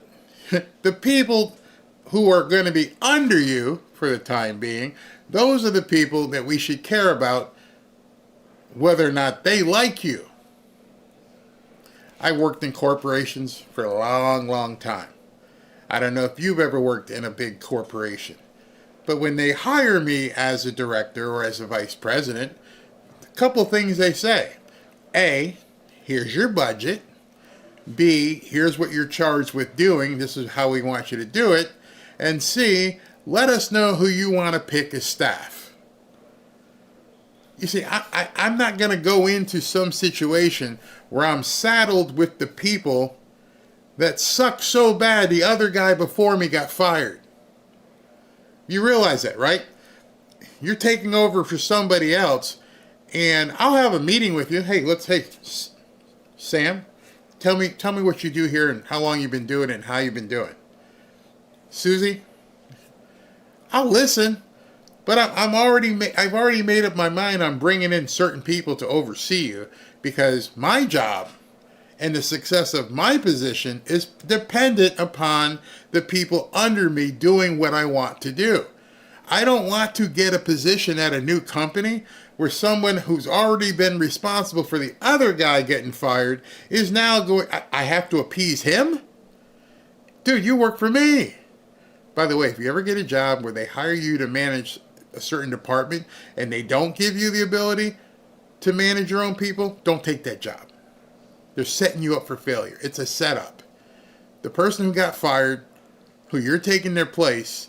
the people who are going to be under you for the time being, those are the people that we should care about whether or not they like you. I worked in corporations for a long, long time. I don't know if you've ever worked in a big corporation, but when they hire me as a director or as a vice president, a couple things they say. A, here's your budget. B, here's what you're charged with doing. This is how we want you to do it. And C, let us know who you want to pick as staff. You see, I'm not going to go into some situation where I'm saddled with the people that suck so bad the other guy before me got fired. You realize that, right? You're taking over for somebody else, and I'll have a meeting with you. Hey, Sam, tell me what you do here and how long you've been doing it and how you've been doing. Susie, I'll listen, but I've already made up my mind on bringing in certain people to oversee you because my job and the success of my position is dependent upon the people under me doing what I want to do. I don't want to get a position at a new company where someone who's already been responsible for the other guy getting fired is now going, I have to appease him? Dude, you work for me. By the way, if you ever get a job where they hire you to manage a certain department and they don't give you the ability to manage your own people, don't take that job. They're setting you up for failure. It's a setup. The person who got fired, who you're taking their place,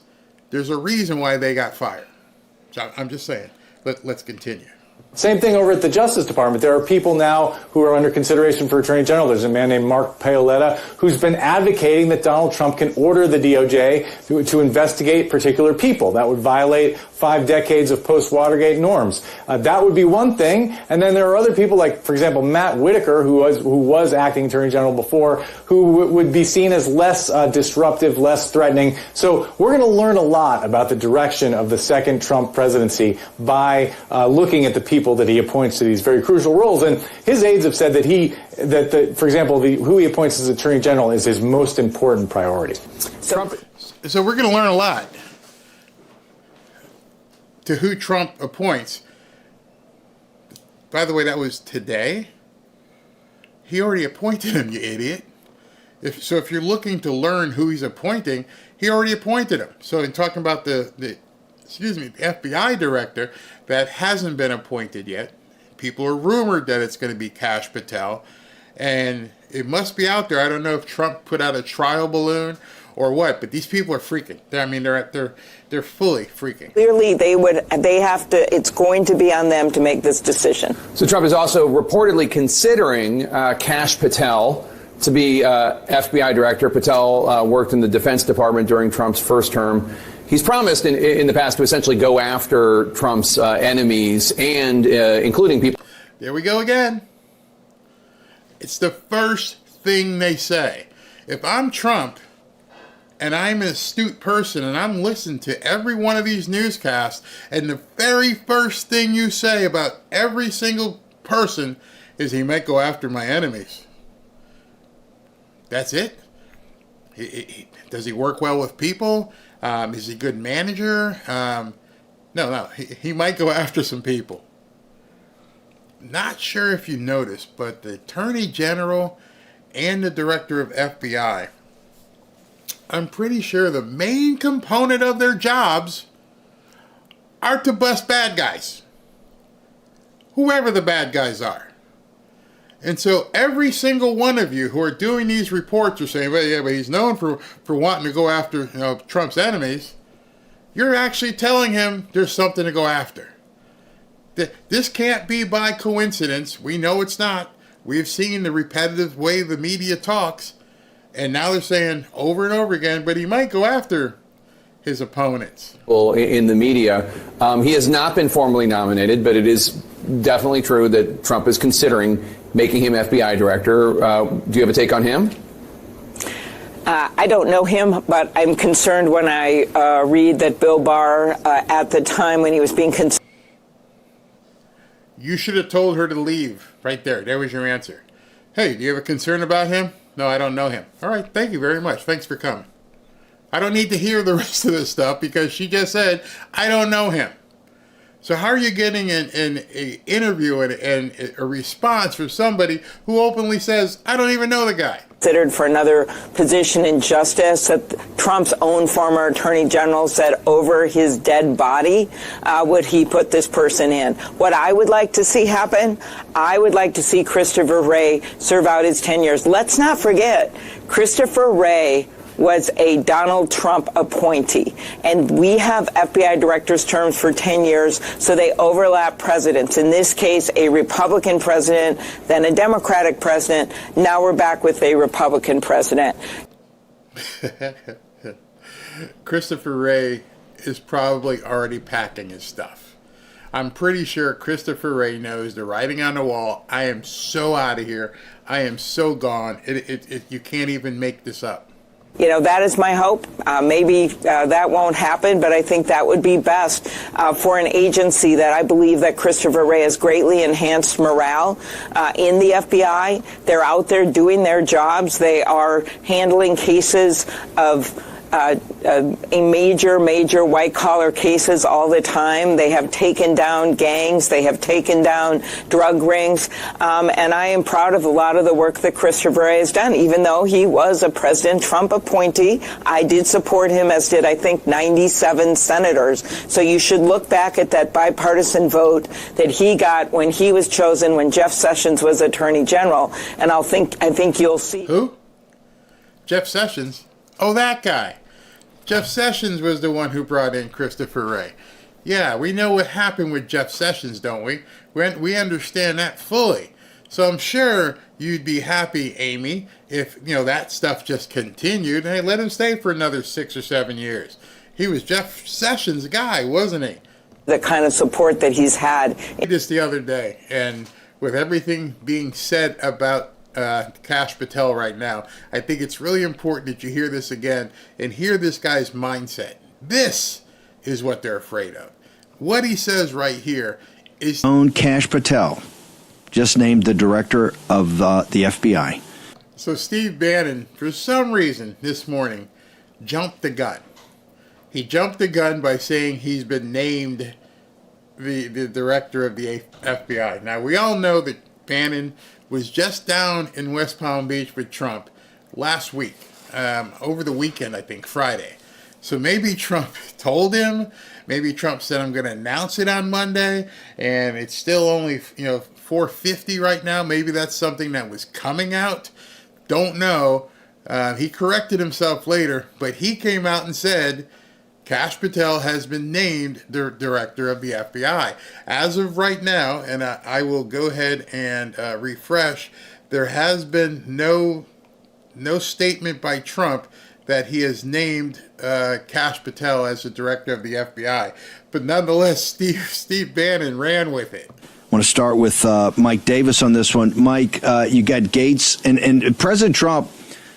there's a reason why they got fired. So I'm just saying, let's continue. Same thing over at the Justice Department. There are people now who are under consideration for Attorney General. There's a man named Mark Paoletta who's been advocating that Donald Trump can order the DOJ to investigate particular people. That would violate 5 decades of post-Watergate norms. That would be one thing. And then there are other people like, for example, Matt Whitaker, who was acting Attorney General before, who would be seen as less disruptive, less threatening. So we're going to learn a lot about the direction of the second Trump presidency by looking at the people that he appoints to these very crucial roles. And his aides have said that for example, who he appoints as Attorney General is his most important priority. So we're going to learn a lot to who Trump appoints. By the way, that was today. He already appointed him, you idiot. If you're looking to learn who he's appointing, he already appointed him. So in talking about the FBI director that hasn't been appointed yet, people are rumored that it's going to be Kash Patel, and it must be out there. I don't know if Trump put out a trial balloon or what, but these people are freaking. They're fully freaking. Clearly, it's going to be on them to make this decision. So Trump is also reportedly considering Kash Patel to be FBI director. Patel worked in the Defense Department during Trump's first term. He's promised in the past to essentially go after Trump's enemies and including people. There we go again. It's the first thing they say. If I'm Trump and I'm an astute person and I'm listening to every one of these newscasts and the very first thing you say about every single person is he might go after my enemies. That's it. Does he work well with people? Is he a good manager? No, he might go after some people. Not sure if you noticed, but the Attorney General and the Director of FBI, I'm pretty sure the main component of their jobs are to bust bad guys. Whoever the bad guys are. And so every single one of you who are doing these reports are saying, well, yeah, but he's known for wanting to go after Trump's enemies. You're actually telling him there's something to go after. This can't be by coincidence. We know it's not. We've seen the repetitive way the media talks. And now they're saying over and over again, but he might go after his opponents. Well, in the media, he has not been formally nominated, but it is definitely true that Trump is considering making him FBI director. Do you have a take on him? I don't know him, but I'm concerned when I read that Bill Barr, at the time when he was being considered. You should have told her to leave right there. There was your answer. Hey, do you have a concern about him? No, I don't know him. All right, thank you very much. Thanks for coming. I don't need to hear the rest of this stuff because she just said, I don't know him. So how are you getting an interview and a response from somebody who openly says, I don't even know the guy? Considered for another position in justice that Trump's own former attorney general said over his dead body would he put this person in. What I would like to see happen, I would like to see Christopher Wray serve out his 10 years. Let's not forget, Christopher Wray was a Donald Trump appointee. And we have FBI directors' terms for 10 years, so they overlap presidents. In this case, a Republican president, then a Democratic president. Now we're back with a Republican president. Christopher Wray is probably already packing his stuff. I'm pretty sure Christopher Wray knows the writing on the wall. I am so out of here. I am so gone. You can't even make this up. You know, that is my hope. Maybe that won't happen, but I think that would be best for an agency that I believe that Christopher Wray has greatly enhanced morale in the FBI. They're out there doing their jobs. They are handling cases of major white-collar cases all the time. They have taken down gangs. They have taken down drug rings. And I am proud of a lot of the work that Christopher Wray has done. Even though he was a President Trump appointee, I did support him, as did, I think, 97 senators. So you should look back at that bipartisan vote that he got when he was chosen, when Jeff Sessions was Attorney General. And I think you'll see. Who? Jeff Sessions? Oh, that guy. Jeff Sessions was the one who brought in Christopher Wray. Yeah, we know what happened with Jeff Sessions, don't we? We understand that fully. So I'm sure you'd be happy, Amy, if that stuff just continued. Hey, let him stay for another 6 or 7 years. He was Jeff Sessions' guy, wasn't he? The kind of support that he's had. Just the other day, and with everything being said about Kash Patel right now, I think it's really important that you hear this again and hear this guy's mindset. This is what they're afraid of. What he says right here is Kash Patel, just named the director of the FBI. So Steve Bannon, for some reason this morning, jumped the gun. He jumped the gun by saying he's been named the director of the FBI. Now, we all know that Bannon was just down in West Palm Beach with Trump last week, over the weekend, I think, Friday. So maybe Trump told him, maybe Trump said, I'm going to announce it on Monday, and it's still only, 4:50 right now. Maybe that's something that was coming out. Don't know. He corrected himself later, but he came out and said, Kash Patel has been named the director of the FBI. As of right now, and I will go ahead and refresh, there has been no statement by Trump that he has named Kash Patel as the director of the FBI. But nonetheless, Steve Bannon ran with it. I want to start with Mike Davis on this one. Mike, you got Gaetz and President Trump,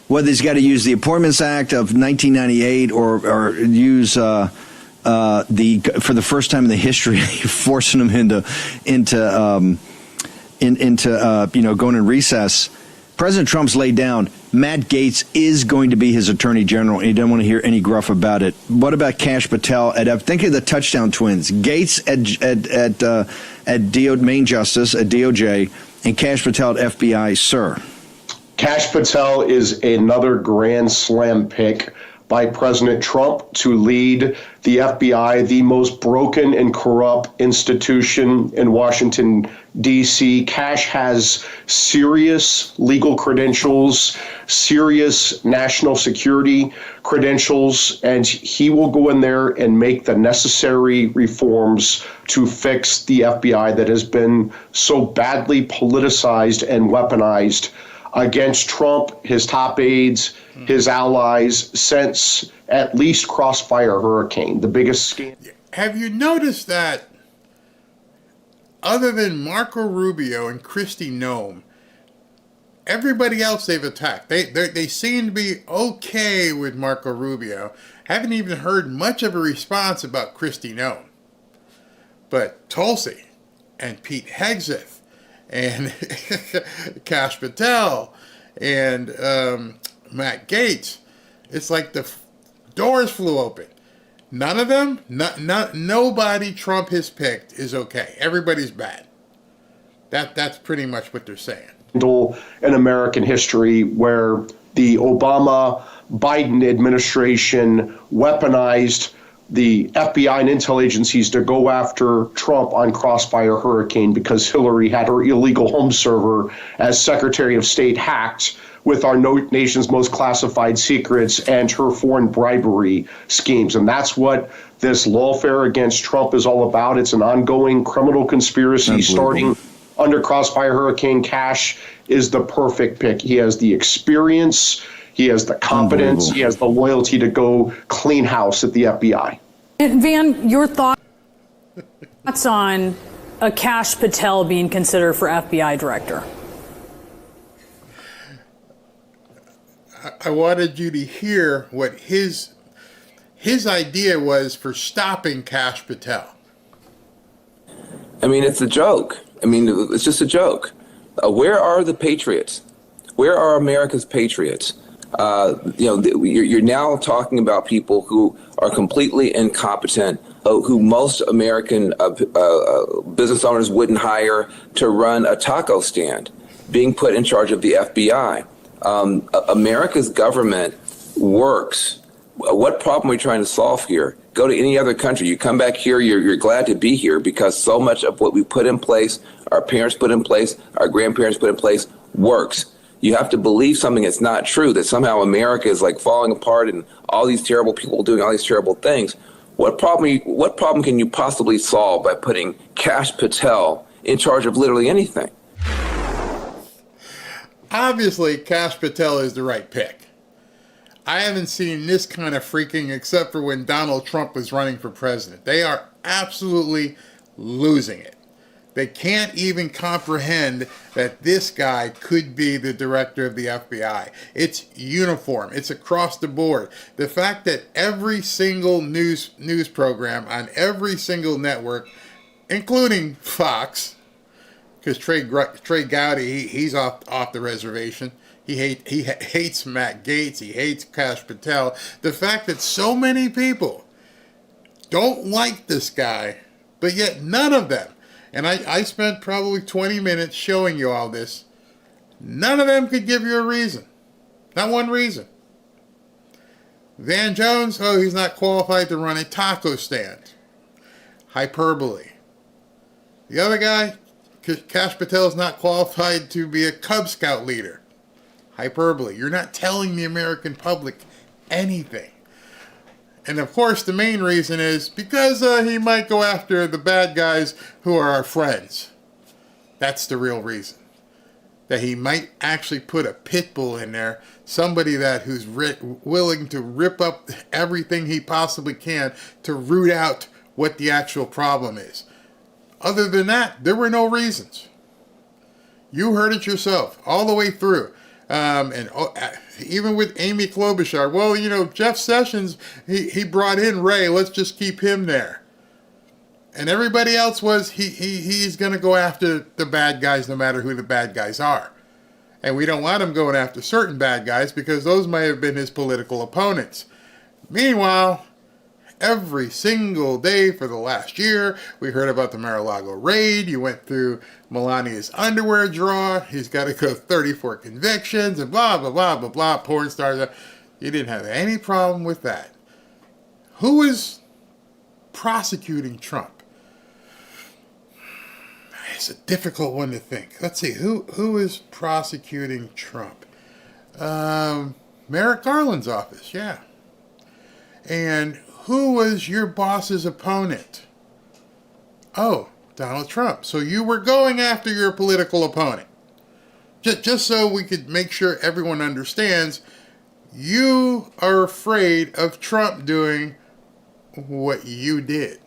whether he's got to use the Appointments Act of 1998 or use for the first time in the history forcing him into going in recess. President Trump's laid down Matt Gaetz is going to be his attorney general, and he doesn't want to hear any gruff about it. What about Kash Patel think of the touchdown twins. Gaetz at Main Justice at DOJ and Kash Patel at FBI, sir. Kash Patel is another grand slam pick by President Trump to lead the FBI, the most broken and corrupt institution in Washington, D.C. Kash has serious legal credentials, serious national security credentials, and he will go in there and make the necessary reforms to fix the FBI that has been so badly politicized and weaponized against Trump, his top aides, his allies, since at least Crossfire Hurricane, the biggest scandal. Have you noticed that other than Marco Rubio and Kristi Noem, everybody else they've attacked, they seem to be okay with Marco Rubio. Haven't even heard much of a response about Kristi Noem. But Tulsi and Pete Hegseth and Kash Patel and Matt Gaetz, it's like the doors flew open. None of them, nobody Trump has picked is okay. Everybody's bad. That's pretty much what they're saying. In American history where the Obama-Biden administration weaponized the FBI and intel agencies to go after Trump on Crossfire Hurricane because Hillary had her illegal home server as Secretary of State hacked with our nation's most classified secrets and her foreign bribery schemes. And that's what this lawfare against Trump is all about. It's an ongoing criminal conspiracy starting under Crossfire Hurricane. Kash is the perfect pick. He has the experience, he has the competence, he has the loyalty to go clean house at the FBI. And Van, your thoughts on a Kash Patel being considered for FBI director? I wanted you to hear what his idea was for stopping Kash Patel. I mean, it's a joke. I mean, it's just a joke. Where are the patriots? Where are America's patriots? You're now talking about people who are completely incompetent, who most American business owners wouldn't hire to run a taco stand, being put in charge of the FBI. America's government works. What problem are we trying to solve here? Go to any other country. You come back here, you're glad to be here because so much of what we put in place, our parents put in place, our grandparents put in place, works. You have to believe something that's not true, that somehow America is like falling apart and all these terrible people doing all these terrible things. What problem can you possibly solve by putting Kash Patel in charge of literally anything? Obviously, Kash Patel is the right pick. I haven't seen this kind of freaking except for when Donald Trump was running for president. They are absolutely losing it. They can't even comprehend that this guy could be the director of the FBI. It's uniform. It's across the board. The fact that every single news program on every single network, including Fox, because Trey Gowdy, he's off the reservation. He hates Matt Gaetz. He hates Kash Patel. The fact that so many people don't like this guy, but yet none of them, and I spent probably 20 minutes showing you all this, none of them could give you a reason. Not one reason. Van Jones, he's not qualified to run a taco stand. Hyperbole. The other guy, Kash Patel, is not qualified to be a Cub Scout leader. Hyperbole. You're not telling the American public anything. And of course, the main reason is because he might go after the bad guys who are our friends. That's the real reason. That he might actually put a pit bull in there, somebody who's willing to rip up everything he possibly can to root out what the actual problem is. Other than that, there were no reasons. You heard it yourself, all the way through. Even with Amy Klobuchar, Jeff Sessions, he brought in Ray, let's just keep him there. And everybody else was, he's going to go after the bad guys no matter who the bad guys are. And we don't want him going after certain bad guys because those may have been his political opponents. Meanwhile, every single day for the last year, we heard about the Mar-a-Lago raid. You went through Melania's underwear drawer. He's got to go 34 convictions and blah, blah, blah, blah, blah, porn stars. You didn't have any problem with that. Who is prosecuting Trump? It's a difficult one to think. Let's see, who is prosecuting Trump? Merrick Garland's office, yeah. And who was your boss's opponent? Oh, Donald Trump. So you were going after your political opponent. Just so we could make sure everyone understands, you are afraid of Trump doing what you did.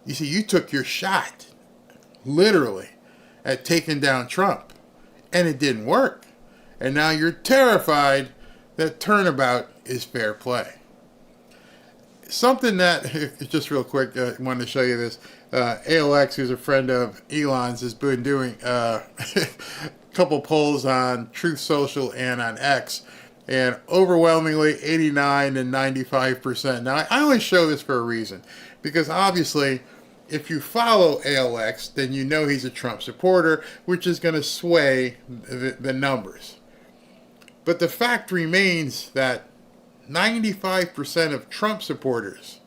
You see, you took your shot, literally, at taking down Trump, and it didn't work. And now you're terrified that turnabout is fair play. Something that, just real quick, I wanted to show you this. ALX, who's a friend of Elon's, has been doing a couple polls on Truth Social and on X, and overwhelmingly 89 and 95%. Now, I only show this for a reason, because obviously, if you follow ALX, then you know he's a Trump supporter, which is going to sway the numbers. But the fact remains that 95% of Trump supporters,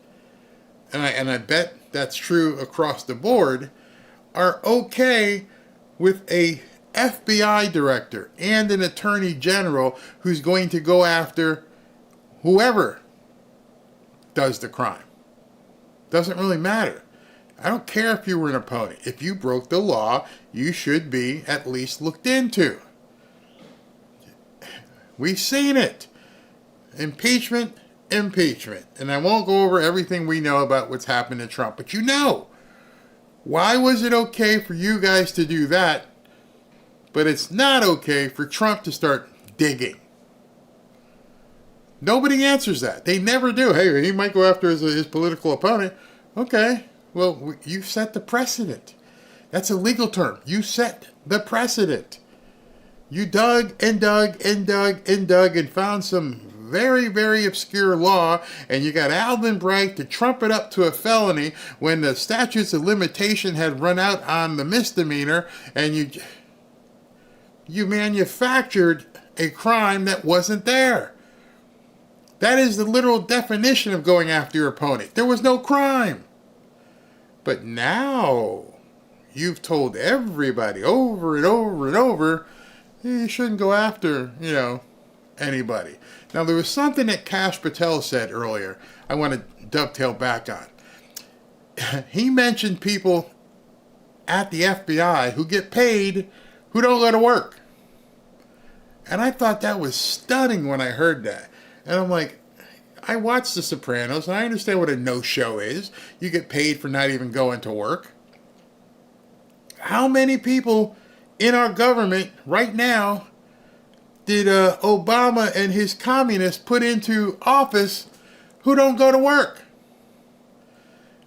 and I bet that's true across the board, are okay with a FBI director and an attorney general who's going to go after whoever does the crime. Doesn't really matter. I don't care if you were an opponent. If you broke the law, you should be at least looked into. We've seen it. Impeachment, impeachment. And I won't go over everything we know about what's happened to Trump, but you know. Why was it okay for you guys to do that, but it's not okay for Trump to start digging? Nobody answers that. They never do. Hey, he might go after his political opponent. Okay, well, you set the precedent. That's a legal term. You set the precedent. You dug and dug and dug and dug and found some very, very obscure law, and you got Alvin Bragg to trump it up to a felony when the statutes of limitation had run out on the misdemeanor, and you manufactured a crime that wasn't there. That is the literal definition of going after your opponent. There was no crime. But now you've told everybody over and over and over, you shouldn't go after, anybody. Now, there was something that Kash Patel said earlier I want to dovetail back on. He mentioned people at the FBI who get paid who don't go to work. And I thought that was stunning when I heard that. And I'm like, I watched The Sopranos, and I understand what a no-show is. You get paid for not even going to work. How many people in our government right now did Obama and his communists put into office who don't go to work?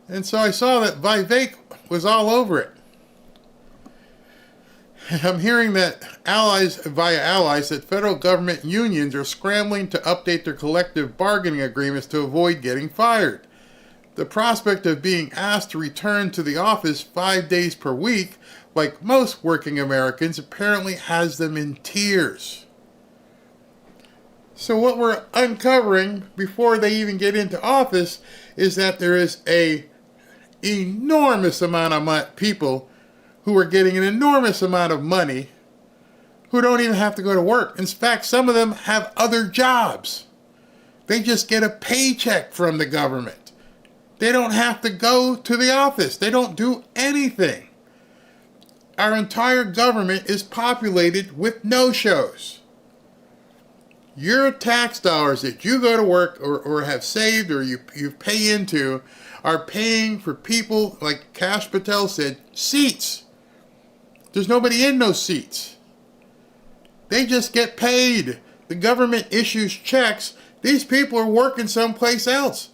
And so I saw that Vivek was all over it. I'm hearing that via allies, that federal government unions are scrambling to update their collective bargaining agreements to avoid getting fired. The prospect of being asked to return to the office 5 days per week, like most working Americans, apparently has them in tears. So what we're uncovering before they even get into office is that there is a enormous amount of people who are getting an enormous amount of money who don't even have to go to work. In fact, some of them have other jobs. They just get a paycheck from the government. They don't have to go to the office. They don't do anything. Our entire government is populated with no-shows. Your tax dollars that you go to work or have saved or you pay into are paying for people, like Kash Patel said, seats. There's nobody in those seats. They just get paid. The government issues checks. These people are working someplace else.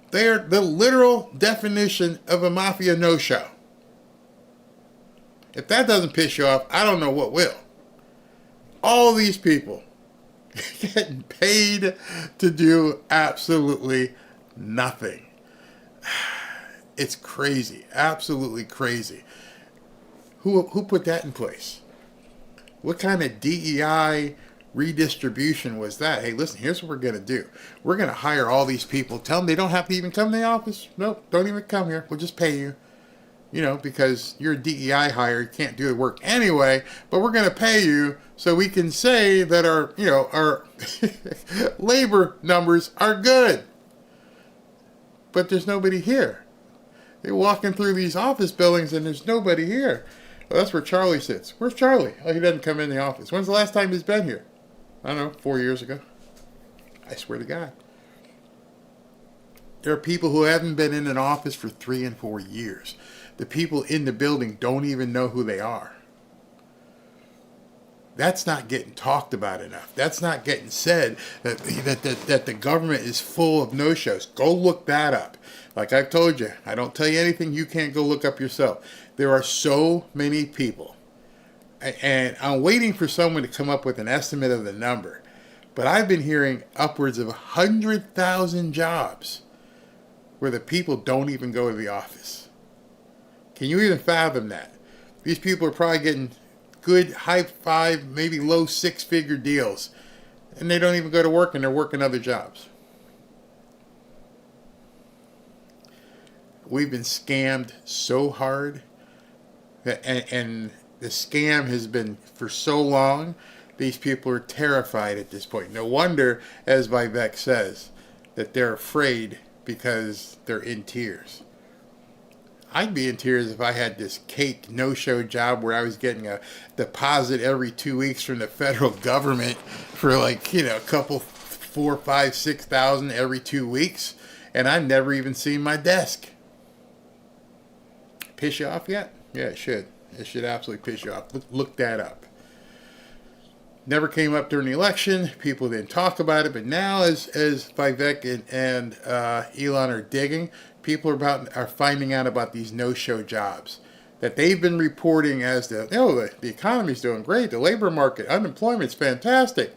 They are the literal definition of a mafia no-show. If that doesn't piss you off, I don't know what will. all these people getting paid to do absolutely nothing. It's crazy, absolutely crazy. Who put that in place? What kind of DEI redistribution was that? Hey, listen, here's what we're going to do. We're going to hire all these people. Tell them they don't have to even come to the office. Nope, don't even come here. We'll just pay you. You know, because you're a DEI hire, you can't do the work anyway, but we're going to pay you so we can say that our, you know, our labor numbers are good. But there's nobody here. They're walking through these office buildings and there's nobody here. Well, that's where Charlie sits. Where's Charlie? Oh, he doesn't come in the office. When's the last time he's been here? I don't know, 4 years ago. I swear to God. There are people who haven't been in an office for 3 and 4 years. The people in the building don't even know who they are. That's not getting talked about enough. That's not getting said that the government is full of no-shows. Go look that up. Like I've told you, I don't tell you anything you can't go look up yourself. There are so many people. And I'm waiting for someone to come up with an estimate of the number. But I've been hearing upwards of 100,000 jobs where the people don't even go to the office. Can you even fathom that? These people are probably getting good high 5, maybe low 6-figure deals. And they don't even go to work and they're working other jobs. We've been scammed so hard. And the scam has been for so long. These people are terrified at this point. No wonder, as Vivek says, that they're afraid because they're in tears. I'd be in tears if I had this cake no-show job where I was getting a deposit every 2 weeks from the federal government for like, you know, a couple, 4, 5, 6,000 every 2 weeks, and I've never even seen my desk. Piss you off yet? Yeah, it should. It should absolutely piss you off. Look that up. Never came up during the election. People didn't talk about it, but now as Vivek and Elon are digging, people are finding out about these no-show jobs that they've been reporting as the economy's doing great, the labor market, unemployment's fantastic.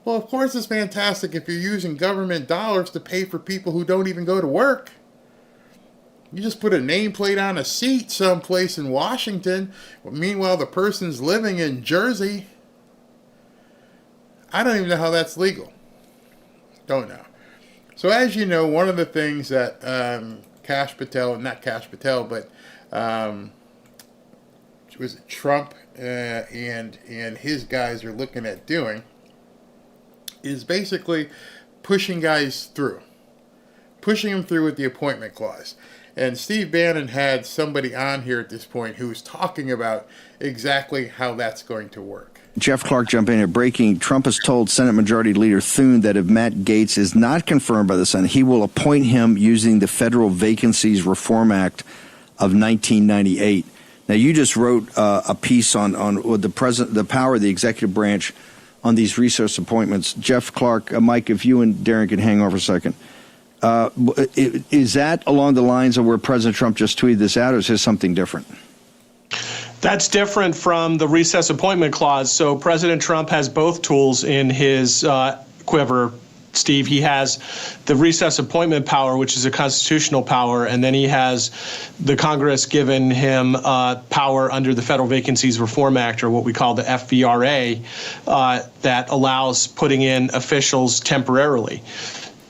Well, of course it's fantastic if you're using government dollars to pay for people who don't even go to work. You just put a nameplate on a seat someplace in Washington. Meanwhile, the person's living in Jersey. I don't even know how that's legal. Don't know. So as you know, one of the things that was it Trump and his guys are looking at doing is basically pushing guys through. Pushing them through with the appointment clause. And Steve Bannon had somebody on here at this point who was talking about exactly how that's going to work. Jeff Clark jumping in here. Breaking. Trump has told Senate Majority Leader Thune that if Matt Gaetz is not confirmed by the Senate, he will appoint him using the Federal Vacancies Reform Act of 1998. Now, you just wrote a piece on the power of the executive branch on these resource appointments. Jeff Clark, Mike, if you and Darren can hang on for a second. Is that along the lines of where President Trump just tweeted this out, or is this something different? That's different from the recess appointment clause. So President Trump has both tools in his quiver, Steve. He has the recess appointment power, which is a constitutional power, and then he has the Congress given him power under the Federal Vacancies Reform Act, or what we call the FVRA, that allows putting in officials temporarily.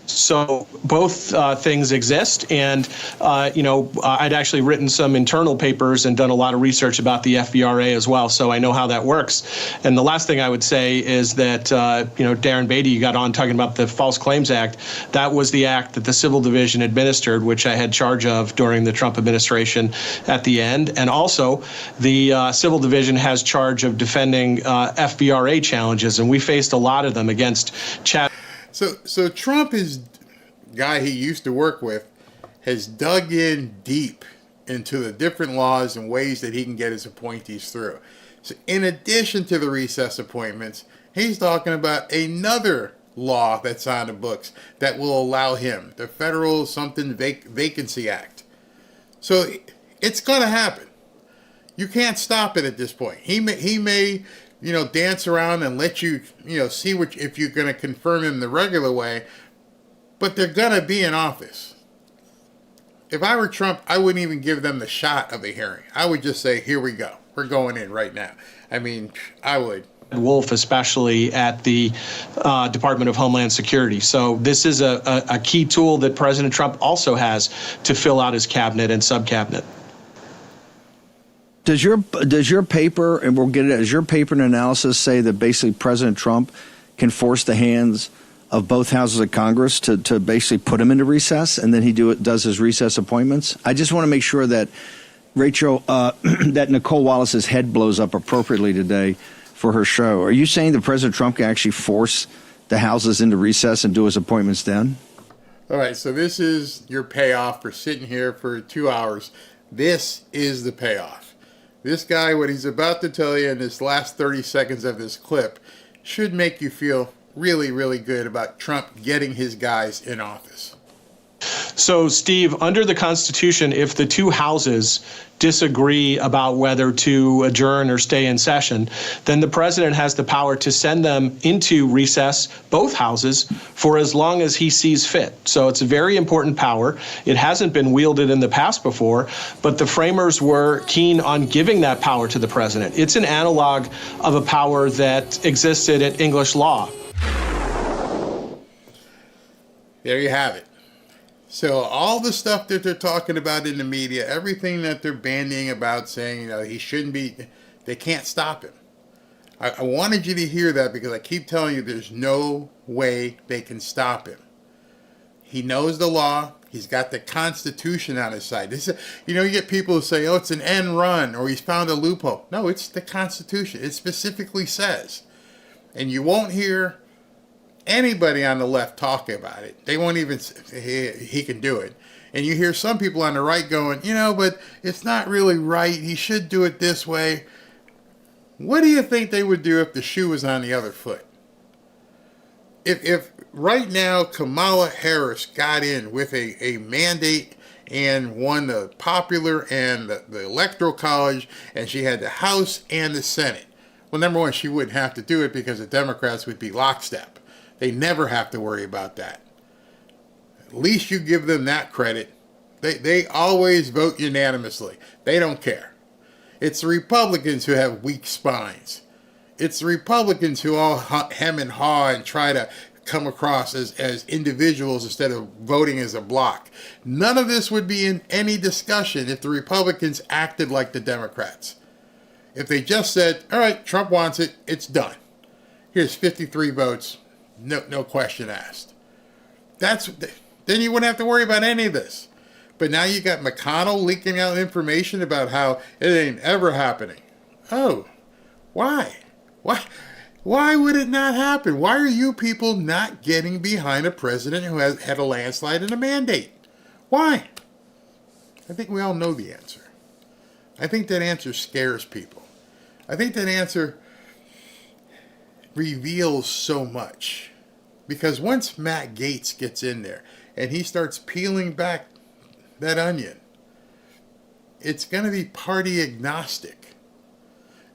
So both things exist, and I'd actually written some internal papers and done a lot of research about the FVRA as well, so I know how that works. And the last thing I would say is that Darren Beatty, you got on talking about the False Claims Act. That was the act that the Civil Division administered, which I had charge of during the Trump administration at the end, and also the Civil Division has charge of defending FVRA challenges, and we faced a lot of them against Chad. So Trump, his guy he used to work with, has dug in deep into the different laws and ways that he can get his appointees through. So in addition to the recess appointments, he's talking about another law that's on the books that will allow him, the Federal Vacancy Act. So it's going to happen. You can't stop it at this point. He may dance around and let you, see if you're going to confirm him the regular way. But they're going to be in office. If I were Trump, I wouldn't even give them the shot of a hearing. I would just say, here we go. We're going in right now. I mean, I would. Wolf, especially at the Department of Homeland Security. So this is a key tool that President Trump also has to fill out his cabinet and sub-cabinet. Does your paper, and we'll get it, does your paper and analysis say that basically President Trump can force the hands of both houses of Congress to basically put him into recess, and then he does his recess appointments? I just want to make sure that, Rachel, that Nicole Wallace's head blows up appropriately today for her show. Are you saying that President Trump can actually force the houses into recess and do his appointments then? All right, so this is your payoff for sitting here for 2 hours. This is the payoff. This guy, what he's about to tell you in this last 30 seconds of this clip, should make you feel really, really good about Trump getting his guys in office. So, Steve, under the Constitution, if the two houses disagree about whether to adjourn or stay in session, then the president has the power to send them into recess, both houses, for as long as he sees fit. So it's a very important power. It hasn't been wielded in the past before, but the framers were keen on giving that power to the president. It's an analog of a power that existed in English law. There you have it. So all the stuff that they're talking about in the media, everything that they're bandying about, saying he shouldn't be, they can't stop him. I wanted you to hear that because I keep telling you there's no way they can stop him. He knows the law. He's got the Constitution on his side. This is, you get people who say, it's an end run or he's found a loophole. No, it's the Constitution. It specifically says. And you won't hear anybody on the left talking about it. They won't even say he can do it. And you hear some people on the right going, but it's not really right. He should do it this way. What do you think they would do if the shoe was on the other foot? If right now Kamala Harris got in with a mandate and won the popular and the electoral college, and she had the House and the Senate. Well, number one, she wouldn't have to do it because the Democrats would be lockstep. They never have to worry about that. At least you give them that credit. They always vote unanimously. They don't care. It's the Republicans who have weak spines. It's the Republicans who all hem and haw and try to come across as individuals instead of voting as a block. None of this would be in any discussion if the Republicans acted like the Democrats. If they just said, all right, Trump wants it, it's done. Here's 53 votes. No question asked. Then you wouldn't have to worry about any of this. But now you got McConnell leaking out information about how it ain't ever happening. Oh, why? Why would it not happen? Why are you people not getting behind a president who has had a landslide and a mandate? Why? I think we all know the answer. I think that answer scares people. I think that answer reveals so much. Because once Matt Gaetz gets in there and he starts peeling back that onion, it's going to be party agnostic.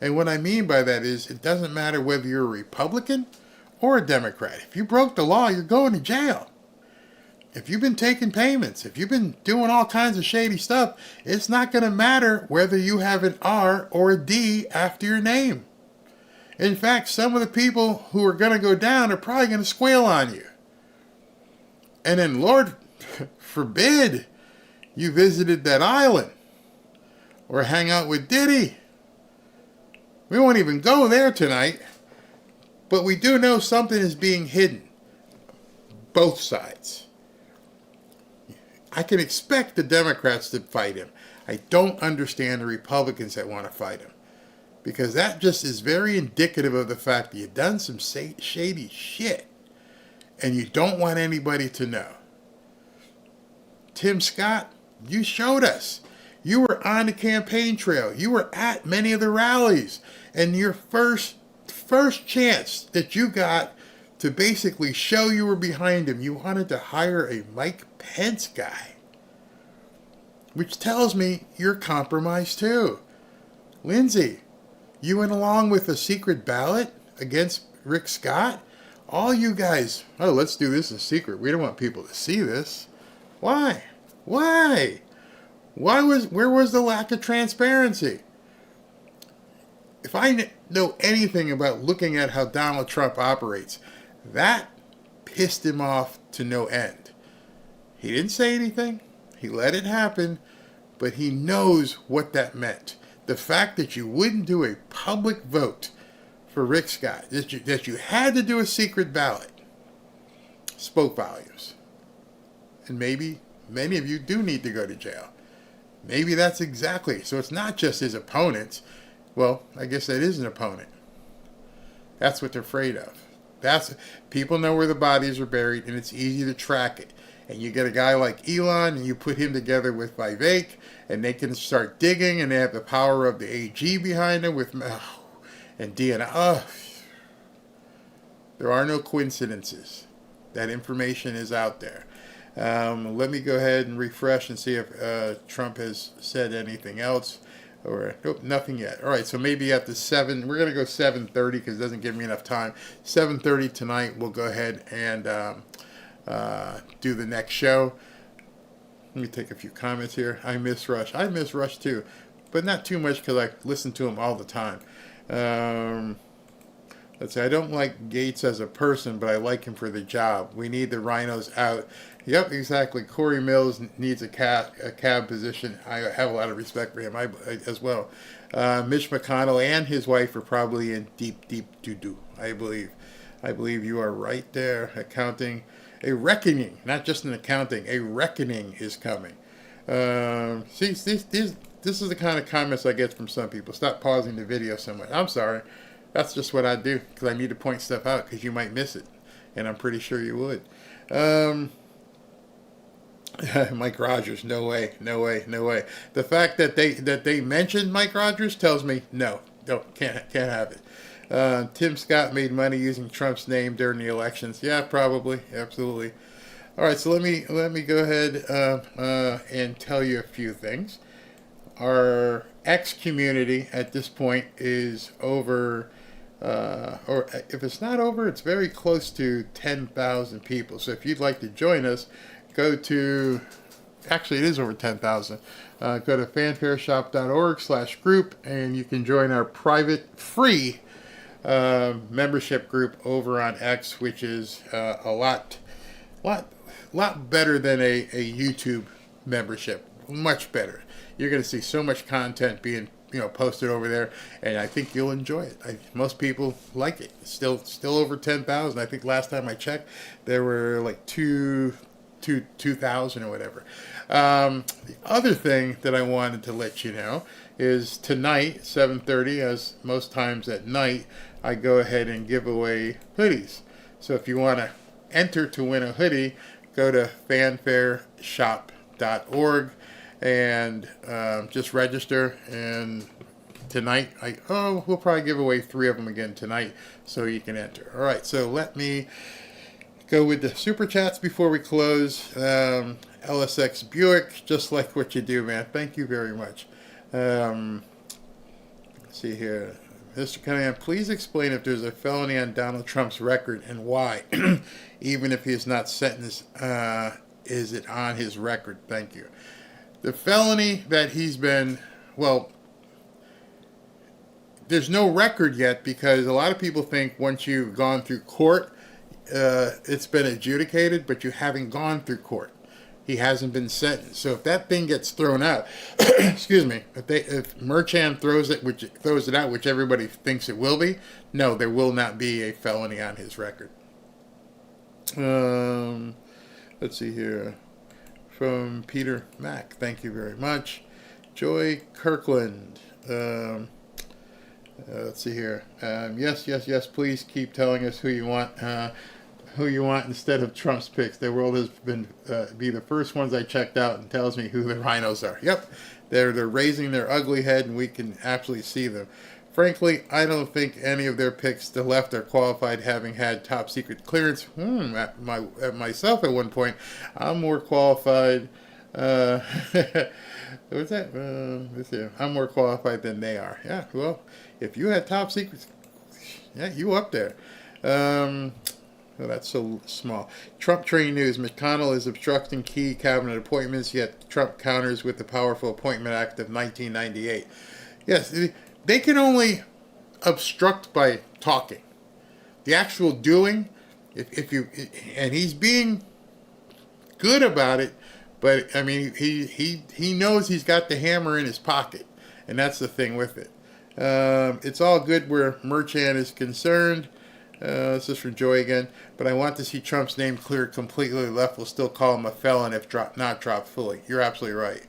And what I mean by that is it doesn't matter whether you're a Republican or a Democrat. If you broke the law, you're going to jail. If you've been taking payments, if you've been doing all kinds of shady stuff, it's not going to matter whether you have an R or a D after your name. In fact, some of the people who are going to go down are probably going to squeal on you. And then, Lord forbid, you visited that island or hang out with Diddy. We won't even go there tonight. But we do know something is being hidden. Both sides. I can expect the Democrats to fight him. I don't understand the Republicans that want to fight him. Because that just is very indicative of the fact that you've done some shady shit. And you don't want anybody to know. Tim Scott, you showed us. You were on the campaign trail. You were at many of the rallies. And your first chance that you got to basically show you were behind him, you wanted to hire a Mike Pence guy. Which tells me you're compromised too. Lindsay, You went along with a secret ballot against Rick Scott? All you guys, oh, let's do this in secret. We don't want people to see this. Why? Why? Where was the lack of transparency? If I know anything about looking at how Donald Trump operates, that pissed him off to no end. He didn't say anything. He let it happen, but he knows what that meant. The fact that you wouldn't do a public vote for Rick Scott, that you had to do a secret ballot, spoke volumes. And maybe many of you do need to go to jail. Maybe that's exactly. So it's not just his opponents. Well, I guess that is an opponent. That's what they're afraid of. People know where the bodies are buried, and it's easy to track it. And you get a guy like Elon, and you put him together with Vivek, and they can start digging, and they have the power of the AG behind them with and DNA. There are no coincidences. That information is out there. Let me go ahead and refresh and see if Trump has said anything else. Or nope, nothing yet. All right, so maybe at the 7, we're going to go 7:30 because it doesn't give me enough time. 7:30 tonight, we'll go ahead and do the next show. Let me take a few comments here. I miss Rush. I miss Rush too, but not too much because I listen to him all the time. Let's say I don't like Gates as a person, but I like him for the job. We need the rhinos out. Yep, exactly. Corey Mills needs a cab position. I have a lot of respect for him as well. Mitch McConnell and his wife are probably in deep doo-doo, I believe. I believe you are right there. Accounting, a reckoning, not just an accounting, a reckoning is coming. See, this is the kind of comments I get from some people. Stop pausing the video so much. I'm sorry. That's just what I do because I need to point stuff out because you might miss it. And I'm pretty sure you would. Mike Rogers, no way. The fact that they mentioned Mike Rogers tells me no, can't have it. Tim Scott made money using Trump's name during the elections. Yeah, probably, absolutely. All right, so let me go ahead and tell you a few things. Our X community at this point is over, or if it's not over, it's very close to 10,000 people. So if you'd like to join us, go to, actually it is over 10,000. Go to fanfareshop.org/group and you can join our private free membership group over on X, which is a lot better than a YouTube membership. Much better. You're going to see so much content being posted over there, and I think you'll enjoy it. Most people like it. It's still over 10,000. I think last time I checked, there were like 2,000 or whatever. The other thing that I wanted to let you know is tonight, 7:30, as most times at night, I go ahead and give away hoodies. So if you want to enter to win a hoodie, go to fanfareshop.org and just register. And tonight, we'll probably give away 3 of them again tonight so you can enter. All right, so let me go with the super chats before we close. LSX Buick, just like what you do, man. Thank you very much. Let's see here. Mr. Cunningham, please explain if there's a felony on Donald Trump's record and why. Even if he is not sentenced, is it on his record? Thank you. The felony that he's been, there's no record yet because a lot of people think once you've gone through court, it's been adjudicated, but you haven't gone through court. He hasn't been sentenced. So if that thing gets thrown out, excuse me, if Merchan throws it out, which everybody thinks it will be, no, there will not be a felony on his record. Let's see here. From Peter Mack, thank you very much. Joy Kirkland. Let's see here. Yes, please keep telling us who you want instead of Trump's picks. The world has been be the first ones I checked out and tells me who the rhinos are. Yep, they're raising their ugly head and we can actually see them. Frankly, I don't think any of their picks to the left are qualified, having had top secret clearance. Myself at one point, I'm more qualified What's that? Let's see. I'm more qualified than they are. Yeah, well, if you had top secrets, yeah, you up there. Oh, that's so small. Trump train news. McConnell is obstructing key cabinet appointments, yet Trump counters with the powerful Appointment Act of 1998. Yes, they can only obstruct by talking. The actual doing, if you, and he's being good about it, but I mean, he knows he's got the hammer in his pocket, and that's the thing with it. It's all good where Merchant is concerned. This is from Joy again. But I want to see Trump's name cleared completely. The left will still call him a felon if not dropped fully. You're absolutely right.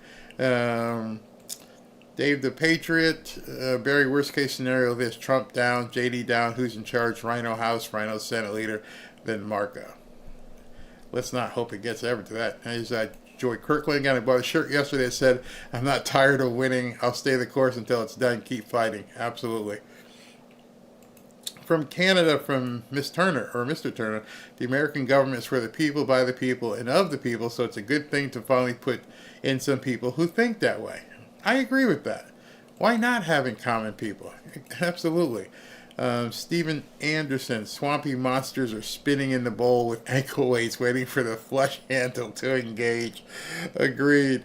Dave the Patriot. Barry, worst case scenario this. Trump down, JD down. Who's in charge? Rhino House, Rhino Senate Leader, then Marco. Let's not hope it gets ever to that. There's Joy Kirkland. I bought a shirt yesterday that said, I'm not tired of winning. I'll stay the course until it's done. Keep fighting. Absolutely. From Canada, from Miss Turner, or Mr. Turner, the American government is for the people, by the people, and of the people, so it's a good thing to finally put in some people who think that way. I agree with that. Why not having common people? Absolutely. Stephen Anderson, swampy monsters are spinning in the bowl with ankle weights, waiting for the flush handle to engage. Agreed.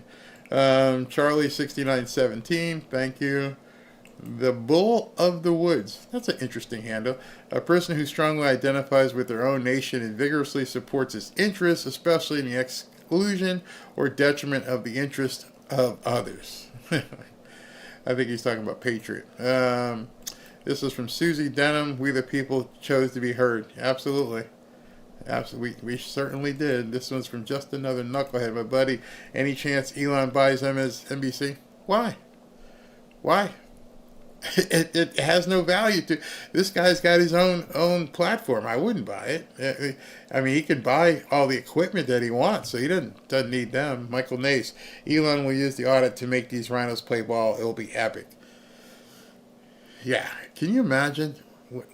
Charlie6917, thank you. The Bull of the Woods. That's an interesting handle. A person who strongly identifies with their own nation and vigorously supports its interests, especially in the exclusion or detriment of the interest of others. I think he's talking about Patriot. This is from Susie Denham. We the people chose to be heard. Absolutely. Absolutely. We certainly did. This one's from Just Another Knucklehead. My buddy, any chance Elon buys MSNBC? Why? Why? It has no value to this guy's got his own platform. I wouldn't buy it. I mean, he can buy all the equipment that he wants, so he doesn't need them. Michael Nace, Elon will use the audit to make these rhinos play ball. It'll be epic. Yeah, can you imagine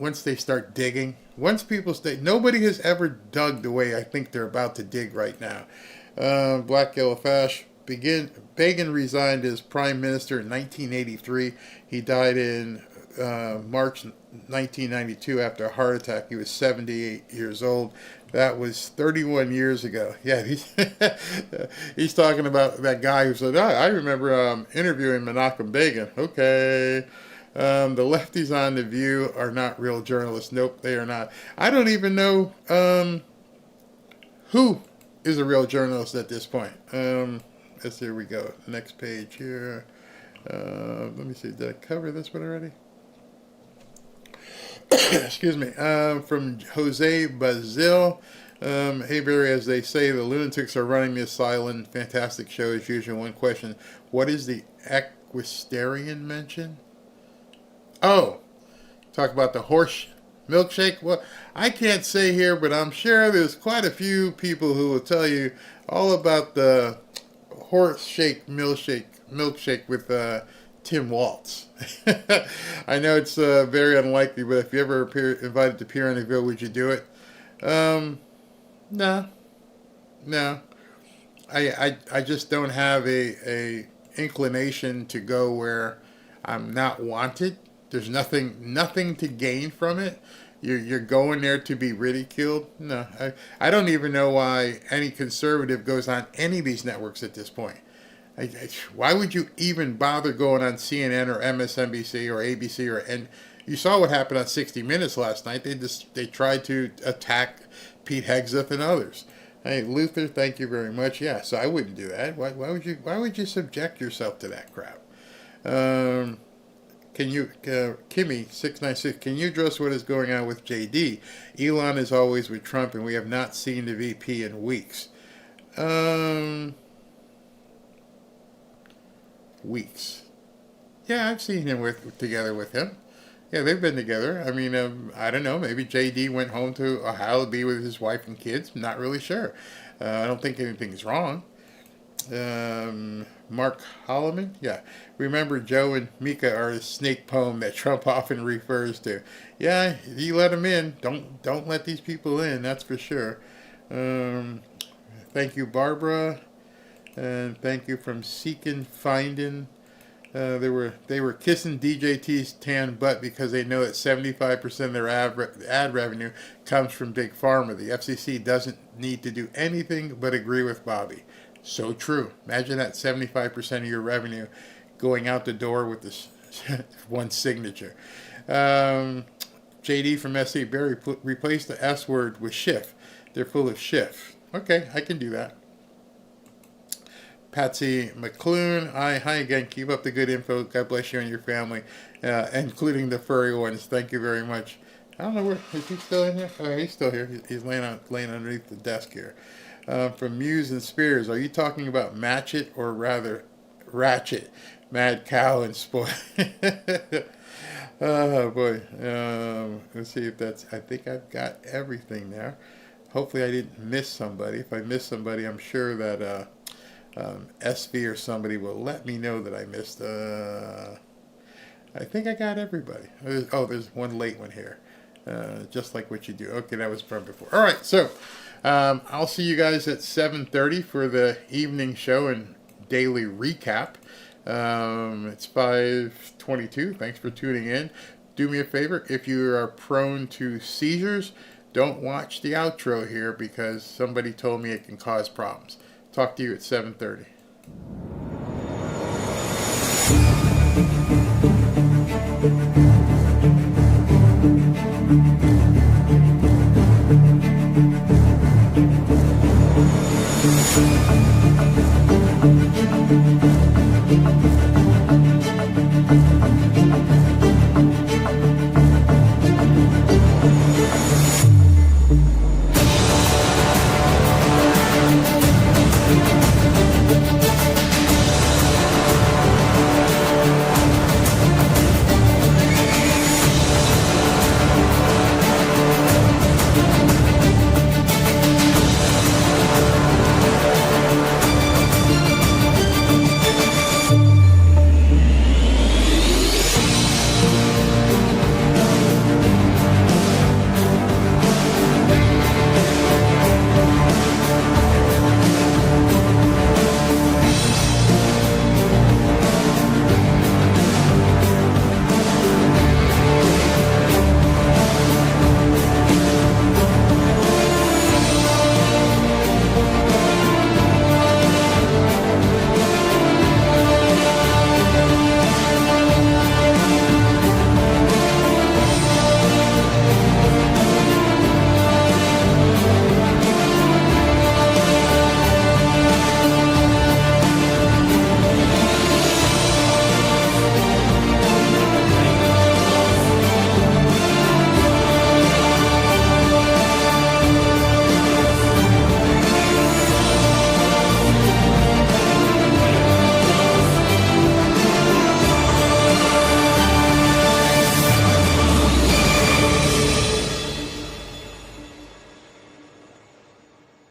once they start digging? Once people nobody has ever dug the way I think they're about to dig right now. Black Yellow Fash. Begin resigned as prime minister in 1983. He died in March 1992 after a heart attack. He was 78 years old. That was 31 years ago. Yeah, he's talking about that guy who said, I remember interviewing Menachem Begin. Okay. The lefties on The View are not real journalists. Nope, they are not. I don't even know who is a real journalist at this point. Here we go. Next page here. Let me see. Did I cover this one already? Excuse me. From Jose Bazil. Hey, Barry, as they say, the lunatics are running the asylum. Fantastic show as usual. One question. What is the equestrian mention? Oh, talk about the horse milkshake. Well, I can't say here, but I'm sure there's quite a few people who will tell you all about the horse shake milkshake with Tim Waltz. I know it's very unlikely, but if you ever invited to appear on the Ville, would you do it? No. I just don't have a inclination to go where I'm not wanted. There's nothing to gain from it. You're going there to be ridiculed. No, I don't even know why any conservative goes on any of these networks at this point. Why would you even bother going on CNN or MSNBC or ABC and you saw what happened on 60 Minutes last night. They tried to attack Pete Hegseth and others. Hey, Luther, thank you very much. Yeah, so I wouldn't do that. Why would you subject yourself to that crap? Can you, Kimmy696, can you address what is going on with JD? Elon is always with Trump, and we have not seen the VP in weeks. Weeks. Yeah, I've seen him together with him. Yeah, they've been together. I mean, I don't know. Maybe JD went home to Ohio to be with his wife and kids. I'm not really sure. I don't think anything's wrong. Mark Holloman, yeah. Remember, Joe and Mika are a snake poem that Trump often refers to. Yeah, he let them in. Don't let these people in. That's for sure. Thank you, Barbara. And thank you from Seekin' Findin'. They were kissing DJT's tan butt because they know that 75% of their ad revenue comes from Big Pharma. The FCC doesn't need to do anything but agree with Bobby. So true. Imagine that 75% of your revenue going out the door with this one signature. JD from S.A. Barry replace the S word with Schiff. They're full of Schiff. Okay, I can do that. Patsy McClune, hi again. Keep up the good info. God bless you and your family, including the furry ones. Thank you very much. I don't know where is he still in here. Oh, he's still here. He's laying underneath the desk here. From Muse and Spears, are you talking about Matchit or rather Ratchet? Mad Cow and Spoil. Oh boy. Let's see if that's. I think I've got everything there. Hopefully I didn't miss somebody. If I missed somebody, I'm sure that SV or somebody will let me know that I missed. I think I got everybody. There's one late one here. Just like what you do. Okay, that was from before. All right, so I'll see you guys at 7:30 for the evening show and daily recap. It's 5:22. Thanks for tuning in. Do me a favor, if you are prone to seizures, don't watch the outro here because somebody told me it can cause problems. Talk to you at 7:30.